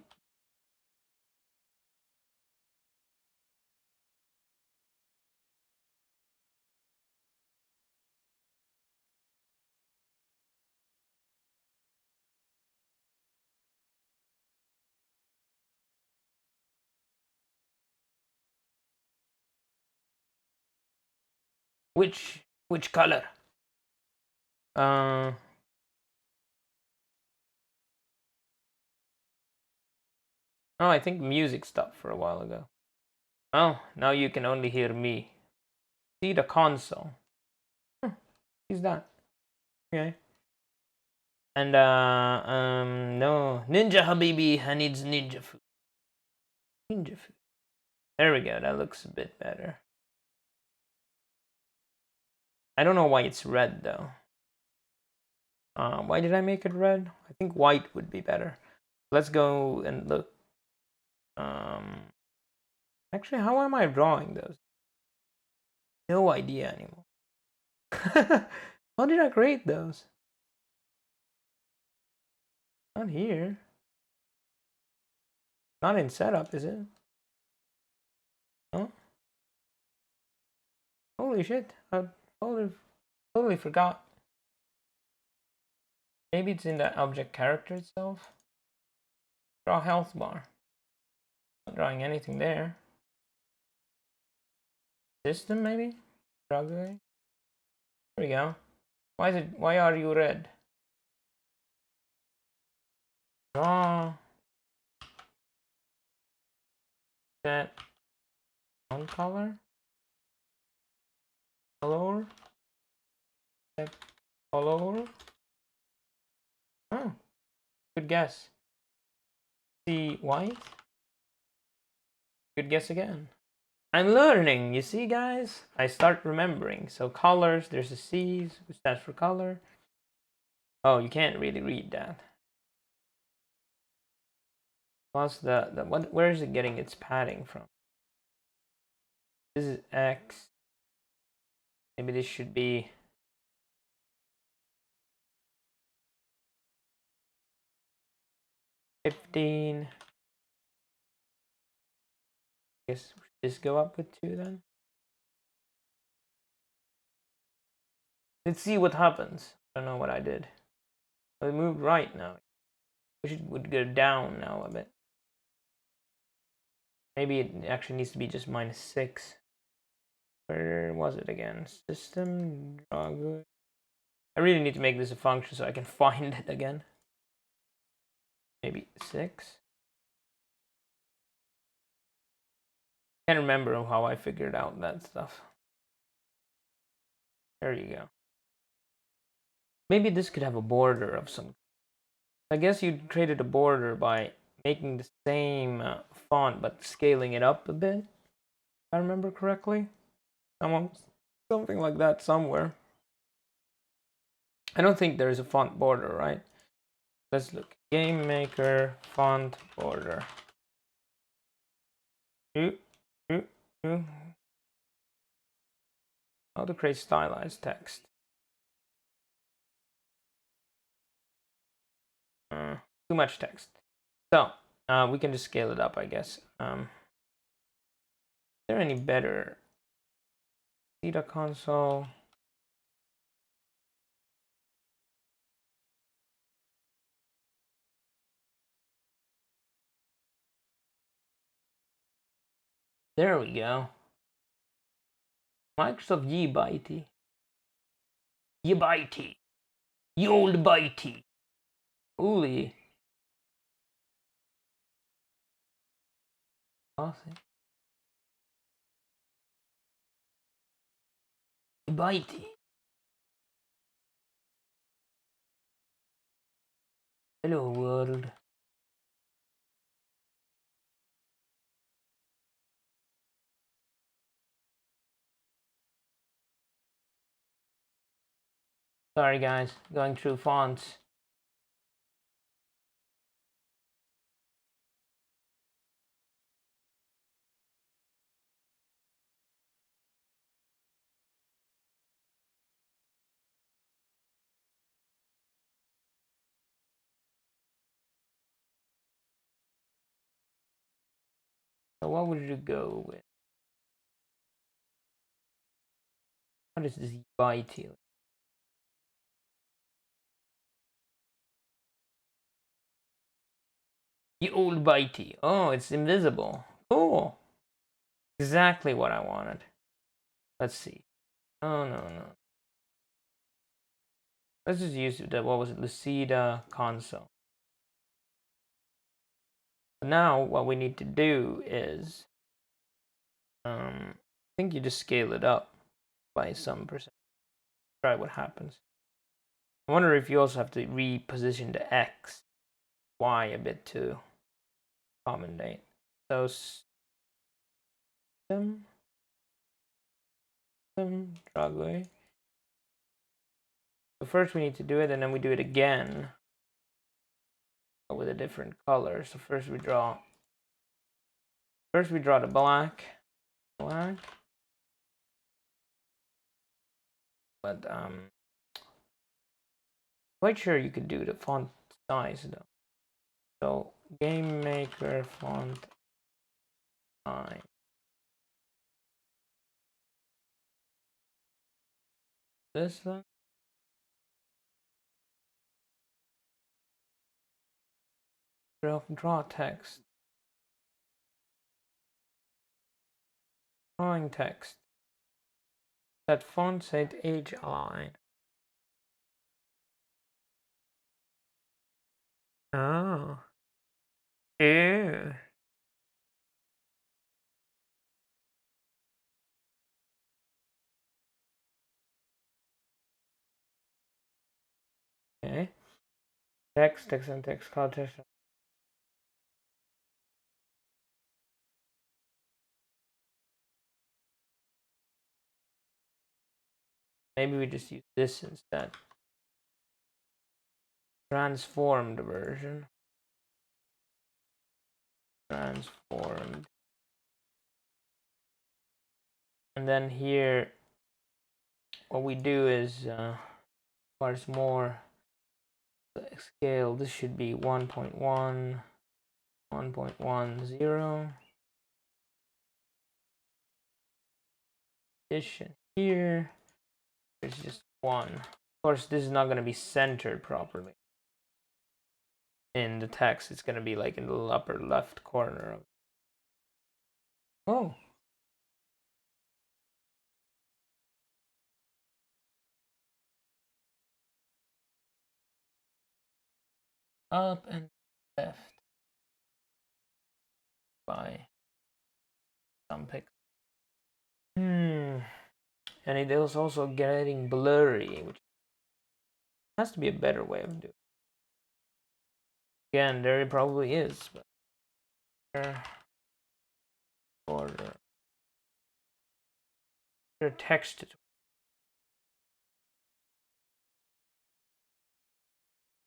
S1: Which color? Oh, I think music stopped for a while ago. Oh, now you can only hear me. See the console. Who's that? Okay. And no, Ninja Habibi needs ninja food. Ninja food. There we go. That looks a bit better. I don't know why it's red though. Why did I make it red? I think white would be better. Let's go and look. Actually, how am I drawing those? No idea anymore. How did I create those? Not here. Not in setup, is it? Oh. Holy shit. I totally forgot. Maybe it's in the object character itself. Draw health bar. Not drawing anything there. System maybe? Drug away. There we go. Why are you red? Draw. Set on color. Color. Set color. Oh, good guess. See white. Good guess again. I'm learning, you see, guys? I start remembering. So colors, there's a C, which stands for color. Oh, you can't really read that. Plus where is it getting its padding from? This is X. Maybe this should be 15. Guess this go up with 2 then. Let's see what happens. I don't know what I did. It moved right now. Wish it would go down now a bit. Maybe it actually needs to be just -6. Where was it again? System, draw good. I really need to make this a function so I can find it again. Maybe 6. Can't remember how I figured out that stuff. There you go. Maybe this could have a border of some. I guess you created a border by making the same font but scaling it up a bit. If I remember correctly. Something like that somewhere. I don't think there is a font border, right? Let's look. Game maker font border. How to create stylized text. Too much text. So we can just scale it up, I guess. Is there any better? Data console. There we go. Microsoft Ye bitey. Ye old bitey. Holy. Awesome. Bitey. Hello world. Sorry guys, going through fonts. So what would you go with? What is this byte? The old bitey. Oh, it's invisible. Cool. Exactly what I wanted. Let's see. Oh no. Let's just use the, what was it, Lucida console. Now what we need to do is, I think you just scale it up by some percent. Try what happens. I wonder if you also have to reposition the X, Y a bit to accommodate. So drag away. So first we need to do it, and then we do it again with a different color. So first we draw the black. But quite sure you could do the font size though. So game maker font size. This one. Draw text. Drawing text. Set font set age align. Oh. Ew. Okay. Text and text context. Maybe we just use this instead. Transformed version. Transformed. And then here, what we do is, there's more scale. This should be 1.1, 1.10. Addition here. There's just one. Of course, this is not going to be centered properly in the text. It's going to be like in the upper left corner of. Oh. Up and left by some pixels. And it is also getting blurry, which has to be a better way of doing it. Again, there it probably is, but border text.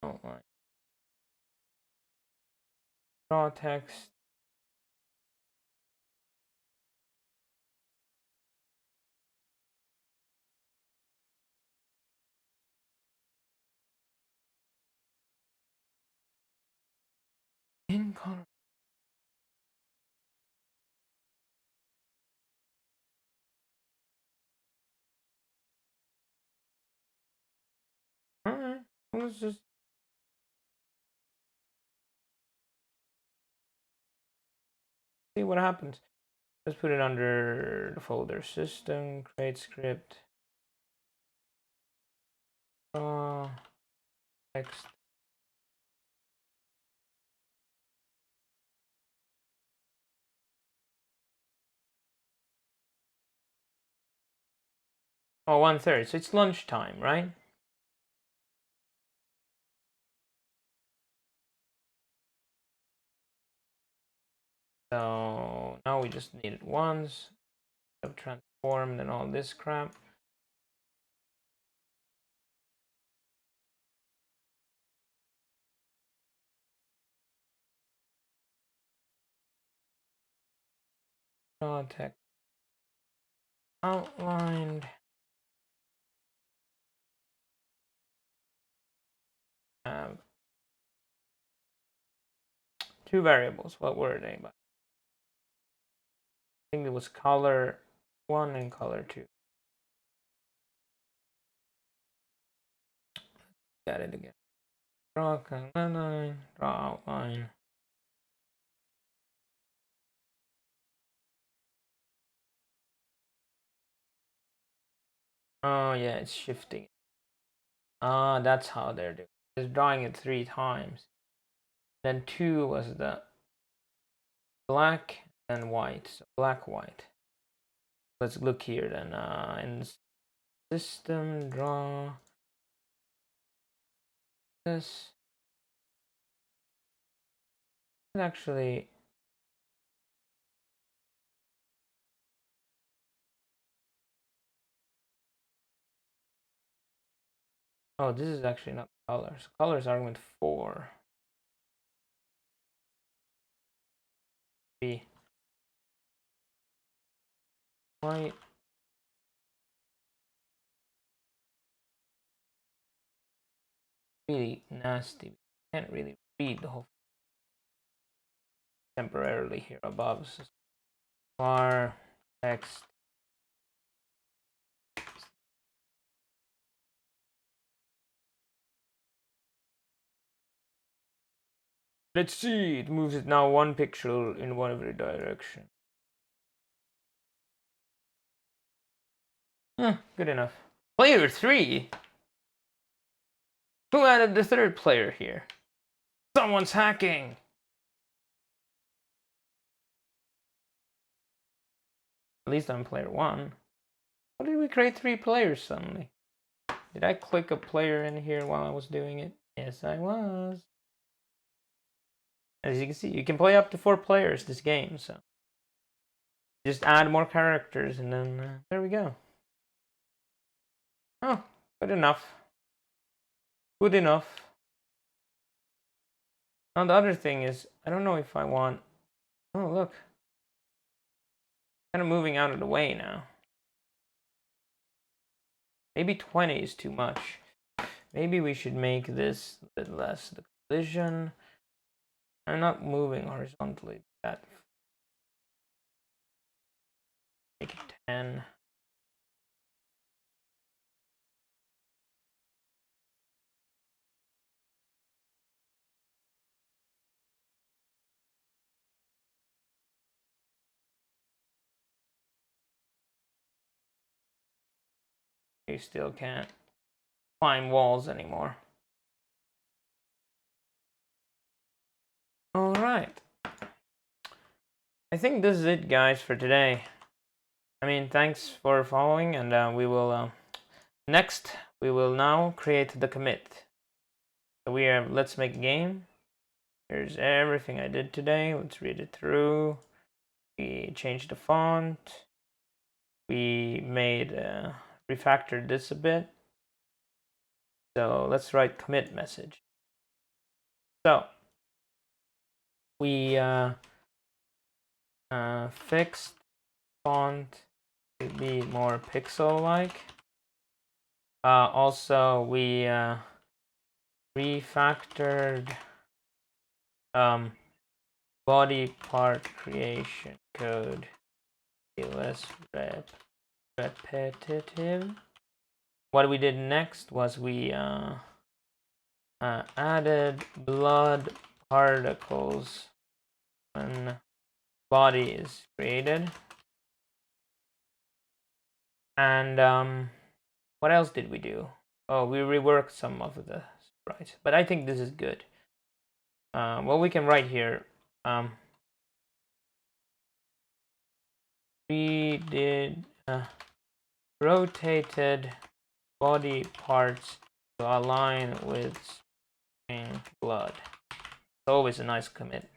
S1: Oh my. Draw text. In color. Alright, let's just see what happens. Let's put it under the folder system, create script, draw text. Oh, 1:30. So it's lunchtime, right? So now we just need it once. Transformed and all this crap. Text outlined. Two variables. What were they? I think it was color 1 and color 2. Got it again. Draw outline. Draw outline. Oh yeah, it's shifting. Ah, that's how they're doing. It's drawing it 3 times. Then 2 was the black and white. So black, white. Let's look here then. In system, draw this. Actually, oh, this is actually not colors. Colors are with 4. B. White. Really nasty. Can't really read the whole temporarily here above. So var text. Let's see. It moves it now 1 pixel in one every direction. Good enough. Player 3. Who added the 3rd player here? Someone's hacking. At least I'm player 1. How did we create 3 players suddenly? Did I click a player in here while I was doing it? Yes, I was. As you can see, you can play up to 4 players this game, so just add more characters and then there we go. Oh, good enough. Good enough. Now the other thing is, I don't know if I want... Oh, look. Kind of moving out of the way now. Maybe 20 is too much. Maybe we should make this a bit less. The collision. I'm not moving horizontally. That. Make it 10. You still can't climb walls anymore. All right. I think this is it, guys, for today. I mean, thanks for following, and we will next we will now create the commit. So we have let's make a game. Here's everything I did today. Let's read it through. We changed the font. We made refactored this a bit. So let's write commit message. So we fixed font to be more pixel-like. Also, we refactored body part creation code be less repetitive. What we did next was we added blood particles when body is created. And what else did we do? Oh, we reworked some of the sprites, but I think this is good. What we can write here, we did rotated body parts to align with blood. It's always a nice commit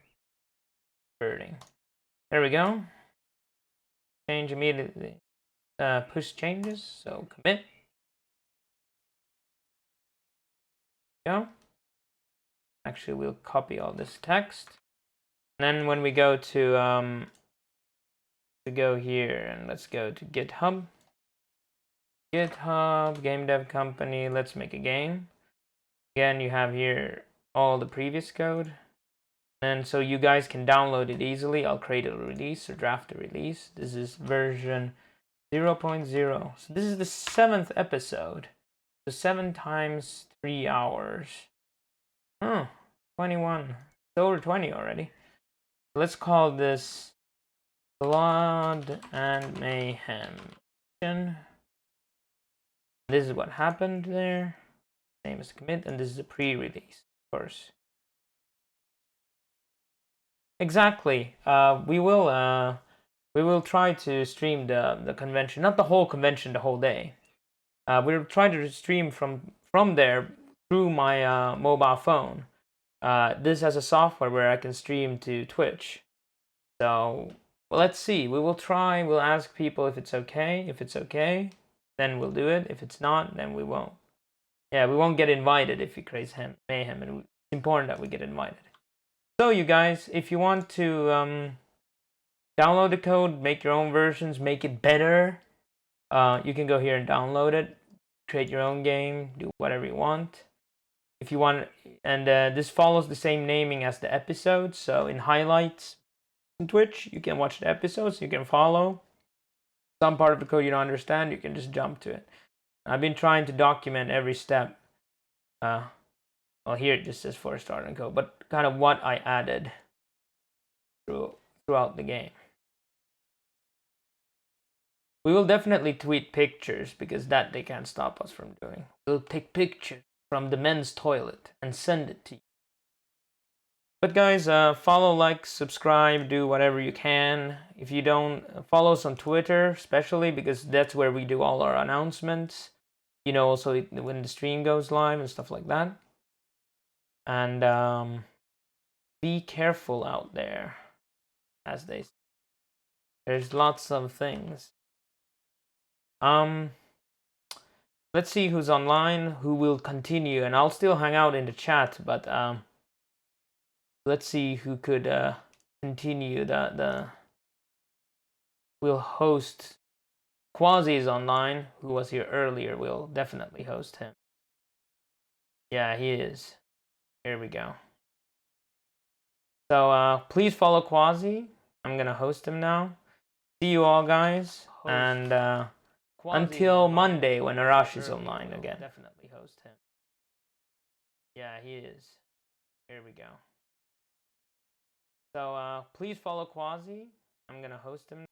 S1: birding. There we go. Change immediately. Push changes. So commit. Go. Actually, we'll copy all this text. And then when we go to go here and let's go to GitHub. GitHub, game dev company. Let's make a game. Again, you have here all the previous code. And so you guys can download it easily. I'll create a release or draft a release. This is version 0.0. So this is the 7th episode. So 7 times 3 hours. 21. It's over 20 already. Let's call this Blood and Mayhem. This is what happened there. Name is commit, and this is a pre-release, of course. Exactly. We will try to stream the convention, not the whole convention, the whole day. We're trying to stream from there through my mobile phone. This has a software where I can stream to Twitch. So well, let's see. We will try. We'll ask people if it's okay. If it's okay, then we'll do it. If it's not, then we won't. Yeah, we won't get invited if we create mayhem, and it's important that we get invited. So you guys, if you want to download the code, make your own versions, make it better, you can go here and download it, create your own game, do whatever you want. If you want, and this follows the same naming as the episodes. So in highlights in Twitch, you can watch the episodes, you can follow. Some part of the code you don't understand, you can just jump to it. I've been trying to document every step. Well, here it just says for starting code, but kind of what I added throughout the game. We will definitely tweet pictures because that they can't stop us from doing. We'll take pictures from the men's toilet and send it to you. But guys, follow, like, subscribe, do whatever you can. If you don't, follow us on Twitter, especially because that's where we do all our announcements. You know, also when the stream goes live and stuff like that. And be careful out there, as they say. There's lots of things. Let's see who's online, who will continue, and I'll still hang out in the chat, but let's see who could continue the we'll host. Quasi is online, who was here earlier. We'll definitely host him. Yeah, he is. Here we go. So please follow Quasi. I'm gonna host him now. See you all, guys, and until Monday when Arash is online again. Definitely host him. Yeah, he is. Here we go. So please follow Quasi. I'm gonna host him now.